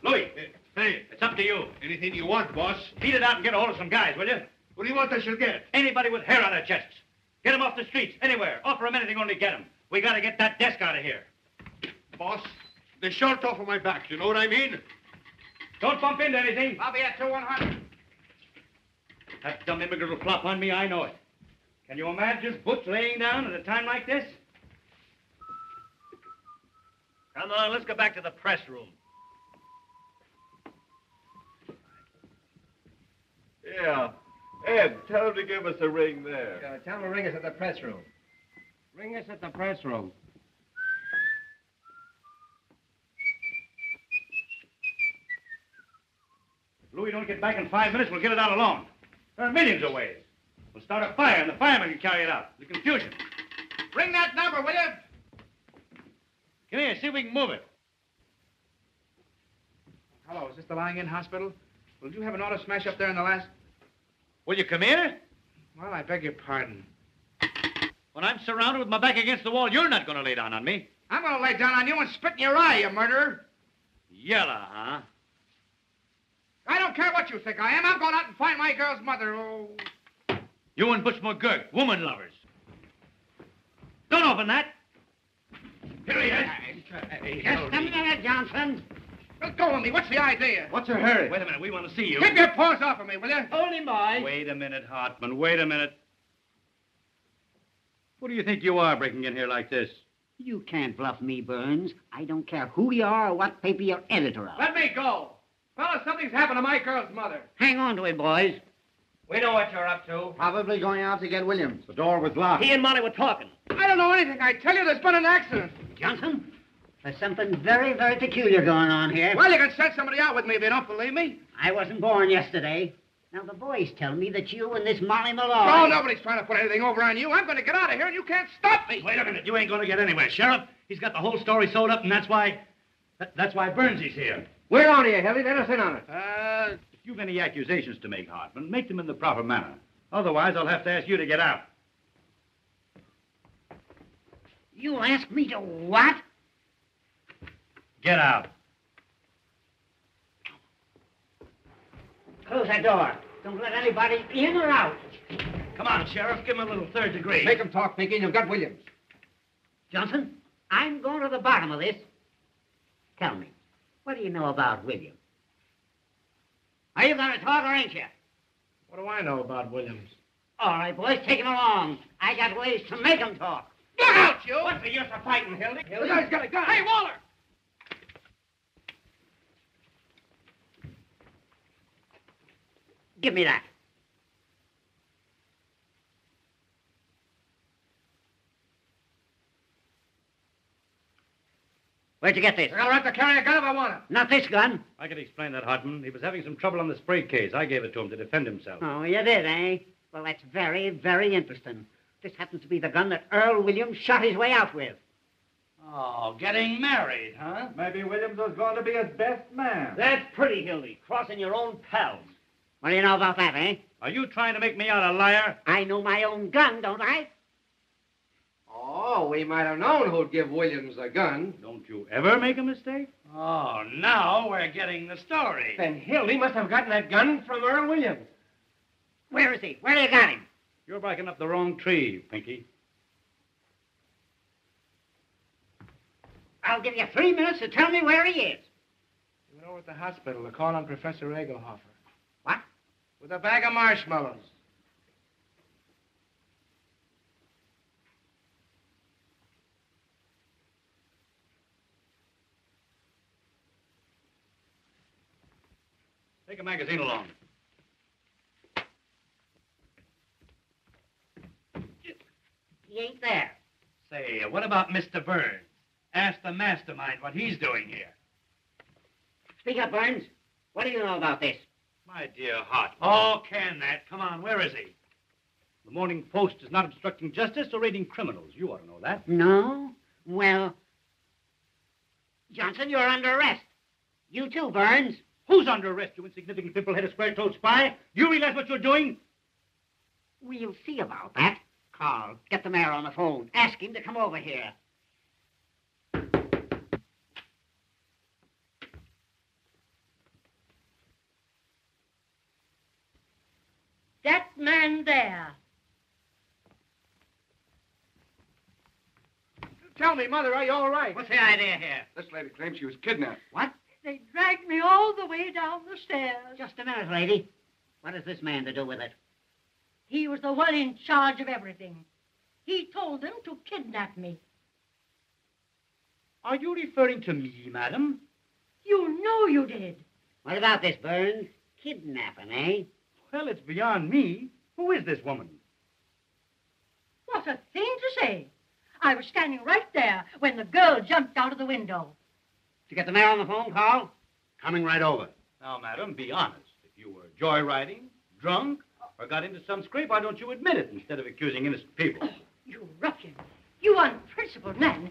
Louis, hey, it's up to you. Anything you want, boss. Beat it out and get a hold of some guys, will you? What do you want I shall get? Anybody with hair on their chests. Get them off the streets, anywhere. Offer them anything, only get them. We got to get that desk out of here. Boss, the shirt off of my back, you know what I mean? Don't bump into anything. I'll be at 2100. That dumb immigrant will flop on me, I know it. Can you imagine Butch laying down at a time like this? Come on, let's go back to the press room. Yeah. Ed, tell him to give us a ring there. Tell him to ring us at the press room. Ring us at the press room. Louis, don't get back in 5 minutes, we'll get it out alone. There are millions of ways. We'll start a fire, and the firemen can carry it out. The confusion. Ring that number, will you? Come here, see if we can move it. Hello, is this the lying-in hospital? Well, did you have an auto smash up there in the last... Will you come here? Well, I beg your pardon. When I'm surrounded with my back against the wall, you're not going to lay down on me. I'm going to lay down on you and spit in your eye, you murderer. Yella, huh? I don't care what you think I am. I'm going out and find my girl's mother. Oh. You and Butch McGurk, woman lovers. Don't open that. Here he is. Just a minute, Johnson. Well, go with me. What's the idea? What's your hurry? Wait a minute. We want to see you. Keep your paws off of me, will you? Only mine. Wait a minute, Hartman. Wait a minute. Who do you think you are breaking in here like this? You can't bluff me, Burns. I don't care who you are or what paper you're editor of. Let me go. Fellas, something's happened to my girl's mother. Hang on to it, boys. We know what you're up to. Probably going out to get Williams. The door was locked. He and Molly were talking. I don't know anything. I tell you, there's been an accident. Johnson, there's something very, very peculiar going on here. Well, you can send somebody out with me if you don't believe me. I wasn't born yesterday. Now, the boys tell me that you and this Molly Malloy... Oh, nobody's trying to put anything over on you. I'm going to get out of here, and you can't stop me. Wait a minute. You ain't going to get anywhere, Sheriff. He's got the whole story sewed up, and that's why Burnsy's here. We're on here, Hilly. Let us in on it. If you've any accusations to make, Hartman, make them in the proper manner. Otherwise, I'll have to ask you to get out. You ask me to what? Get out. Close that door. Don't let anybody in or out. Come on, Sheriff. Give him a little third degree. Make him talk, Pinky. You've got Williams. Johnson, I'm going to the bottom of this. Tell me, what do you know about William? Are you going to talk or ain't you? What do I know about Williams? All right, boys, take him along. I got ways to make him talk. Look out, you! What's the use of fighting, Hildy? The guy's got a gun. Hey, Waller! Give me that. Where'd you get this? I got a right to carry a gun if I want it. Not this gun. I can explain that, Hartman. He was having some trouble on the spray case. I gave it to him to defend himself. Oh, you did, eh? Well, that's very, very interesting. This happens to be the gun that Earl Williams shot his way out with. Oh, getting married, huh? Maybe Williams was going to be his best man. That's pretty, Hildy. Crossing your own pals. What do you know about that, eh? Are you trying to make me out a liar? I know my own gun, don't I? Oh, we might have known who'd give Williams a gun. Don't you ever make a mistake? Oh, now we're getting the story. Then Hildy must have gotten that gun from Earl Williams. Where is he? Where do you got him? You're barking up the wrong tree, Pinky. I'll give you 3 minutes to tell me where he is. You know, at the hospital, they're calling Professor Egelhofer. What? With a bag of marshmallows. Take a magazine along. He ain't there. Say, what about Mr. Burns? Ask the mastermind what he's doing here. Speak up, Burns. What do you know about this? My dear Hartman. Oh, can that? Come on, where is he? The Morning Post is not obstructing justice or raiding criminals. You ought to know that. No? Well, Johnson, you're under arrest. You too, Burns. Who's under arrest, you insignificant pimple-headed square-toed spy? You realize what you're doing? We'll see about that. Carl, get the mayor on the phone. Ask him to come over here. That man there. Tell me, Mother, are you all right? What's the idea here? This lady claims she was kidnapped. What? They dragged me all the way down the stairs. Just a minute, lady. What has this man to do with it? He was the one in charge of everything. He told them to kidnap me. Are you referring to me, madam? You know you did. What about this, Burns? Kidnapping, eh? Well, it's beyond me. Who is this woman? What a thing to say. I was standing right there when the girl jumped out of the window. Did you get the mayor on the phone, Carl? Coming right over. Now, madam, be honest. If you were joyriding, drunk, or got into some scrape, why don't you admit it instead of accusing innocent people? You ruffian. You unprincipled man.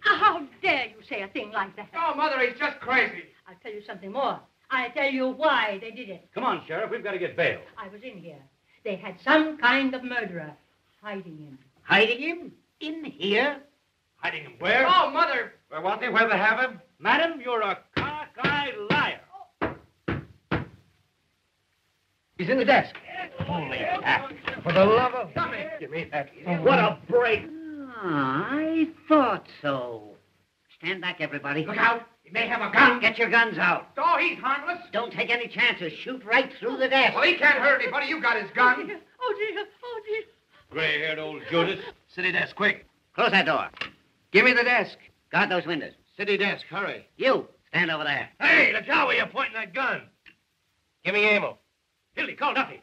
How dare you say a thing like that? Oh, Mother, he's just crazy. I'll tell you something more. I'll tell you why they did it. Come on, Sheriff. We've got to get bail. I was in here. They had some kind of murderer hiding him. Hiding him? In here? Hiding him where? Oh, Mother. Where was he? Where they have him? Madam, you're a cockeyed liar. He's in the desk. Holy heck. For the love of... Give me that. What a break. I thought so. Stand back, everybody. Look out. He may have a gun. Get your guns out. Oh, he's harmless. Don't take any chances. Shoot right through the desk. Well, he can't hurt anybody. You got his gun. Oh, dear. Oh, dear. Gray-haired old Judas. City desk, quick. Close that door. Give me the desk. Guard those windows. City desk, hurry. You, stand over there. Hey, look out where you're pointing that gun. Give me ammo. Hildy, call Duffy.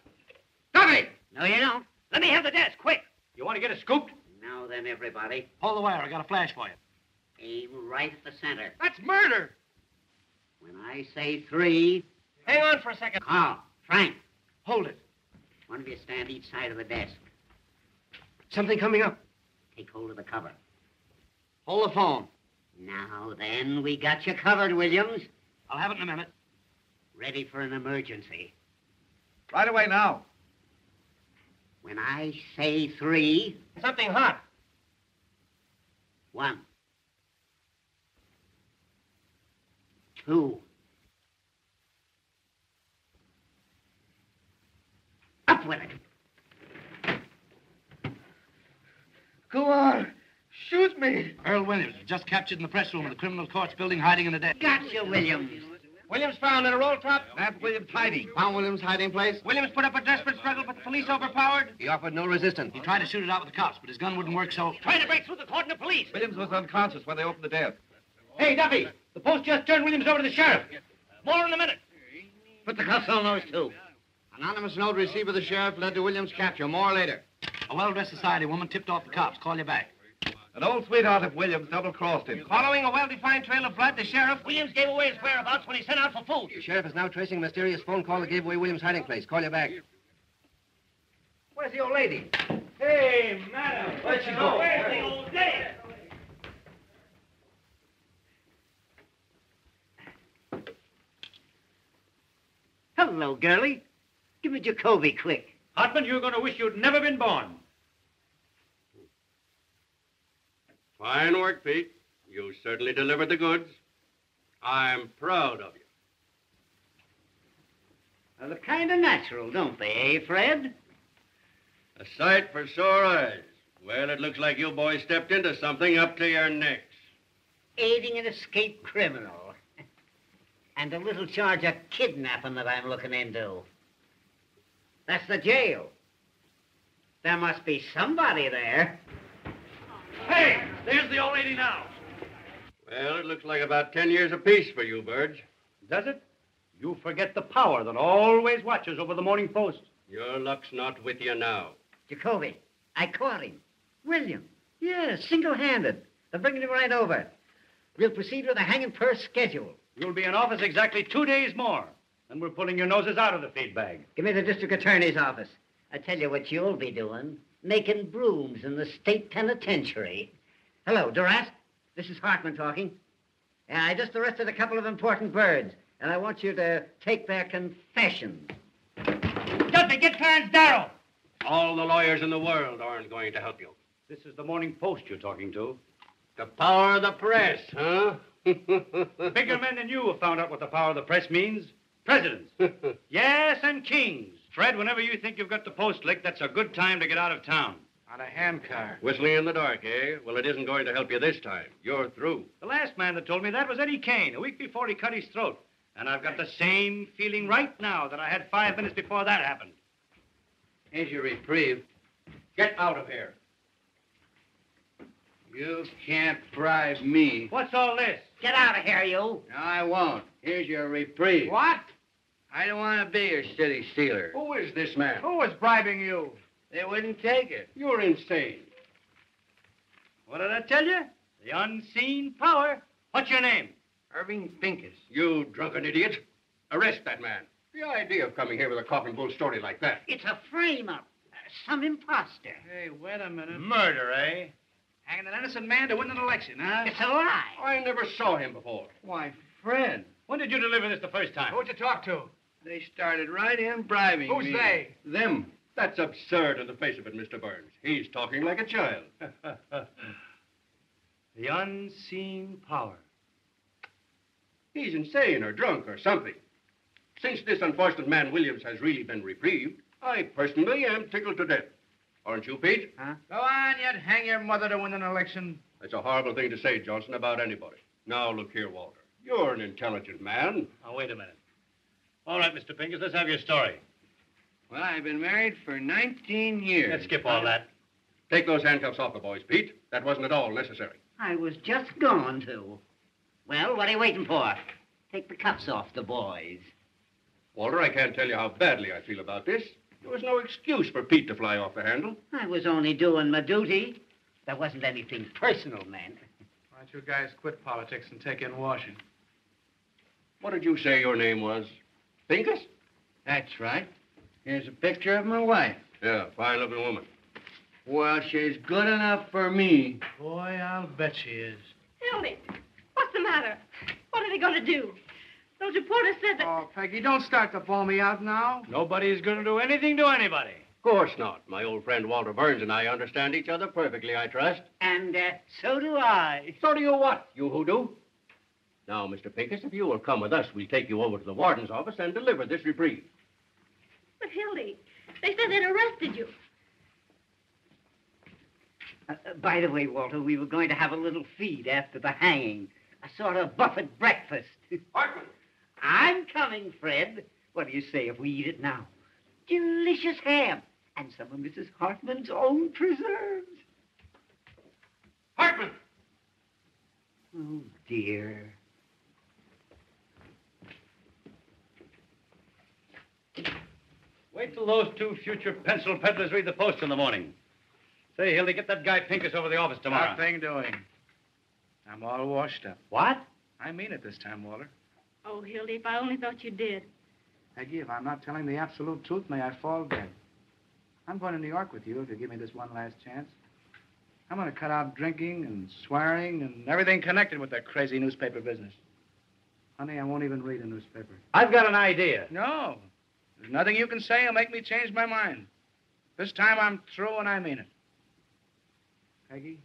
Duffy! No, you don't. Let me have the desk, quick. You want to get it scooped? Now then, everybody. Hold the wire. I got a flash for you. Aim right at the center. That's murder. When I say 3... Hang on for a second. Carl, Frank, Hold it. one of you stand each side of the desk. Something coming up. Take hold of the cover. Hold the phone. Now then, we got you covered, Williams. I'll have it in a minute. Ready for an emergency. Right away now. When I say 3... Something hot. 1. 2. Up with it. Go on. Shoot me. Earl Williams, just captured in the press room of the criminal courts building, hiding in a desk. Gotcha, Williams. Williams found in a roll top. Have Williams hiding. Found Williams' hiding place? Williams put up a desperate struggle, but the police overpowered. He offered no resistance. He tried to shoot it out with the cops, but his gun wouldn't work, so... Trying to break through the cordon of police. Williams was unconscious when they opened the desk. Hey, Duffy, the post just turned Williams over to the sheriff. More in a minute. Put the cuffs on those two. Anonymous note received by the sheriff led to Williams' capture. More later. A well-dressed society woman tipped off the cops. Call you back. An old sweetheart of Williams double-crossed him. Following a well-defined trail of blood, the sheriff, Williams gave away his whereabouts when he sent out for food. The sheriff is now tracing a mysterious phone call that gave away Williams' hiding place. Call you back. Where's the old lady? Hey, madam. Where'd she go? Where's the old lady? Hello, girlie. Give me Jacoby, quick. Hartman, you're going to wish you'd never been born. Fine work, Pete. You certainly delivered the goods. I'm proud of you. They look kind of natural, don't they, eh, Fred? A sight for sore eyes. Well, it looks like you boys stepped into something up to your necks. Aiding an escaped criminal. And a little charge of kidnapping that I'm looking into. That's the jail. There must be somebody there. Hey, there's the old lady now. Well, it looks like about 10 years apiece for you, Birds. Does it? You forget the power that always watches over the Morning Post. Your luck's not with you now. Jacoby, I caught him. William. Yeah, single-handed. They're bringing him right over. We'll proceed with a hanging per schedule. You'll be in office exactly 2 days more. Then we're pulling your noses out of the feed bag. Give me the district attorney's office. I tell you what you'll be doing. Making brooms in the state penitentiary. Hello, Duras. This is Hartman talking. Yeah, I just arrested a couple of important birds, and I want you to take their confessions. Duffy, get Clarence Darrow. All the lawyers in the world aren't going to help you. This is the Morning Post you're talking to. The power of the press, huh? Bigger men than you have found out what the power of the press means. Presidents. Yes, and kings. Fred, whenever you think you've got the post licked, that's a good time to get out of town. On a handcar. Whistling in the dark, eh? Well, it isn't going to help you this time. You're through. The last man that told me that was Eddie Kane, a week before he cut his throat. And I've got the same feeling right now that I had 5 minutes before that happened. Here's your reprieve. Get out of here. You can't bribe me. What's all this? Get out of here, you. No, I won't. Here's your reprieve. What? I don't want to be your city stealer. Who is this man? Who was bribing you? They wouldn't take it. You're insane. What did I tell you? The unseen power. What's your name? Irving Pincus. You drunken idiot. Arrest that man. The idea of coming here with a coffin bull story like that. It's a frame-up. Some imposter. Hey, wait a minute. Murder, eh? Hanging an innocent man to win an election, huh? It's a lie. I never saw him before. Why, Fred, When did you deliver this the first time? Who'd you talk to? they started right in bribing Who's me. they? Them. That's absurd in the face of it, Mr. Burns. He's talking like a child. The unseen power. He's insane or drunk or something. Since this unfortunate man Williams has really been reprieved, I personally am tickled to death. Aren't you, Pete? Huh? Go on, you'd hang your mother to win an election. That's a horrible thing to say, Johnson, about anybody. Now, look here, Walter. You're an intelligent man. Now, wait a minute. All right, Mr. Pincus, let's have your story. Well, I've been married for 19 years. Let's skip all that. Take those handcuffs off the boys, Pete. That wasn't at all necessary. I was just going to. Well, what are you waiting for? Take the cuffs off the boys. Walter, I can't tell you how badly I feel about this. There was no excuse for Pete to fly off the handle. I was only doing my duty. There wasn't anything personal, man. Why don't you guys quit politics and take in washing? What did you say your name was? Pincus? That's right. Here's a picture of my wife. Yeah, fine-looking woman. Well, she's good enough for me. Boy, I'll bet she is. Hildy, what's the matter? What are they going to do? Those reporters said that... Oh, Peggy, don't start to bawl me out now. Nobody's going to do anything to anybody. Of course not. My old friend Walter Burns and I understand each other perfectly, I trust. And so do I. So do you what, you hoodoo? Now, Mr. Pincus, if you will come with us, we'll take you over to the warden's office and deliver this reprieve. But, Hildy, they said they'd arrested you. By the way, Walter, we were going to have a little feed after the hanging. A sort of buffet breakfast. Hartman! I'm coming, Fred. What do you say if we eat it now? Delicious ham. And some of Mrs. Hartman's own preserves. Hartman! Oh, dear. Wait till those two future pencil peddlers read the Post in the morning. Say, Hildy, get that guy Pincus over to the office tomorrow. Nothing doing. I'm all washed up. What? I mean it this time, Walter. Oh, Hildy, if I only thought you did. Peggy, if I'm not telling the absolute truth, may I fall dead. I'm going to New York with you if you give me this one last chance. I'm going to cut out drinking and swearing and everything connected with that crazy newspaper business. Honey, I won't even read a newspaper. I've got an idea. No. There's nothing you can say will make me change my mind. This time I'm through and I mean it. Peggy,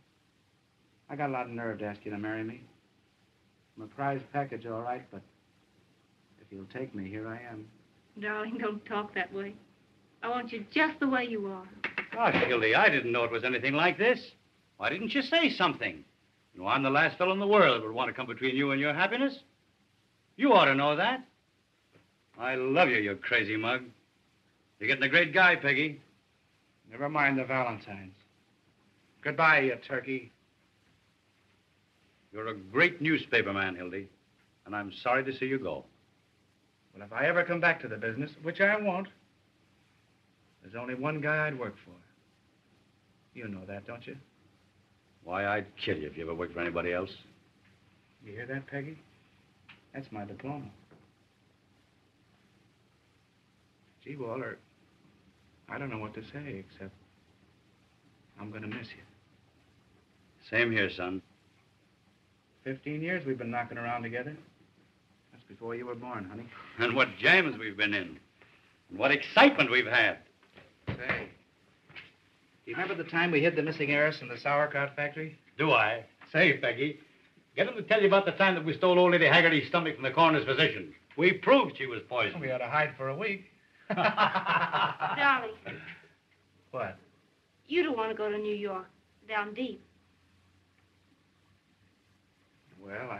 I got a lot of nerve to ask you to marry me. I'm a prize package, all right, but if you'll take me, here I am. Darling, don't talk that way. I want you just the way you are. Gosh, Hildy, I didn't know it was anything like this. Why didn't you say something? You know, I'm the last fellow in the world that would want to come between you and your happiness. You ought to know that. I love you, you crazy mug. You're getting a great guy, Peggy. Never mind the Valentines. Goodbye, you turkey. You're a great newspaper man, Hildy, and I'm sorry to see you go. Well, if I ever come back to the business, which I won't, there's only one guy I'd work for. You know that, don't you? Why, I'd kill you if you ever worked for anybody else. You hear that, Peggy? That's my diploma. Gee, Walter, I don't know what to say except I'm going to miss you. Same here, son. 15 years we've been knocking around together. That's before you were born, honey. And what jams we've been in. And what excitement we've had. Say, do you remember the time we hid the missing heiress in the sauerkraut factory? Do I? Say, Peggy, get him to tell you about the time that we stole old Lady Haggerty's stomach from the coroner's physician. We proved she was poisoned. We ought to hide for a week. Darling, What? you don't want to go to New York, down deep. Well,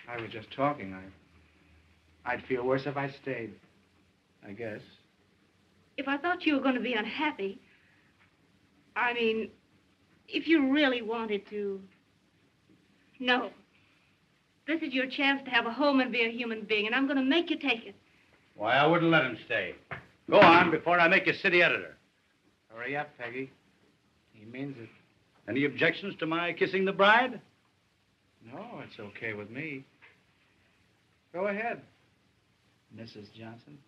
I was just talking. I'd feel worse if I stayed, I guess. If I thought you were going to be unhappy, I mean, if you really wanted to... No. This is your chance to have a home and be a human being, and I'm going to make you take it. Why, I wouldn't let him stay. Go on before I make you city editor. Hurry up, Peggy. He means it. Any objections to my kissing the bride? No, it's okay with me. Go ahead, Mrs. Johnson.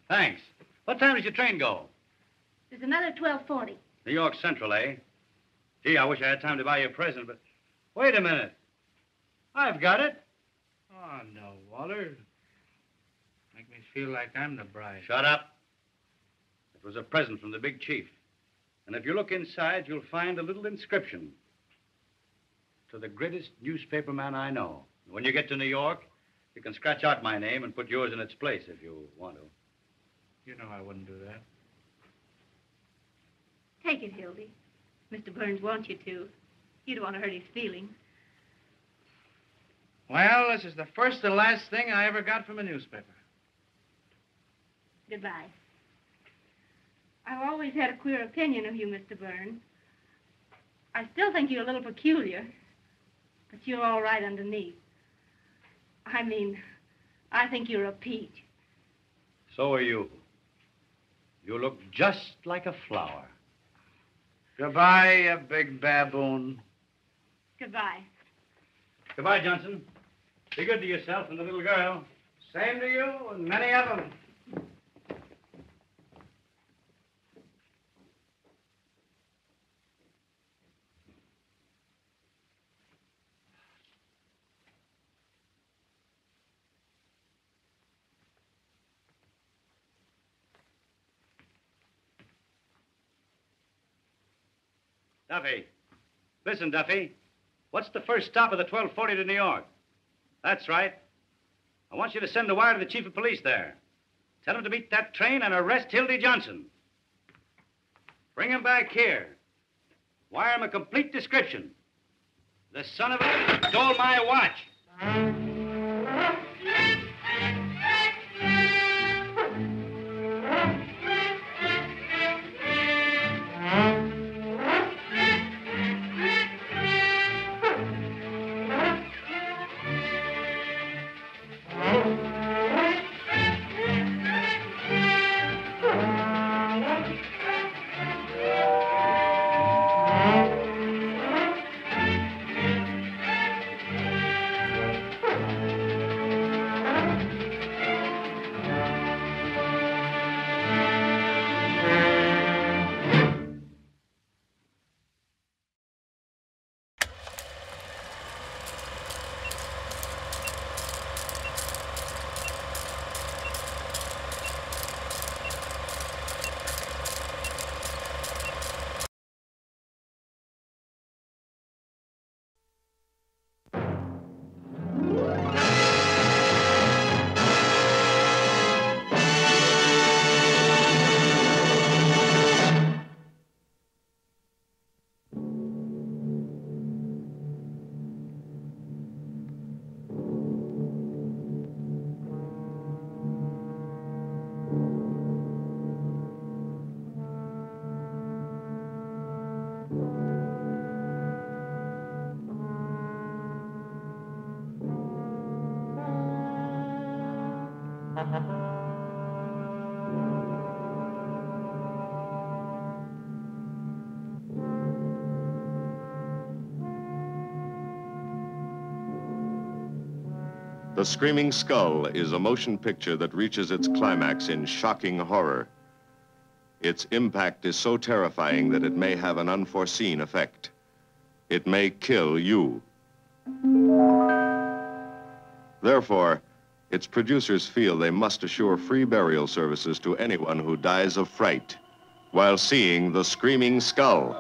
Thanks. What time does your train go? There's another 12:40. New York Central, eh? Gee, I wish I had time to buy you a present, but... Wait a minute. I've got it. Oh, no, Walter. Make me feel like I'm the bride. Shut up. It was a present from the big chief. And if you look inside, you'll find a little inscription. To the greatest newspaper man I know. When you get to New York, you can scratch out my name and put yours in its place if you want to. You know I wouldn't do that. Take it, Hildy. Mr. Burns wants you to. You don't want to hurt his feelings. Well, this is the first and last thing I ever got from a newspaper. Goodbye. I've always had a queer opinion of you, Mr. Byrne. I still think you're a little peculiar, but you're all right underneath. I mean, I think you're a peach. So are you. You look just like a flower. Goodbye, you big baboon. Goodbye. Goodbye, Johnson. Be good to yourself and the little girl. Same to you and many of them. Duffy. Listen, Duffy. What's the first stop of the 1240 to New York? That's right. I want you to send a wire to the chief of police there. Tell him to meet that train and arrest Hildy Johnson. Bring him back here. Wire him a complete description. The son of a stole my watch. The Screaming Skull is a motion picture that reaches its climax in shocking horror. Its impact is so terrifying that it may have an unforeseen effect. It may kill you. Therefore, its producers feel they must assure free burial services to anyone who dies of fright while seeing The Screaming Skull.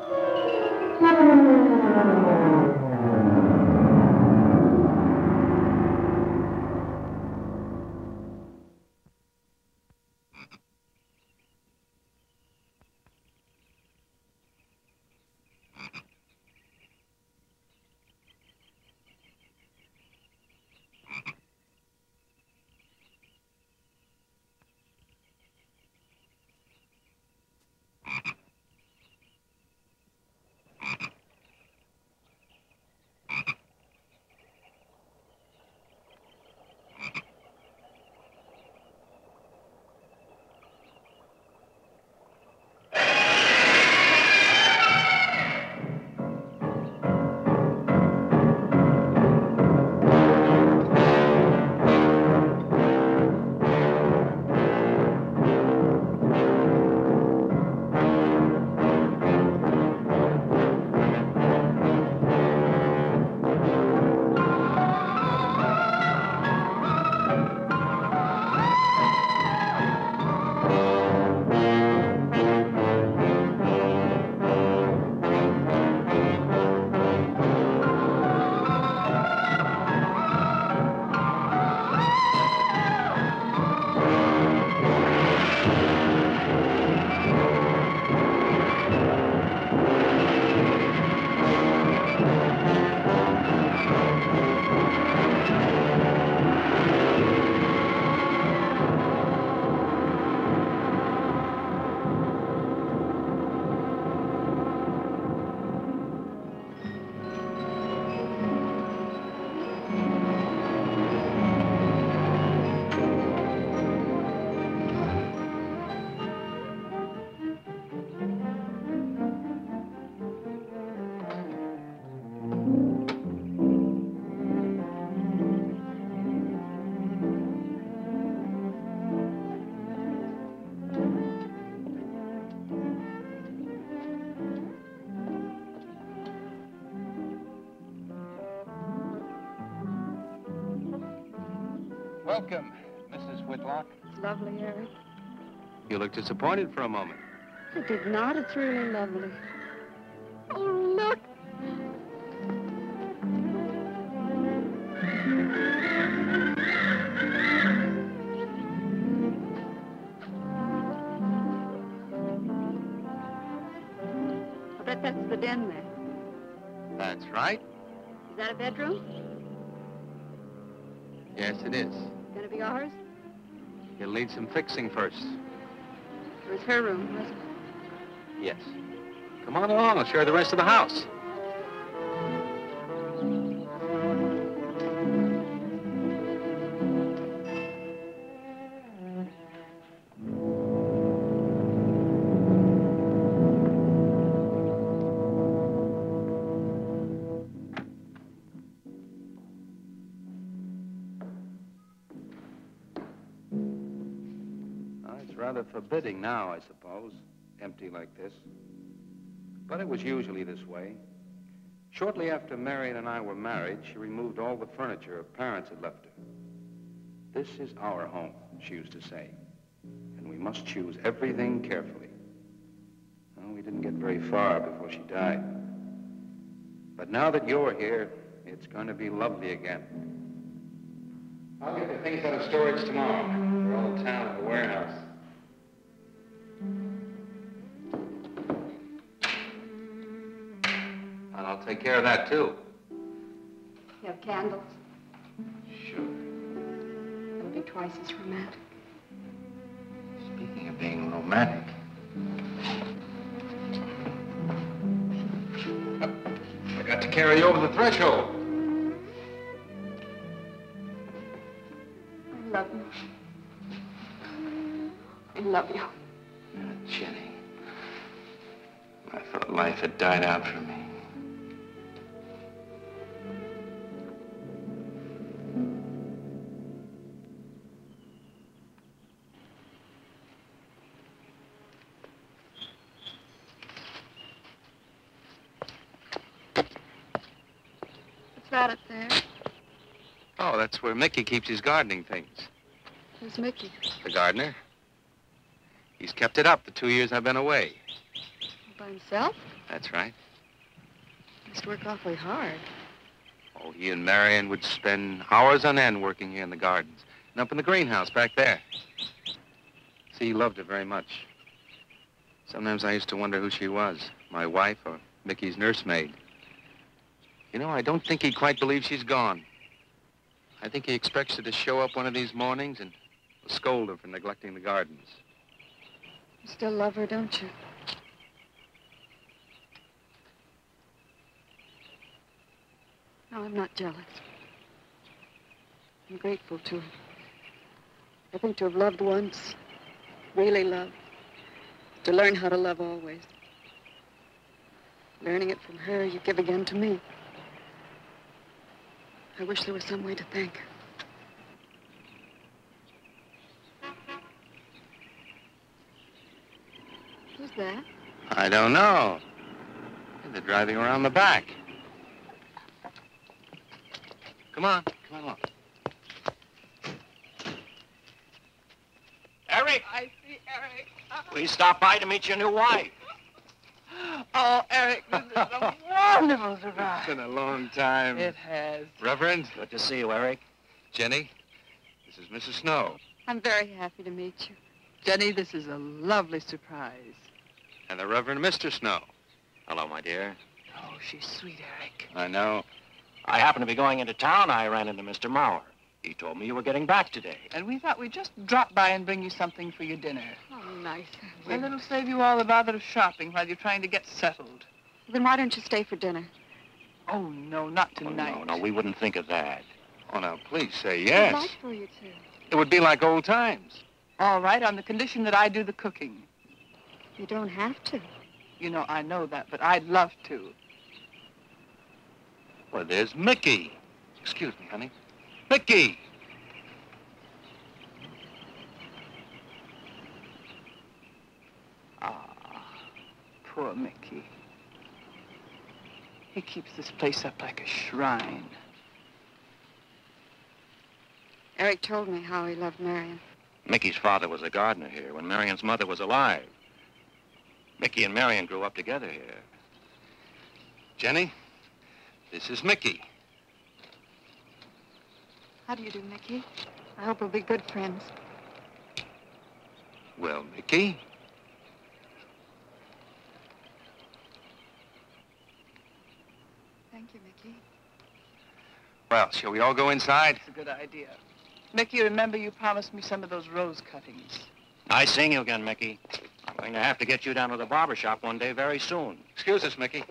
Welcome, Mrs. Whitlock. It's lovely, Eric. You look disappointed for a moment. I did not. It's really lovely. Oh, look. I bet that's the den there. That's right. Is that a bedroom? Yes, it is. Gonna be ours? It'll need some fixing first. Or is her room, wasn't it? Yes. Come on along. I'll show you the rest of the house. It's rather forbidding now, I suppose. Empty like this. But it was usually this way. Shortly after Marion and I were married, she removed all the furniture her parents had left her. This is our home, she used to say. And we must choose everything carefully. Well, we didn't get very far before she died. But now that you're here, it's going to be lovely again. I'll get the things out of storage tomorrow. They're all in town in the warehouse. And I'll take care of that, too. You have candles? Sure. It'll be twice as romantic. Speaking of being romantic. I got to carry you over the threshold. I love you. I love you. Jenny, I thought life had died out for me. What's that up there? Oh, that's where Mickey keeps his gardening things. Who's Mickey? The gardener. He's kept it up the 2 years I've been away. By himself? That's right. He must work awfully hard. Oh, he and Marion would spend hours on end working here in the gardens and up in the greenhouse back there. See, he loved her very much. Sometimes I used to wonder who she was, my wife or Mickey's nursemaid. You know, I don't think he quite believes she's gone. I think he expects her to show up one of these mornings and scold her for neglecting the gardens. You still love her, don't you? No, I'm not jealous. I'm grateful to her. I think to have loved once, really loved, to learn how to love always. Learning it from her, you give again to me. I wish there was some way to thank her. Who's that? I don't know. They're driving around the back. Come on along. Eric! I see Eric. We stopped by to meet your new wife. Oh, Eric, this is a wonderful surprise. It's been a long time. It has. Reverend. Good to see you, Eric. Jenny, this is Mrs. Snow. I'm very happy to meet you. Jenny, this is a lovely surprise. And the Reverend Mr. Snow. Hello, my dear. Oh, she's sweet, Eric. I know. I happened to be going into town. I ran into Mr. Mauer. He told me you were getting back today. And we thought we'd just drop by and bring you something for your dinner. Oh, nice. Well, it'll save you all the bother of shopping while you're trying to get settled. Then why don't you stay for dinner? Oh, no, not tonight. Oh, no, we wouldn't think of that. Oh, now, please say I'd yes. like for you to. It would be like old times. All right, on the condition that I do the cooking. You don't have to. You know, I know that, but I'd love to. Well, there's Mickey. Excuse me, honey. Mickey! Poor Mickey. He keeps this place up like a shrine. Eric told me how he loved Marion. Mickey's father was a gardener here when Marion's mother was alive. Mickey and Marion grew up together here. Jenny, this is Mickey. How do you do, Mickey? I hope we'll be good friends. Well, Mickey? Thank you, Mickey. Well, shall we all go inside? It's a good idea. Mickey, remember you promised me some of those rose cuttings. I sing you again, Mickey. I'm going to have to get you down to the barber shop one day very soon. Excuse us, Mickey.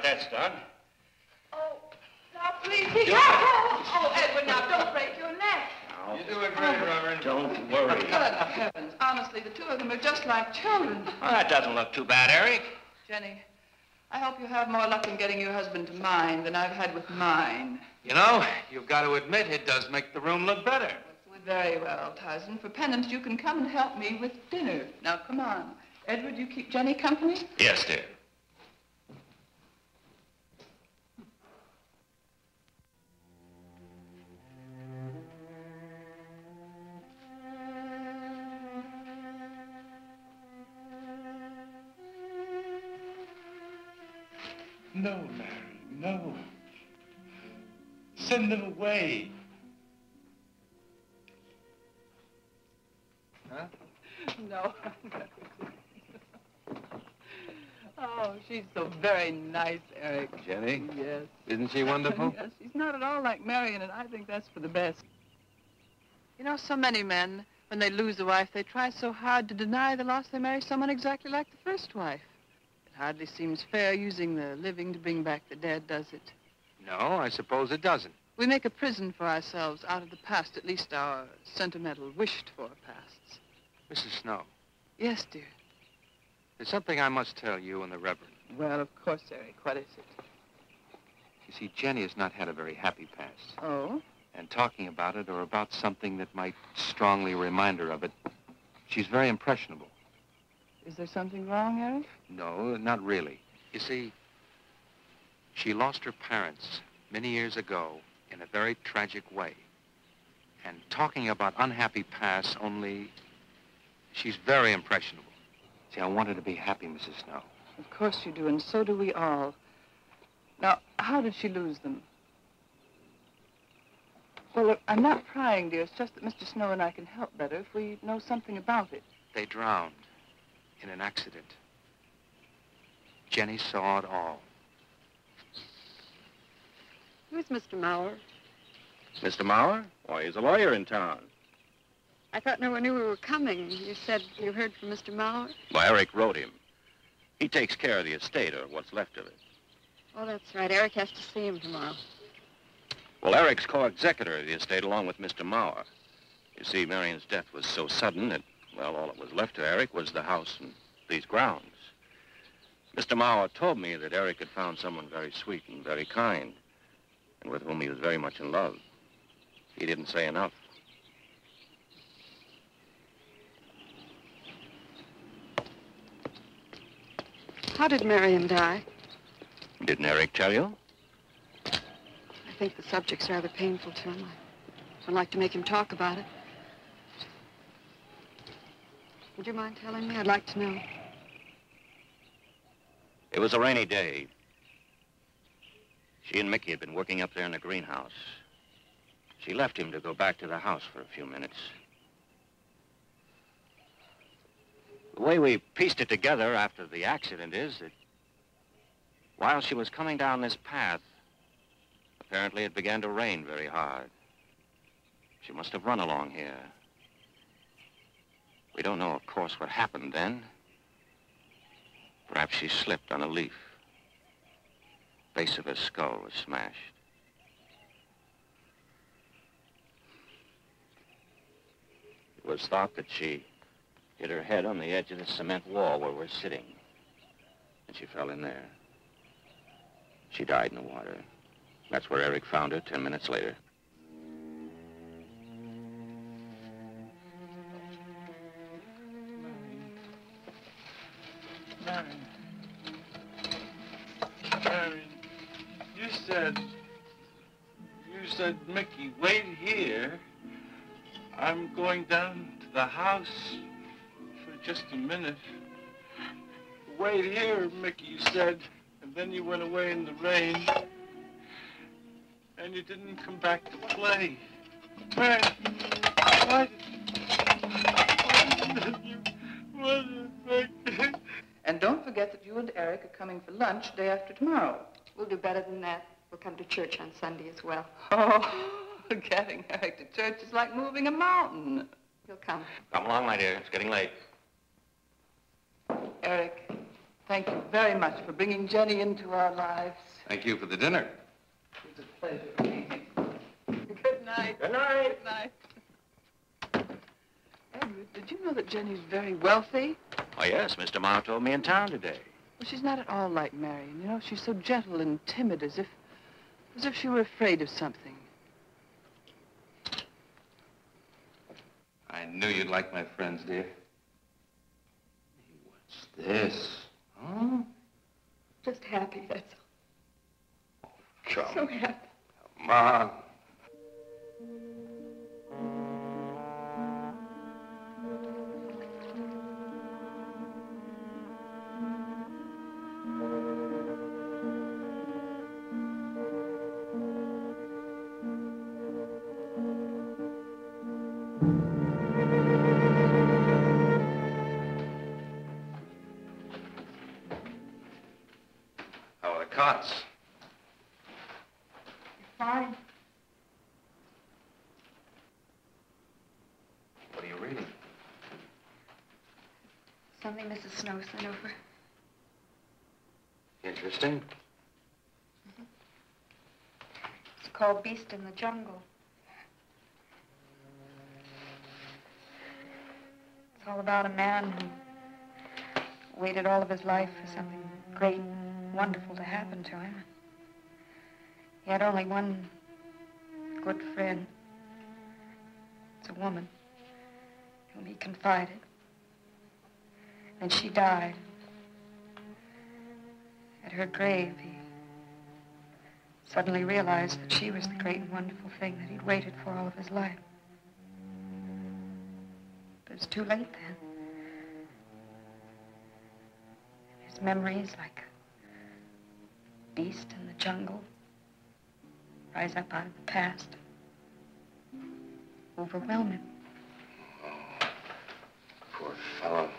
That's done. Oh, now please be careful. Oh, Edward, now don't break your neck. You're doing great, Reverend. Don't worry. Good heavens. Honestly, the two of them are just like children. Well, that doesn't look too bad, Eric. Jenny, I hope you have more luck in getting your husband to mine than I've had with mine. You know, you've got to admit it does make the room look better. Very well, Tyson. For penance, you can come and help me with dinner. Now, come on. Edward, you keep Jenny company? Yes, dear. No, Mary, no. Send them away. Huh? No. Oh, she's so very nice, Eric. Jenny? Yes. Isn't she wonderful? Yes, she's not at all like Marion, and I think that's for the best. You know, so many men, when they lose a wife, they try so hard to deny the loss they marry someone exactly like the first wife. It hardly seems fair using the living to bring back the dead, does it? No, I suppose it doesn't. We make a prison for ourselves out of the past, at least our sentimental, wished-for pasts. Mrs. Snow, Yes, dear. there's something I must tell you and the Reverend. Well, of course, Eric. What is it? You see, Jenny has not had a very happy past. Oh? And talking about it or about something that might strongly remind her of it, she's very impressionable. Is there something wrong, Eric? No, not really. You see, she lost her parents many years ago in a very tragic way. And talking about unhappy past only, she's very impressionable. See, I want her to be happy, Mrs. Snow. Of course you do, and so do we all. Now, how did she lose them? Well, look, I'm not prying, dear. It's just that Mr. Snow and I can help better if we know something about it. They drowned in an accident. Jenny saw it all. Who's Mr. Mauer? Mr. Mauer? Why, he's a lawyer in town. I thought no one knew we were coming. You said you heard from Mr. Mauer? Well, Eric wrote him. He takes care of the estate, or what's left of it. Oh, that's right. Eric has to see him tomorrow. Well, Eric's co-executor of the estate along with Mr. Mauer. You see, Marion's death was so sudden that, well, all that was left to Eric was the house and these grounds. Mr. Mauer told me that Eric had found someone very sweet and very kind, and with whom he was very much in love. He didn't say enough. How did Marion die? Didn't Eric tell you? I think the subject's rather painful to him. I don't like to make him talk about it. Would you mind telling me? I'd like to know. It was a rainy day. She and Mickey had been working up there in the greenhouse. She left him to go back to the house for a few minutes. The way we pieced it together after the accident is that while she was coming down this path, apparently it began to rain very hard. She must have run along here. We don't know, of course, what happened then. Perhaps she slipped on a leaf. Base of her skull was smashed. It was thought that she hit her head on the edge of the cement wall where we're sitting. And she fell in there. She died in the water. That's where Eric found her 10 minutes later. Marion, you said, Mickey, wait here. I'm going down to the house for just a minute. Wait here, Mickey, you said, and then you went away in the rain, and you didn't come back to play. Man, why did you... And don't forget that you and Eric are coming for lunch day after tomorrow. We'll do better than that. We'll come to church on Sunday as well. Oh, getting Eric to church is like moving a mountain. He'll come. Come along, my dear. It's getting late. Eric, thank you very much for bringing Jenny into our lives. Thank you for the dinner. It's a pleasure. Good night. Good night. Good night. Edward, did you know that Jenny's very wealthy? Oh, yes. Mr. Morrow told me in town today. Well, she's not at all like Marion. You know, she's so gentle and timid, as if she were afraid of something. I knew you'd like my friends, dear. What's this? Huh? Just happy, that's all. Come. So happy. Come on. How are the cots? Fine. What are you reading? Something Mrs. Snow sent over. Interesting. It's called Beast in the Jungle. It's all about a man who waited all of his life for something great, wonderful to happen to him. He had only one good friend. It's a woman whom he confided. And she died. At her grave, he suddenly realized that she was the great and wonderful thing that he'd waited for all of his life. But it was too late then. His memories, like a beast in the jungle, rise up out of the past, overwhelm him. Poor fellow.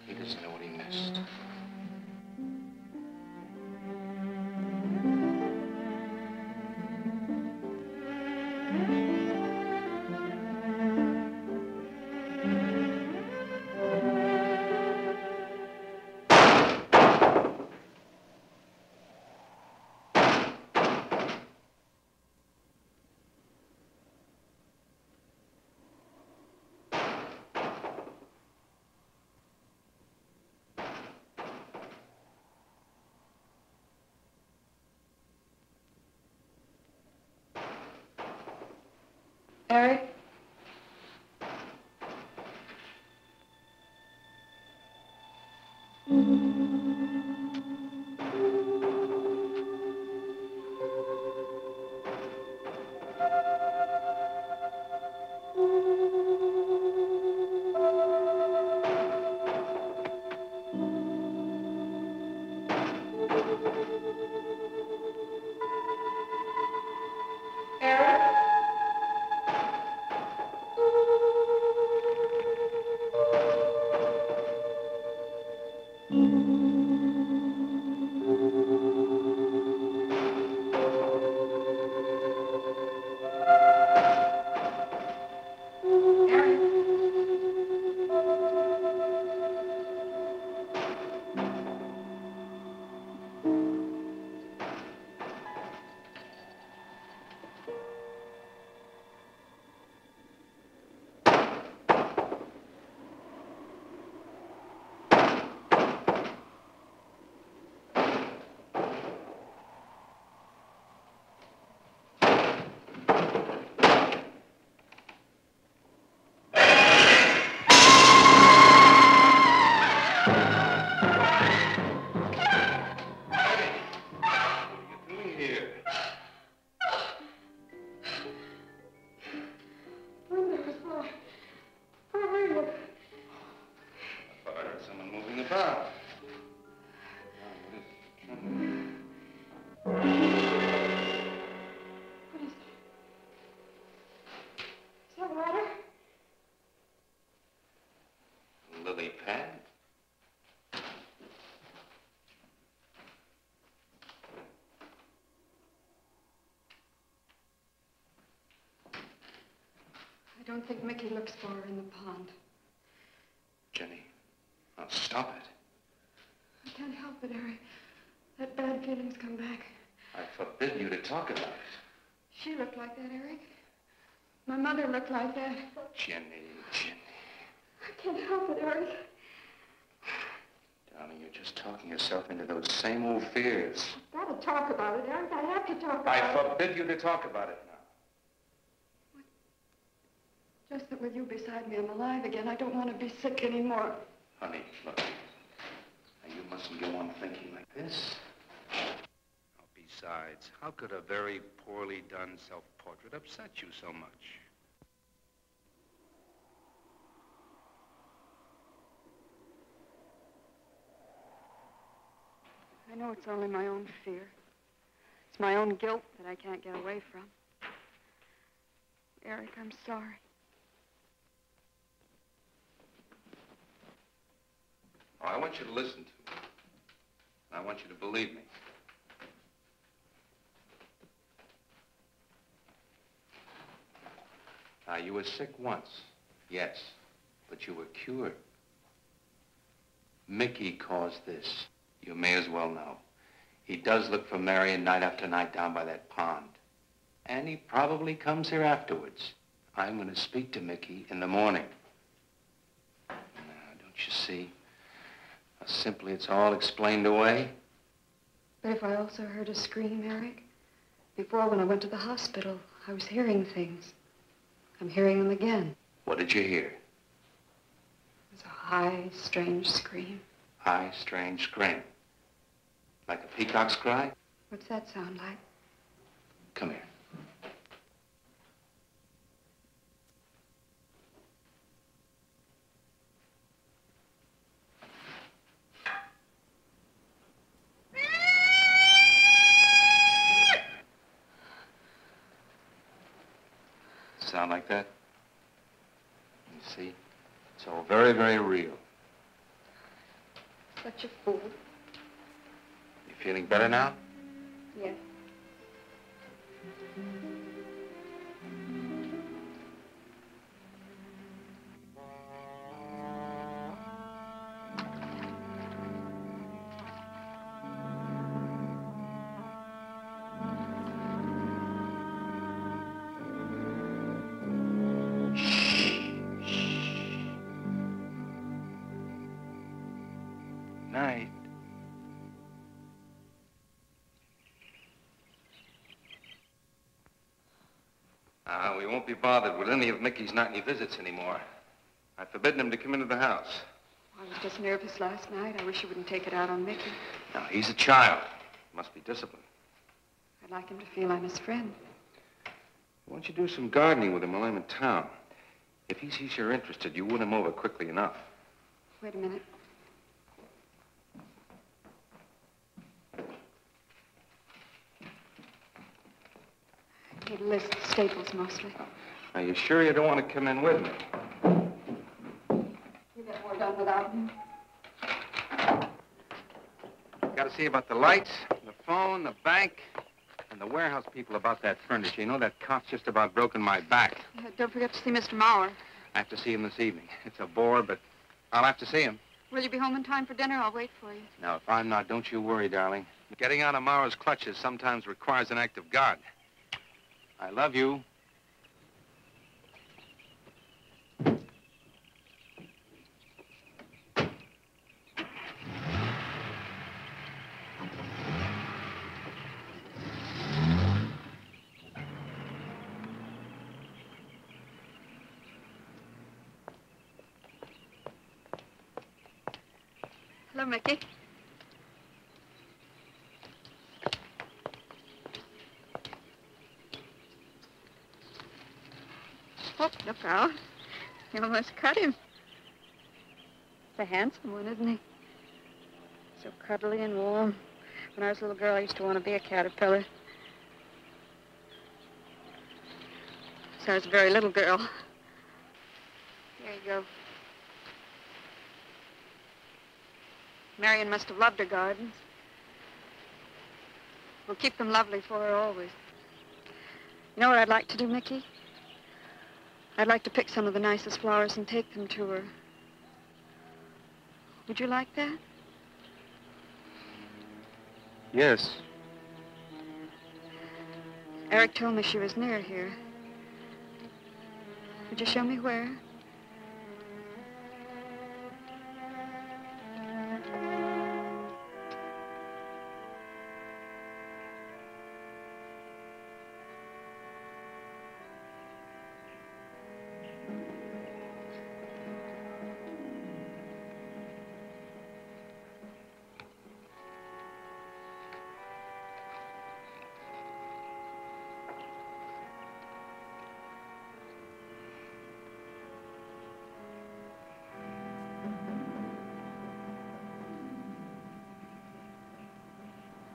He doesn't know what he missed. Eric? Eric? don't think Mickey looks for her in the pond. Jenny, now stop it. I can't help it, Eric. That bad feeling's come back. I forbid you to talk about it. She looked like that, Eric. My mother looked like that. Jenny. I can't help it, Eric. Darling, you're just talking yourself into those same old fears. I've got to talk about it, Eric. I have to talk about I it. forbid you to talk about it now. Just that with you beside me, I'm alive again. I don't want to be sick anymore. Honey, look. Now, you mustn't go on thinking like this. Oh, besides, how could a very poorly done self-portrait upset you so much? I know it's only my own fear. It's my own guilt that I can't get away from. Eric, I'm sorry. Oh, I want you to listen to me. I want you to believe me. Now, you were sick once, yes, but you were cured. Mickey caused this. You may as well know. He does look for Marion night after night down by that pond. And he probably comes here afterwards. I'm going to speak to Mickey in the morning. Now, don't you see? How simply it's all explained away. But if I also heard a scream, Eric, before when I went to the hospital, I was hearing things. I'm hearing them again. What did you hear? It was a high, strange scream. High, strange scream. Like a peacock's cry? What's that sound like? Come here. Sound like that? You see? It's all very, very real. Such a fool. You feeling better now? Yes. Night. We won't be bothered with any of Mickey's nightly visits anymore. I've forbidden him to come into the house. I was just nervous last night. I wish you wouldn't take it out on Mickey. Now, he's a child. Must be disciplined. I'd like him to feel I'm his friend. Why don't you do some gardening with him while I'm in town? If he sees you're interested, you win him over quickly enough. Wait a minute. I need a list of staples mostly. Are you sure you don't want to come in with me? You get more done without me. Got to see about the lights, the phone, the bank, and the warehouse people about that furniture. You know, that cop's just about broken my back. Don't forget to see Mr. Maurer. I have to see him this evening. It's a bore, but I'll have to see him. Will you be home in time for dinner? I'll wait for you. Now, if I'm not, don't you worry, darling. Getting out of Maurer's clutches sometimes requires an act of God. I love you. Hello, Mickey. Oh, look out. You almost cut him. He's a handsome one, isn't he? So cuddly and warm. When I was a little girl, I used to want to be a caterpillar. So I was a very little girl. Here you go. Marion must have loved her gardens. We'll keep them lovely for her always. You know what I'd like to do, Mickey? I'd like to pick some of the nicest flowers and take them to her. Would you like that? Yes. Eric told me she was near here. Would you show me where?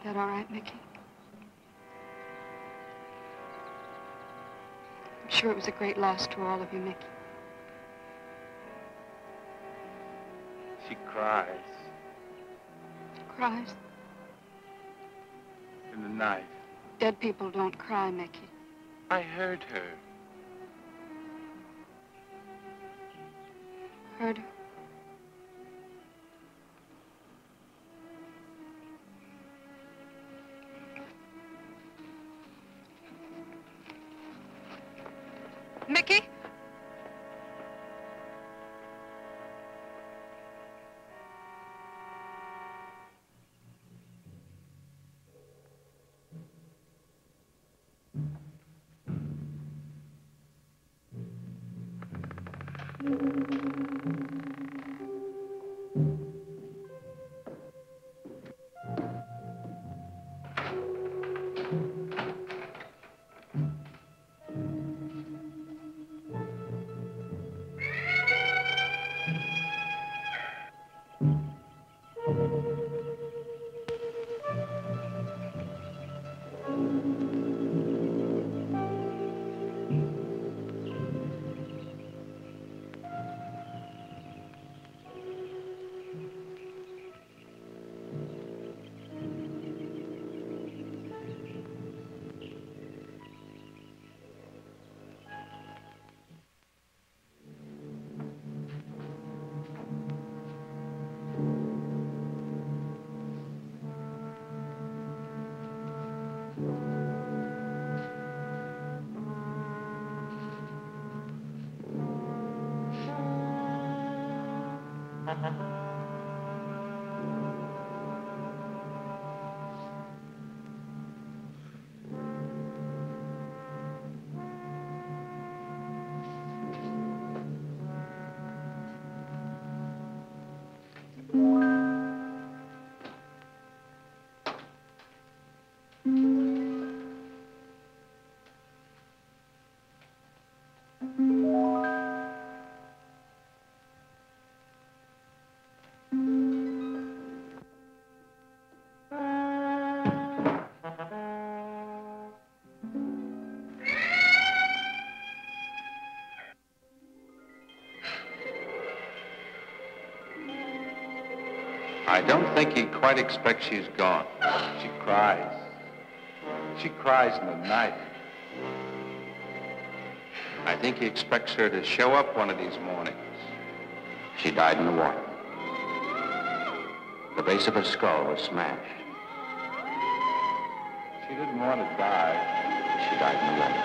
That all right, Mickey? I'm sure it was a great loss to all of you, Mickey. She cries Cries? in the night. Dead people don't cry, Mickey. I heard her. Heard her? Mickey? I don't think he quite expects she's gone. She cries. She cries in the night. I think he expects her to show up one of these mornings. She died in the water. The base of her skull was smashed. She didn't want to die. She died in the water.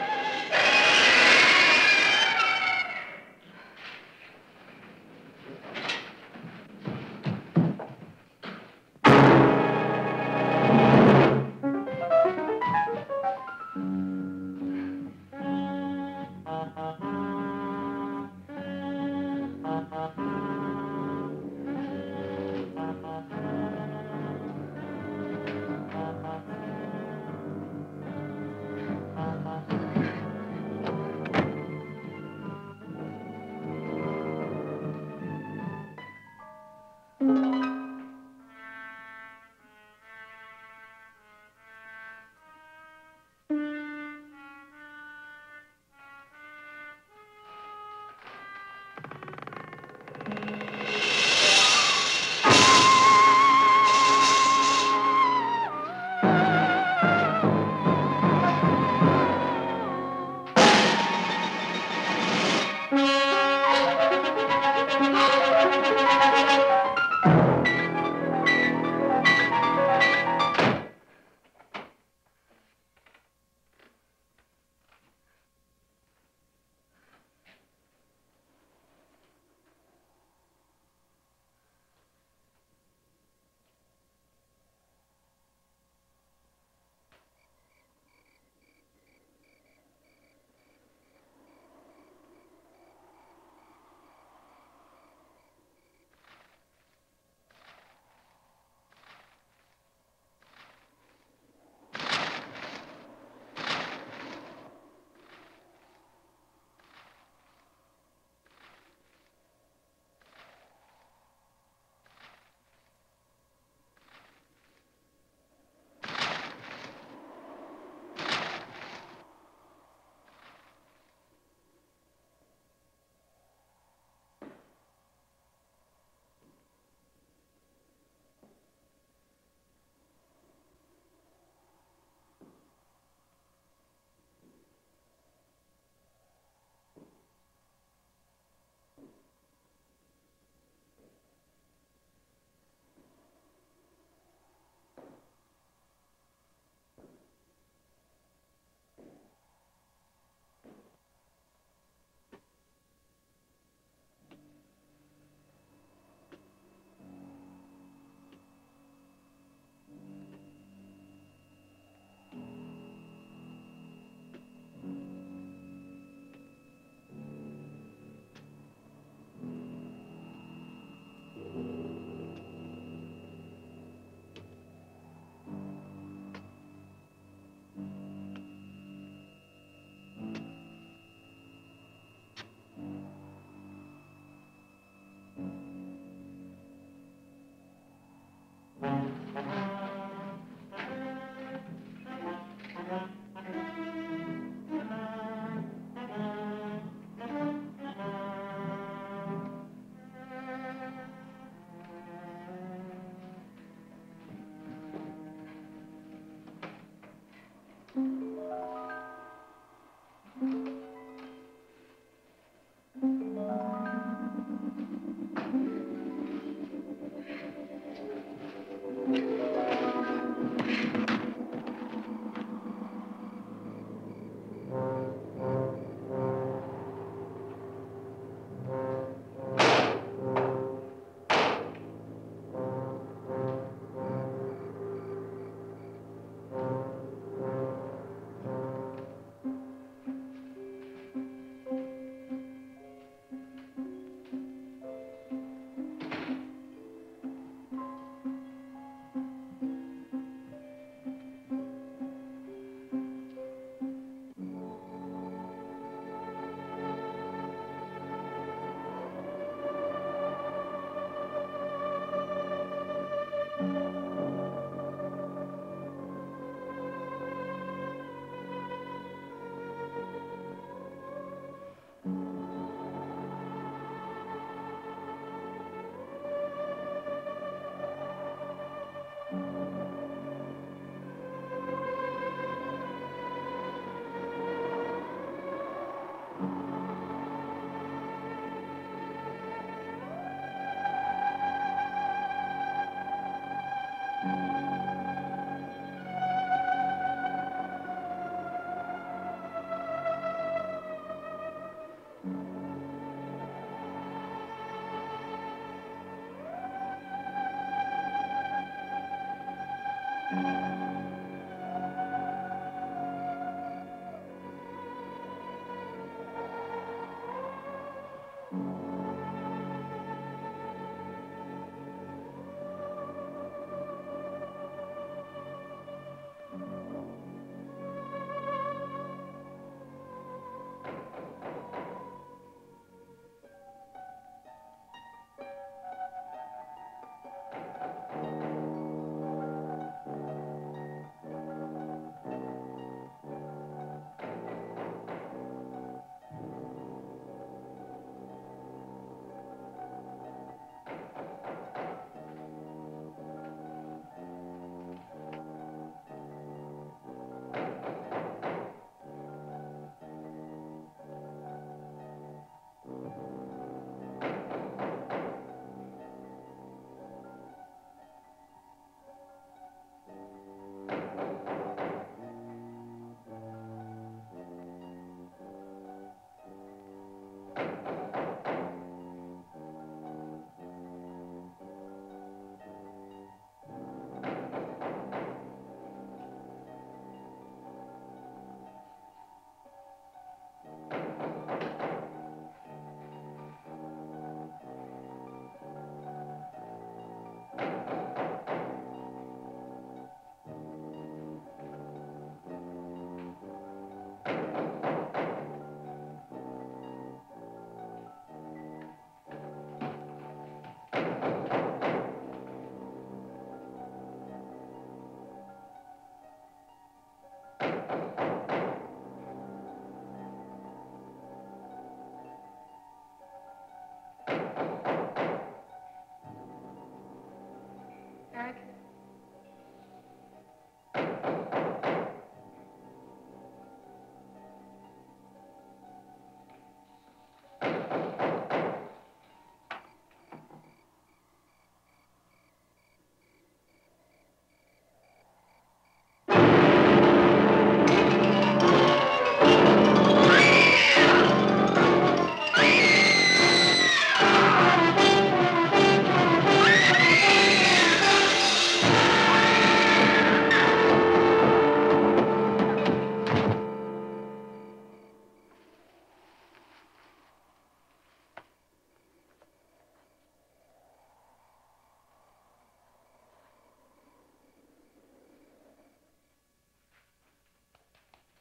Eric?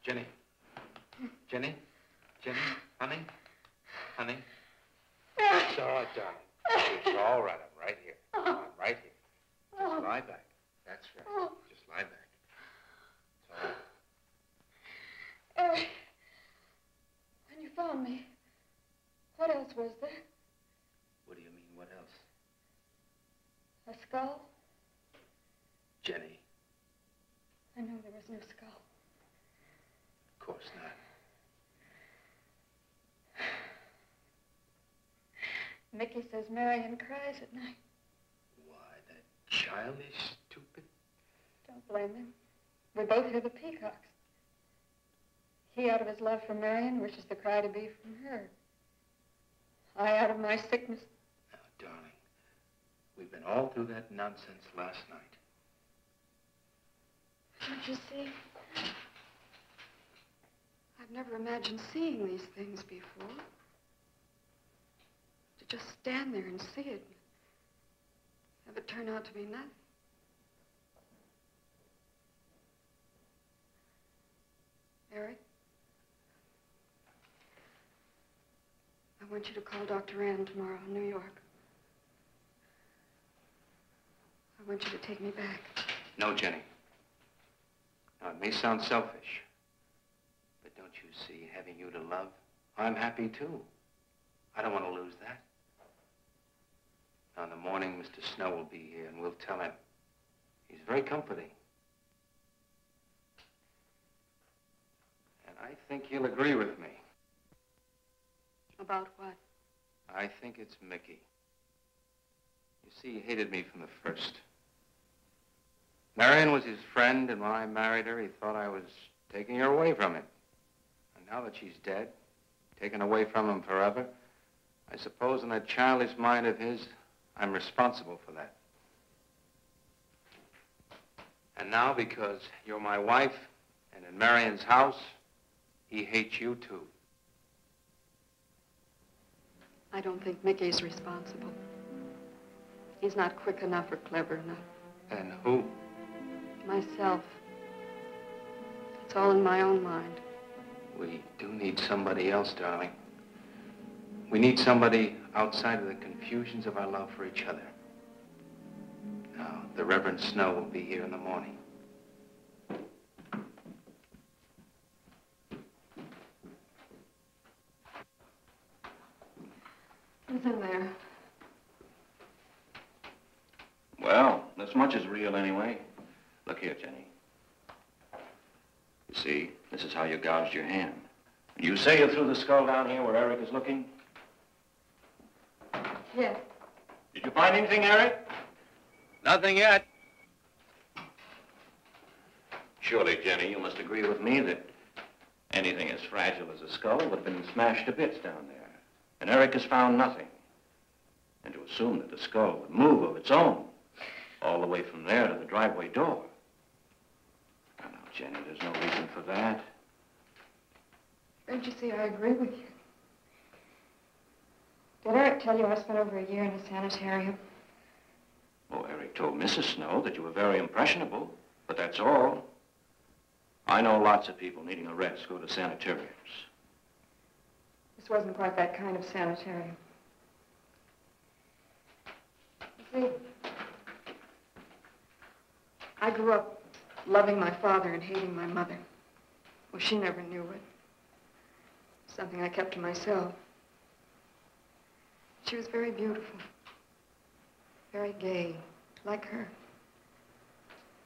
Jenny. Jenny? Jenny? Honey? Honey? It's all right, darling. It's all right. I'm right here. I'm right here. Just lie back. That's right. Just lie back. It's all right. Eric, when you found me, what else was there? What do you mean, what else? A skull? Jenny, I know there was no skull. of course not. Mickey says Marion cries at night. Why, that childish, stupid... Don't blame him. We both hear the peacocks. He, out of his love for Marion, wishes the cry to be from her. I, out of my sickness. Now, darling, we've been all through that nonsense last night. Don't you see? I've never imagined seeing these things before. To just stand there and see it. Have it turn out to be nothing. Eric? I want you to call Dr. Ann tomorrow in New York. I want you to take me back. No, Jenny. Now, it may sound selfish, but don't you see, having you to love, I'm happy too. I don't want to lose that. Now, in the morning, Mr. Snow will be here, and we'll tell him. He's very comforting. And I think he'll agree with me. About what? I think it's Mickey. You see, he hated me from the first. Marion was his friend, and when I married her, he thought I was taking her away from him. And now that she's dead, taken away from him forever, I suppose in that childish mind of his, I'm responsible for that. And now, because you're my wife and in Marion's house, he hates you too. I don't think Mickey's responsible. He's not quick enough or clever enough. And who? Myself. It's all in my own mind. We do need somebody else, darling. We need somebody outside of the confusions of our love for each other. Now, the Reverend Snow will be here in the morning. Who's in there? Well, this much is real anyway. Look here, Jenny. You see, this is how you gouged your hand. You say you threw the skull down here where Eric is looking? Yes. Did you find anything, Eric? Nothing yet. Surely, Jenny, you must agree with me that anything as fragile as a skull would have been smashed to bits down there. And Eric has found nothing. And to assume that the skull would move of its own, all the way from there to the driveway door. Now, Jenny, there's no reason for that. Don't you see, I agree with you. Did Eric tell you I spent over a year in a sanitarium? Oh, Eric told Mrs. Snow that you were very impressionable, but that's all. I know lots of people needing a rest go to sanitariums. This wasn't quite that kind of sanitarium. You see, I grew up loving my father and hating my mother. Well, she never knew it. Something I kept to myself. She was very beautiful. Very gay, like her.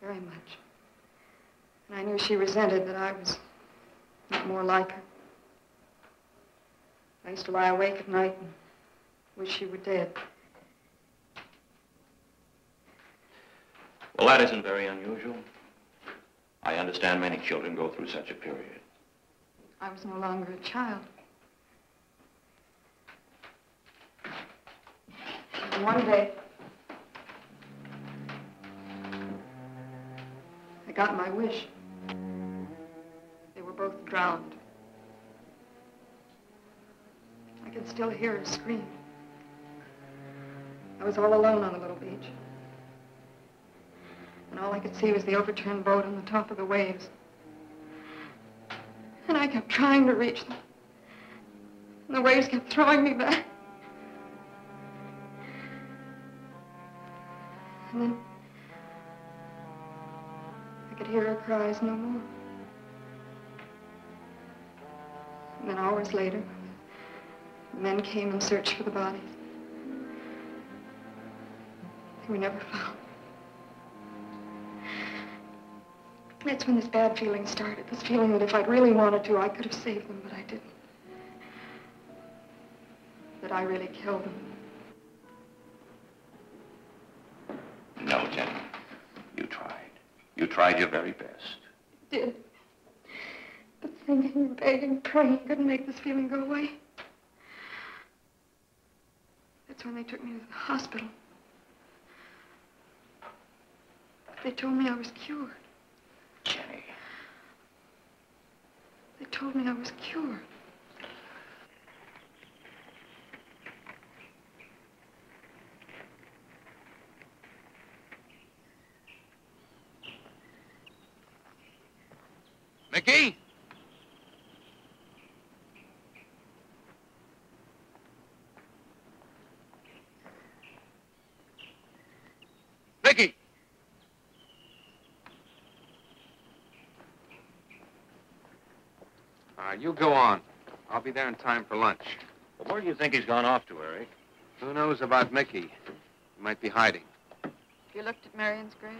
Very much. And I knew she resented that I was not more like her. I used to lie awake at night and wish she were dead. Well, that isn't very unusual. I understand many children go through such a period. I was no longer a child. And one day, I got my wish. They were both drowned. I could still hear her scream. I was all alone on the little beach. And all I could see was the overturned boat on the top of the waves. And I kept trying to reach them. And the waves kept throwing me back. And then I could hear her cries no more. And then hours later, the men came and searched for the bodies. They were never found. That's when this bad feeling started, this feeling that if I'd really wanted to, I could have saved them, but I didn't. That I really killed them. No, Jenny. You tried. You tried your very best. Did. But thinking, begging, praying couldn't make this feeling go away. That's when they took me to the hospital. They told me I was cured. Jenny. They told me I was cured. Mickey? Mickey! You go on. I'll be there in time for lunch. Well, where do you think he's gone off to, Eric? Who knows about Mickey? He might be hiding. You looked at Marion's grave?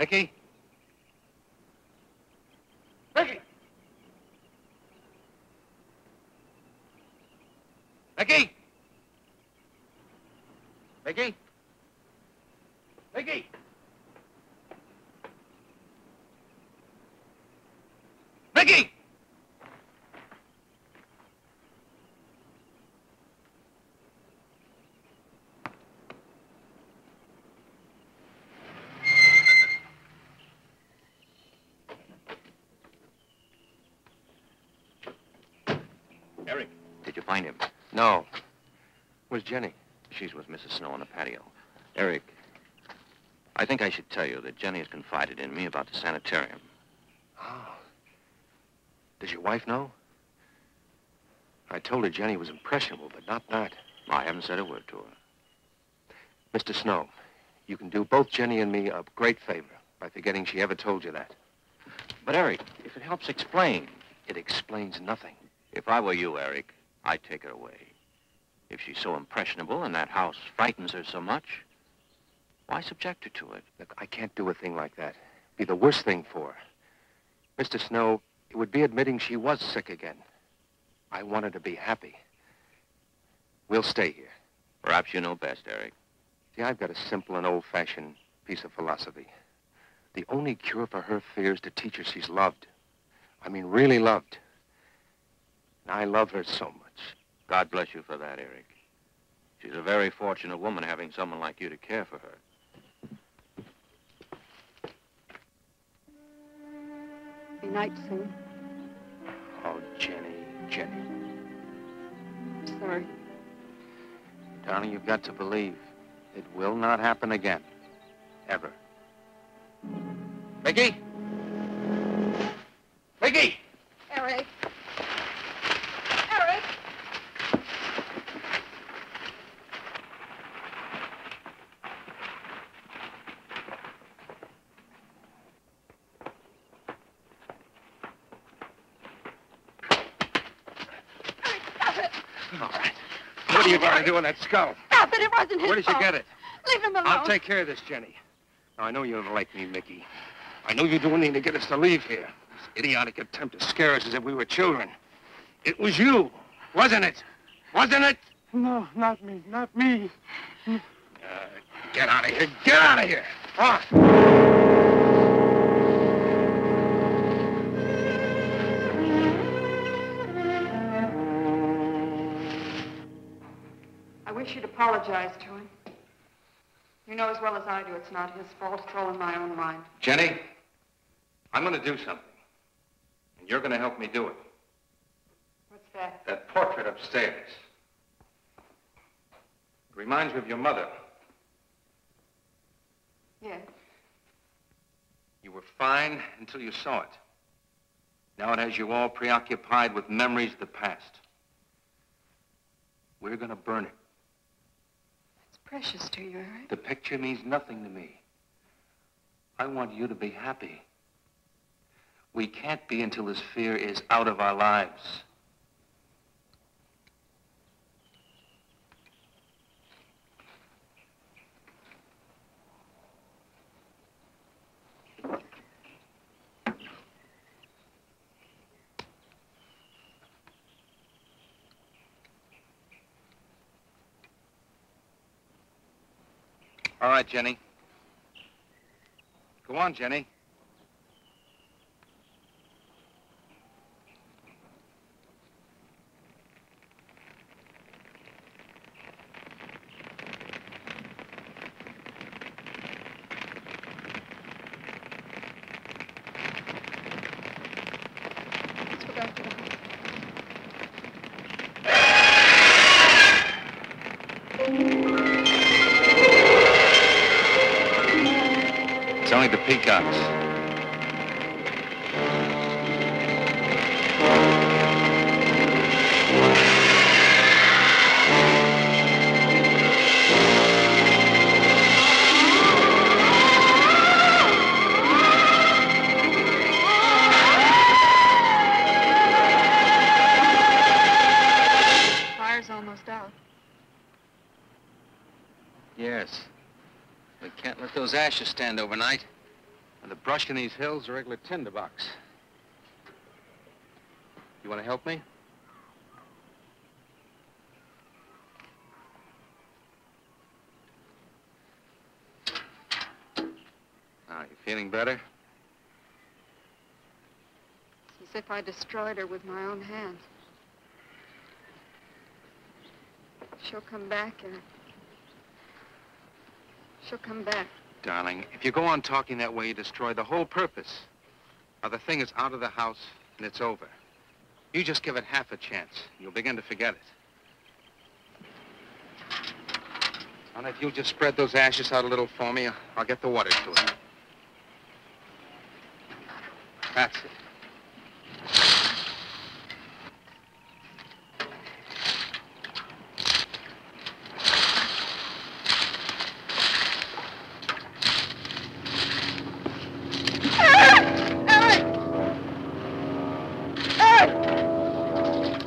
Mickey? Mickey! Mickey! Mickey? Mickey! Mickey! Eric. Did you find him? No. Where's Jenny? She's with Mrs. Snow on the patio. Eric, I think I should tell you that Jenny has confided in me about the sanitarium. Oh. Does your wife know? I told her Jenny was impressionable, but not that. I haven't said a word to her. Mr. Snow, you can do both Jenny and me a great favor by forgetting she ever told you that. But, Eric, if it helps explain. It explains nothing. If I were you, Eric, I'd take her away. If she's so impressionable and that house frightens her so much, why subject her to it? Look, I can't do a thing like that. It'd be the worst thing for her. Mr. Snow, it would be admitting she was sick again. I want her to be happy. We'll stay here. Perhaps you know best, Eric. See, I've got a simple and old-fashioned piece of philosophy. The only cure for her fear is to teach her she's loved. I mean, really loved. And I love her so much. God bless you for that, Eric. She's a very fortunate woman having someone like you to care for her. Be night soon. Oh, Jenny, Jenny. I'm sorry. Darling, you've got to believe it will not happen again. Ever. Mickey? Mickey! Eric. Eric! Stop it! All right. What are you going to do with that skull? Stop it! It wasn't his Where did you fault. get it? Leave him alone. I'll take care of this, Jenny. Now, I know you don't like me, Mickey. I know you do anything to get us to leave here. This idiotic attempt to scare us as if we were children. It was you, wasn't it? Wasn't it? No, not me. Not me. Get out of here. Get out of here. On. I wish you'd apologize to him. You know as well as I do it's not his fault. It's all in my own mind. Jenny, I'm going to do something. And you're going to help me do it. What's that? That portrait upstairs. It reminds me of your mother. Yes. You were fine until you saw it. Now it has you all preoccupied with memories of the past. We're going to burn it. It's precious to you, Eric. The picture means nothing to me. I want you to be happy. We can't be until this fear is out of our lives. All right, Jenny. Go on, Jenny. Let's go back to the house. It's only the peacocks. Fire's almost out. Yes. We can't let those ashes stand overnight. And the brush in these hills is a regular tinderbox. You want to help me? Now, you feeling better? It's as if I destroyed her with my own hands. She'll come back, Eric. She'll come back. Darling, if you go on talking that way, you destroy the whole purpose. Now, the thing is out of the house, and it's over. You just give it half a chance. You'll begin to forget it. And if you'll just spread those ashes out a little for me, I'll get the water to it. That's it.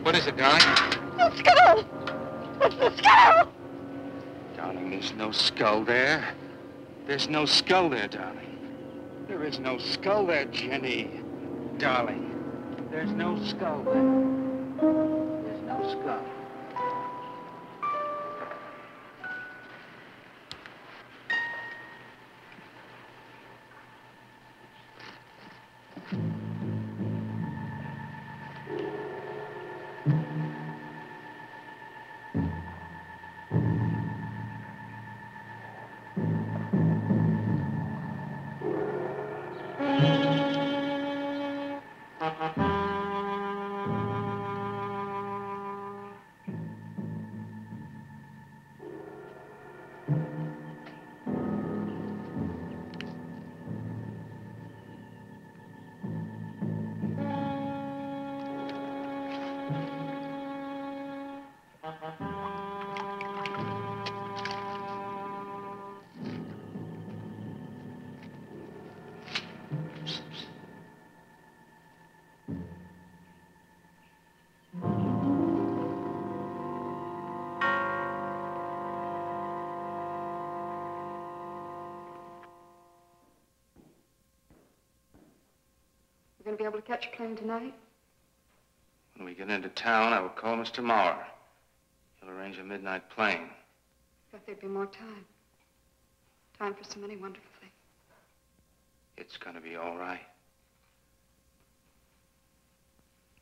What is it, darling? The skull! It's the skull! Darling, there's no skull there. There's no skull there, darling. There is no skull there, Jenny. Darling, there's no skull there. There's no skull. You going to be able to catch a plane tonight? When we get into town, I will call Mr. Maurer. He'll arrange a midnight plane. Thought there'd be more time. Time for so many wonderful things. It's gonna be all right.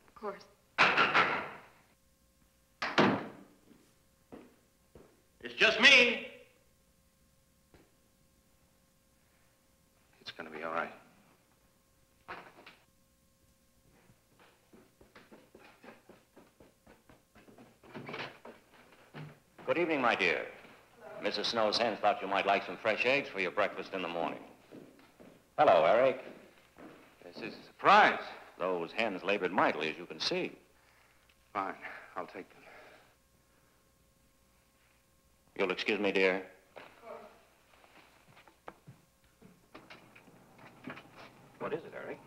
Of course. It's just me. It's gonna be all right. Good evening, my dear. Mrs. Snow's hens thought you might like some fresh eggs for your breakfast in the morning. Hello, Eric. This is a surprise. Those hens labored mightily, as you can see. Fine. I'll take them. You'll excuse me, dear. What is it, Eric?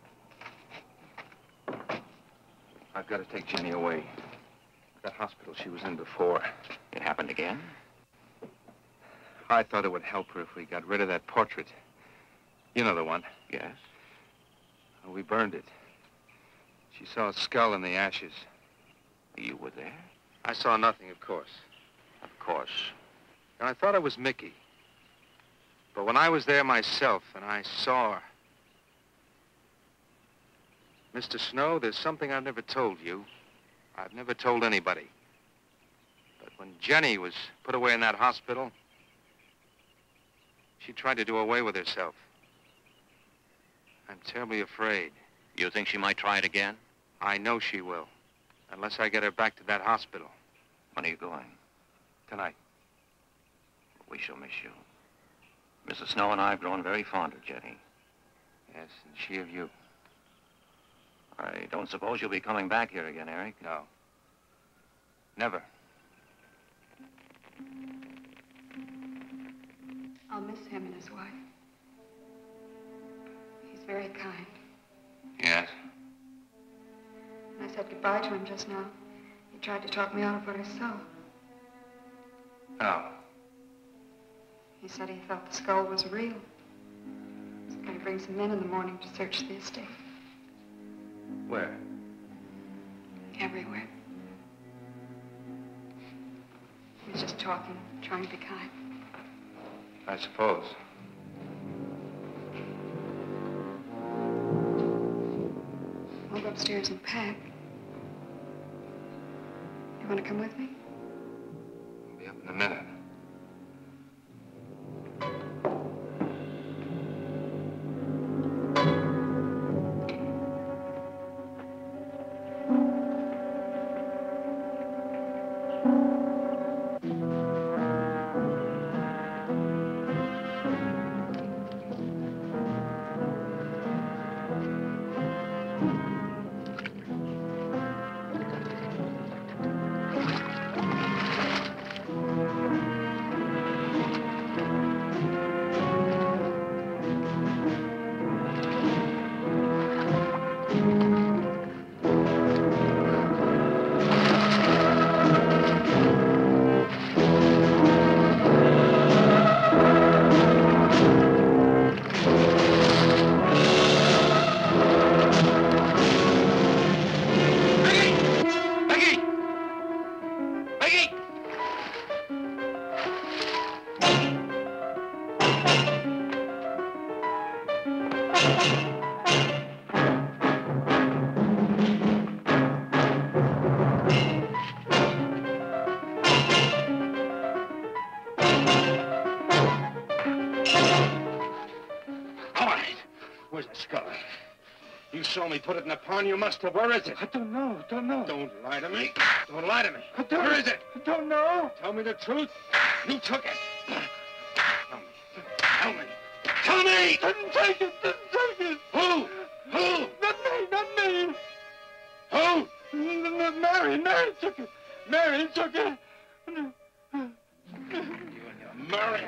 I've got to take Jenny away. That hospital she was in before. It happened again? I thought it would help her if we got rid of that portrait. You know the one. Yes. Well, we burned it. She saw a skull in the ashes. You were there? I saw nothing, of course. Of course. And I thought it was Mickey. But when I was there myself and I saw her... Mr. Snow, there's something I've never told you. I've never told anybody. But when Jenny was put away in that hospital, she tried to do away with herself. I'm terribly afraid. You think she might try it again? I know she will. Unless I get her back to that hospital. When are you going? Tonight. We shall miss you. Mrs. Snow and I have grown very fond of Jenny. Yes, and she of you. I don't suppose you'll be coming back here again, Eric? No. Never. I'll miss him and his wife. He's very kind. Yes? When I said goodbye to him just now, he tried to talk me out of what I saw. How? He said he felt the skull was real. It's the kind of bring some men in the morning to search the estate. Where? Everywhere. He was just talking, trying to be kind. I suppose. I'll go upstairs and pack. You want to come with me? I'll be up in a minute. Where's the skull? You saw me put it in the pond. You must have. Where is it? I don't know. Don't lie to me. Don't lie to me. don't. Where is it? I don't know. Tell me the truth. You took it. Tell me. Tell me! Didn't take it. Who? Not me. Who? Mary took it. Mary took it. You and your Mary.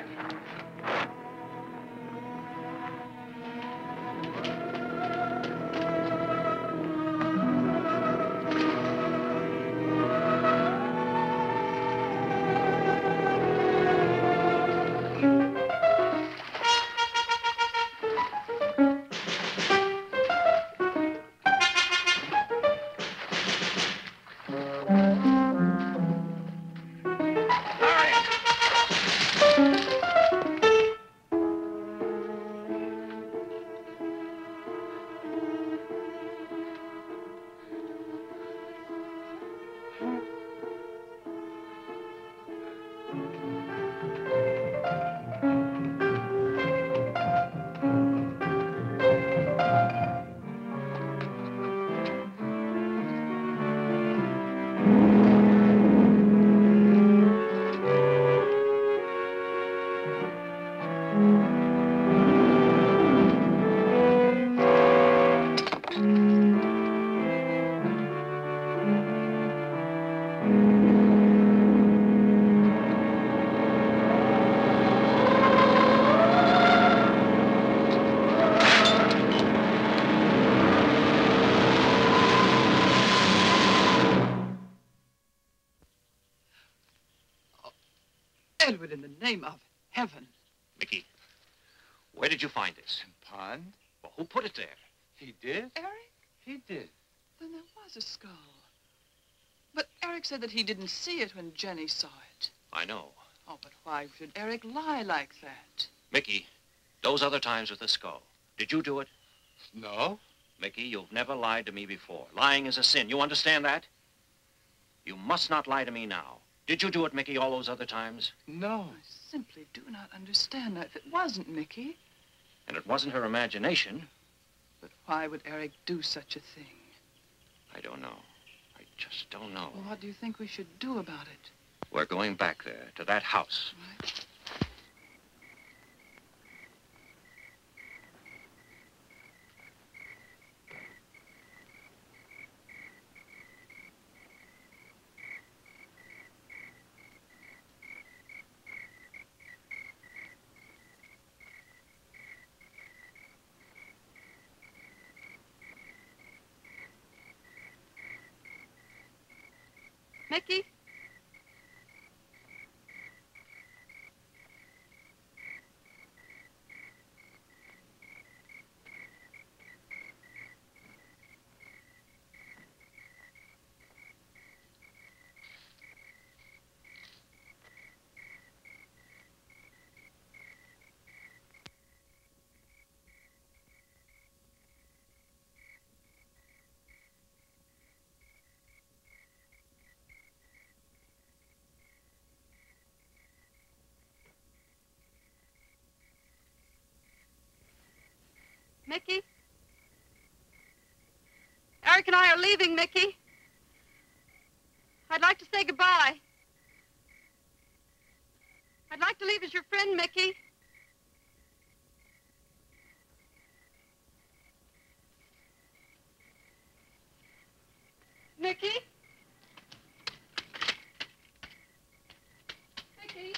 Edward, in the name of heaven. Mickey, where did you find this? Pond? Well, who put it there? He did? Eric? He did. Then there was a skull. But Eric said that he didn't see it when Jenny saw it. I know. Oh, but why should Eric lie like that? Mickey, those other times with the skull, did you do it? No. Mickey, you've never lied to me before. Lying is a sin. You understand that? You must not lie to me now. Did you do it, Mickey, all those other times? No. I simply do not understand that. If it wasn't Mickey. And it wasn't her imagination. But why would Eric do such a thing? I don't know. I just don't know. Well, what do you think we should do about it? We're going back there, to that house. Right. Mickey? Mickey? Eric and I are leaving, Mickey. I'd like to say goodbye. I'd like to leave as your friend, Mickey. Mickey? Mickey?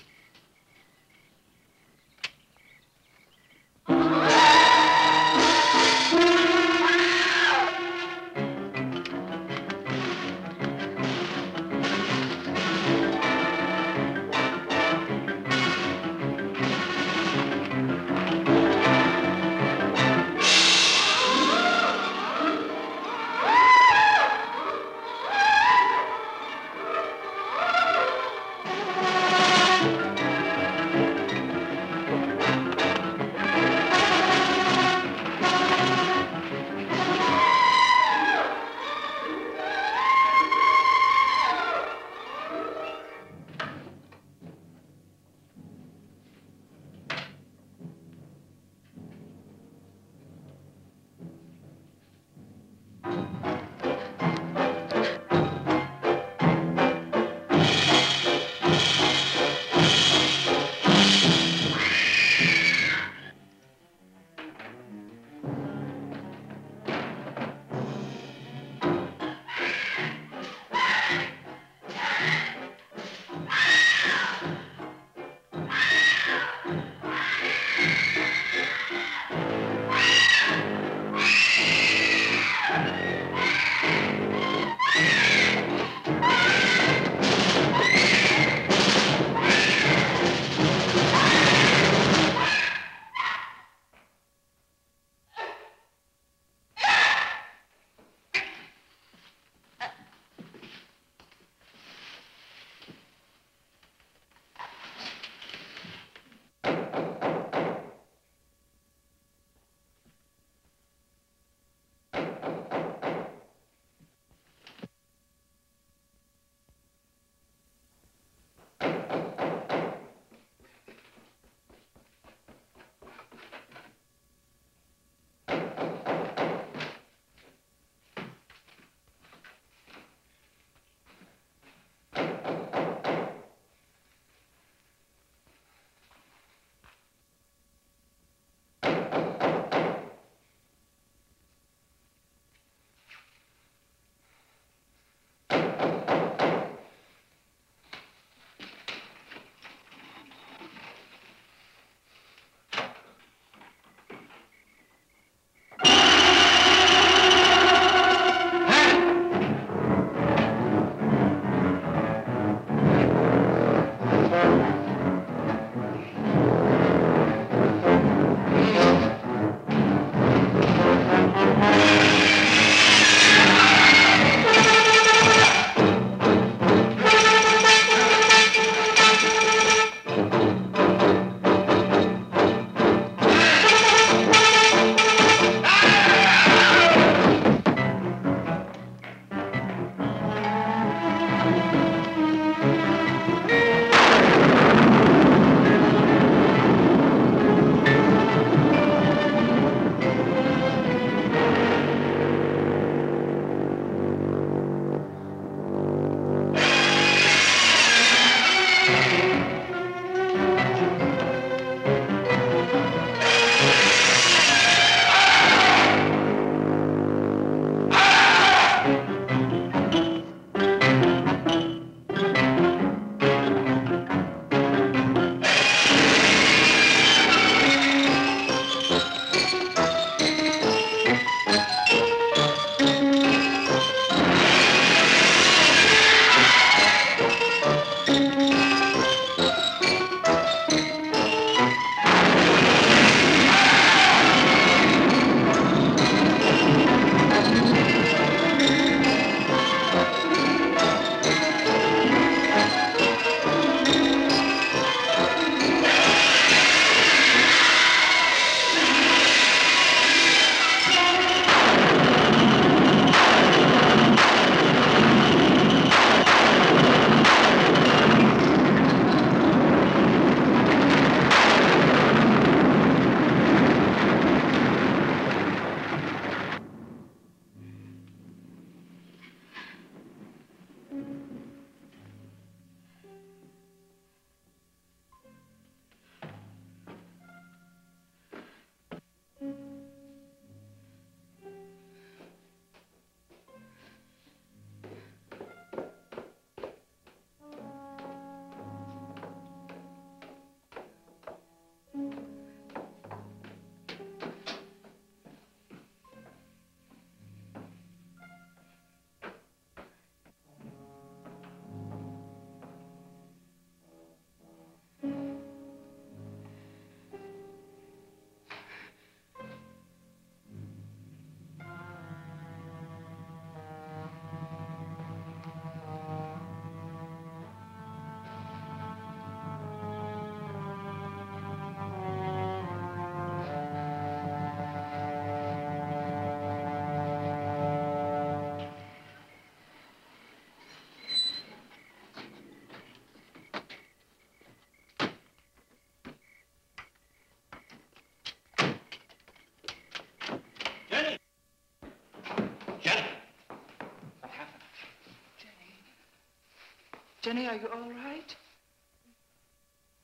Jenny, are you all right?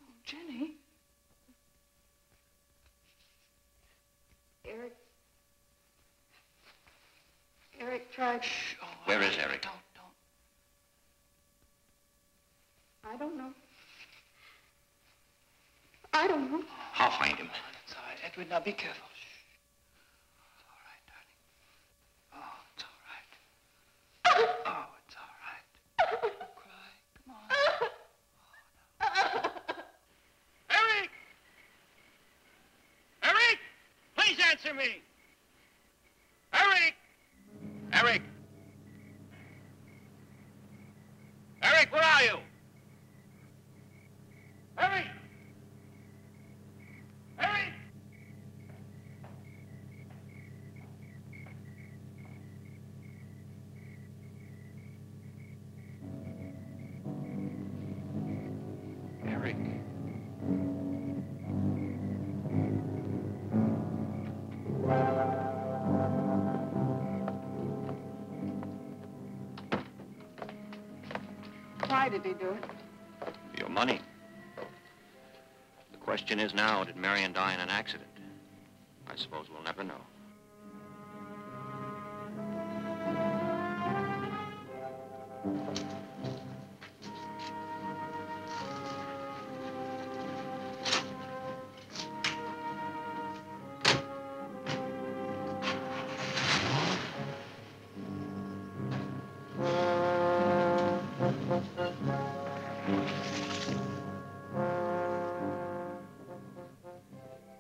Oh, Jenny. Eric tried. Shh. Oh, Where is Eric? Don't. I don't know. I don't know. I'll find him. It's all right. Edward, now be careful. Shh. It's all right, darling. Oh, it's all right. Don't cry. Come on. Eric! Eric! Please answer me! Eric! Eric! Eric, where are you? Eric! Eric! Eric. Why did he do it? Your money. The question is now, did Marion die in an accident? I suppose we'll never know.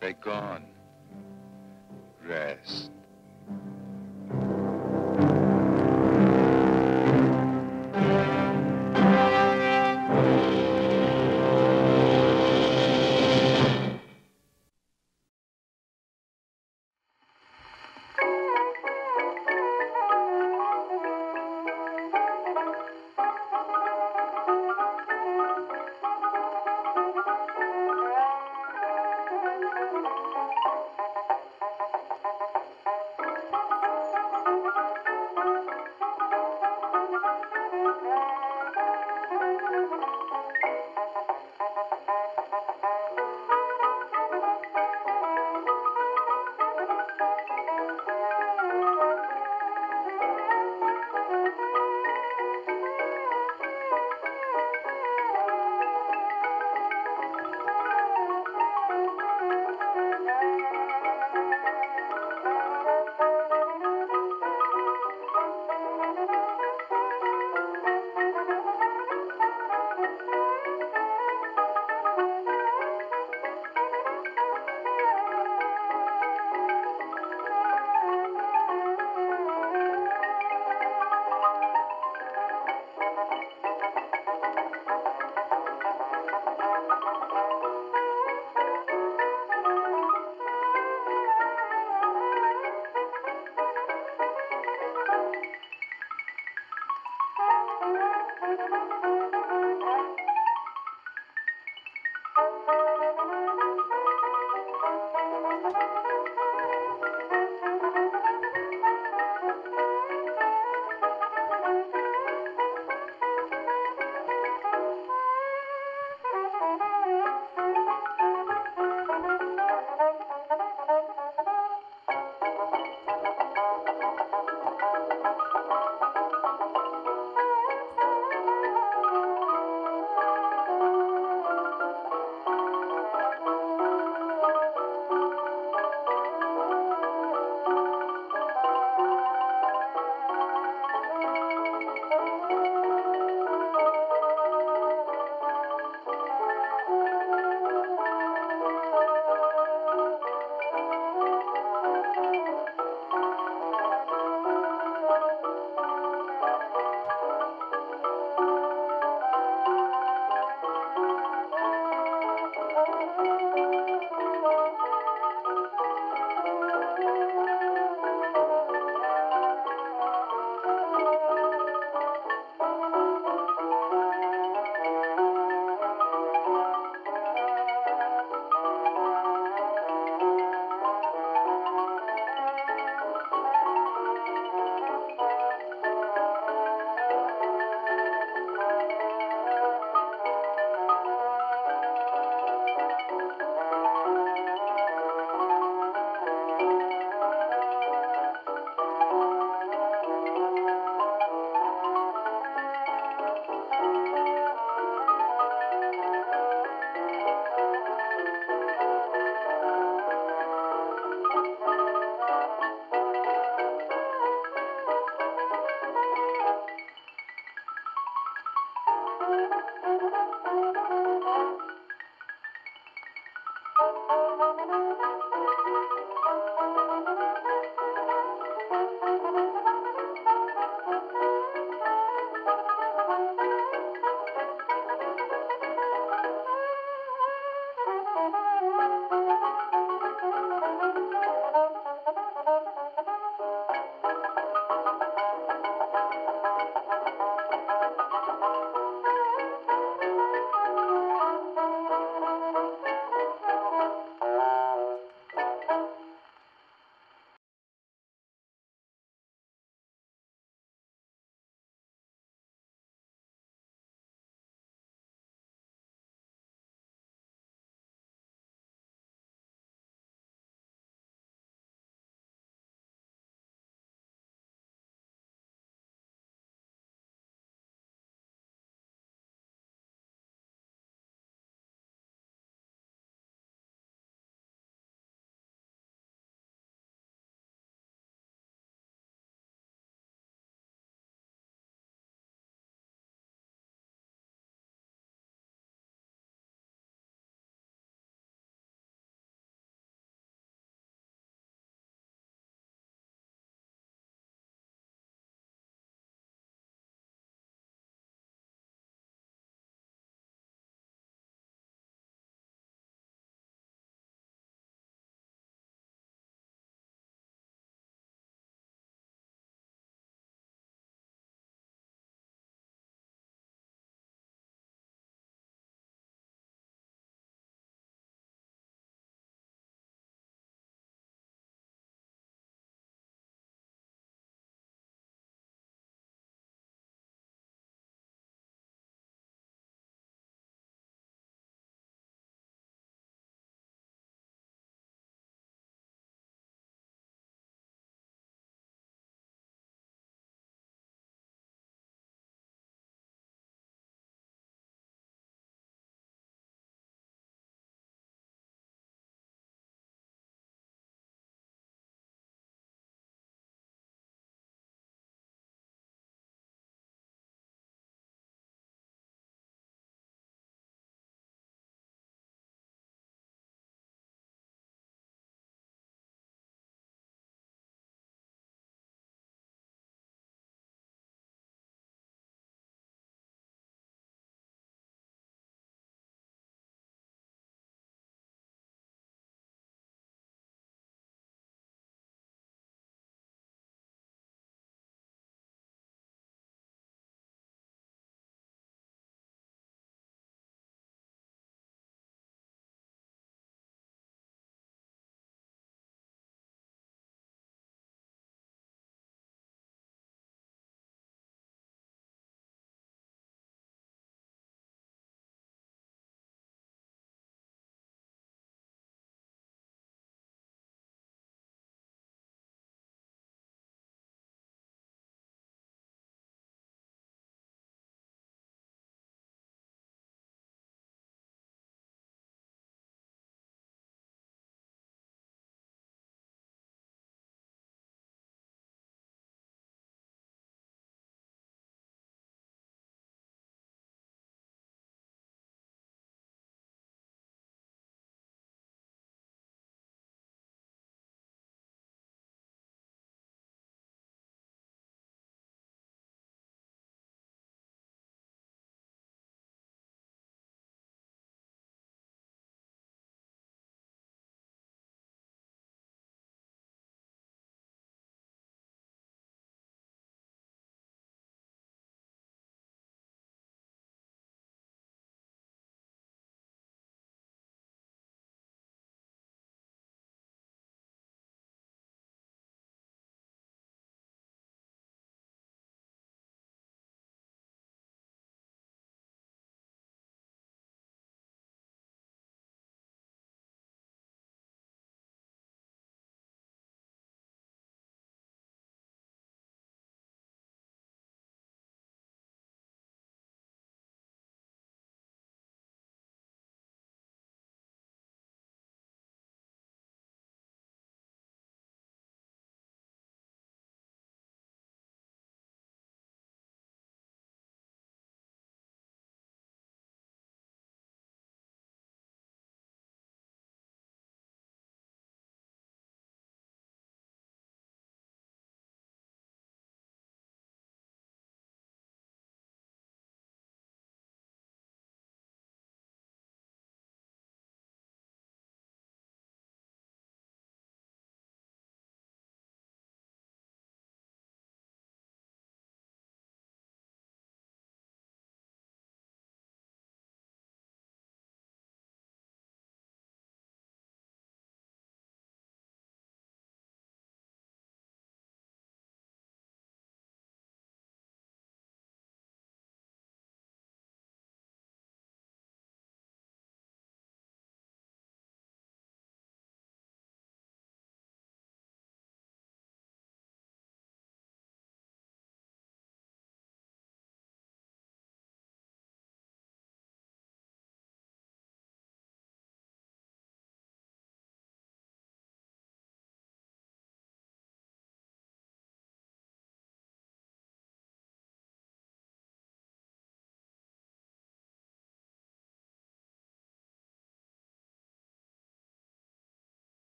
They're gone. Rest.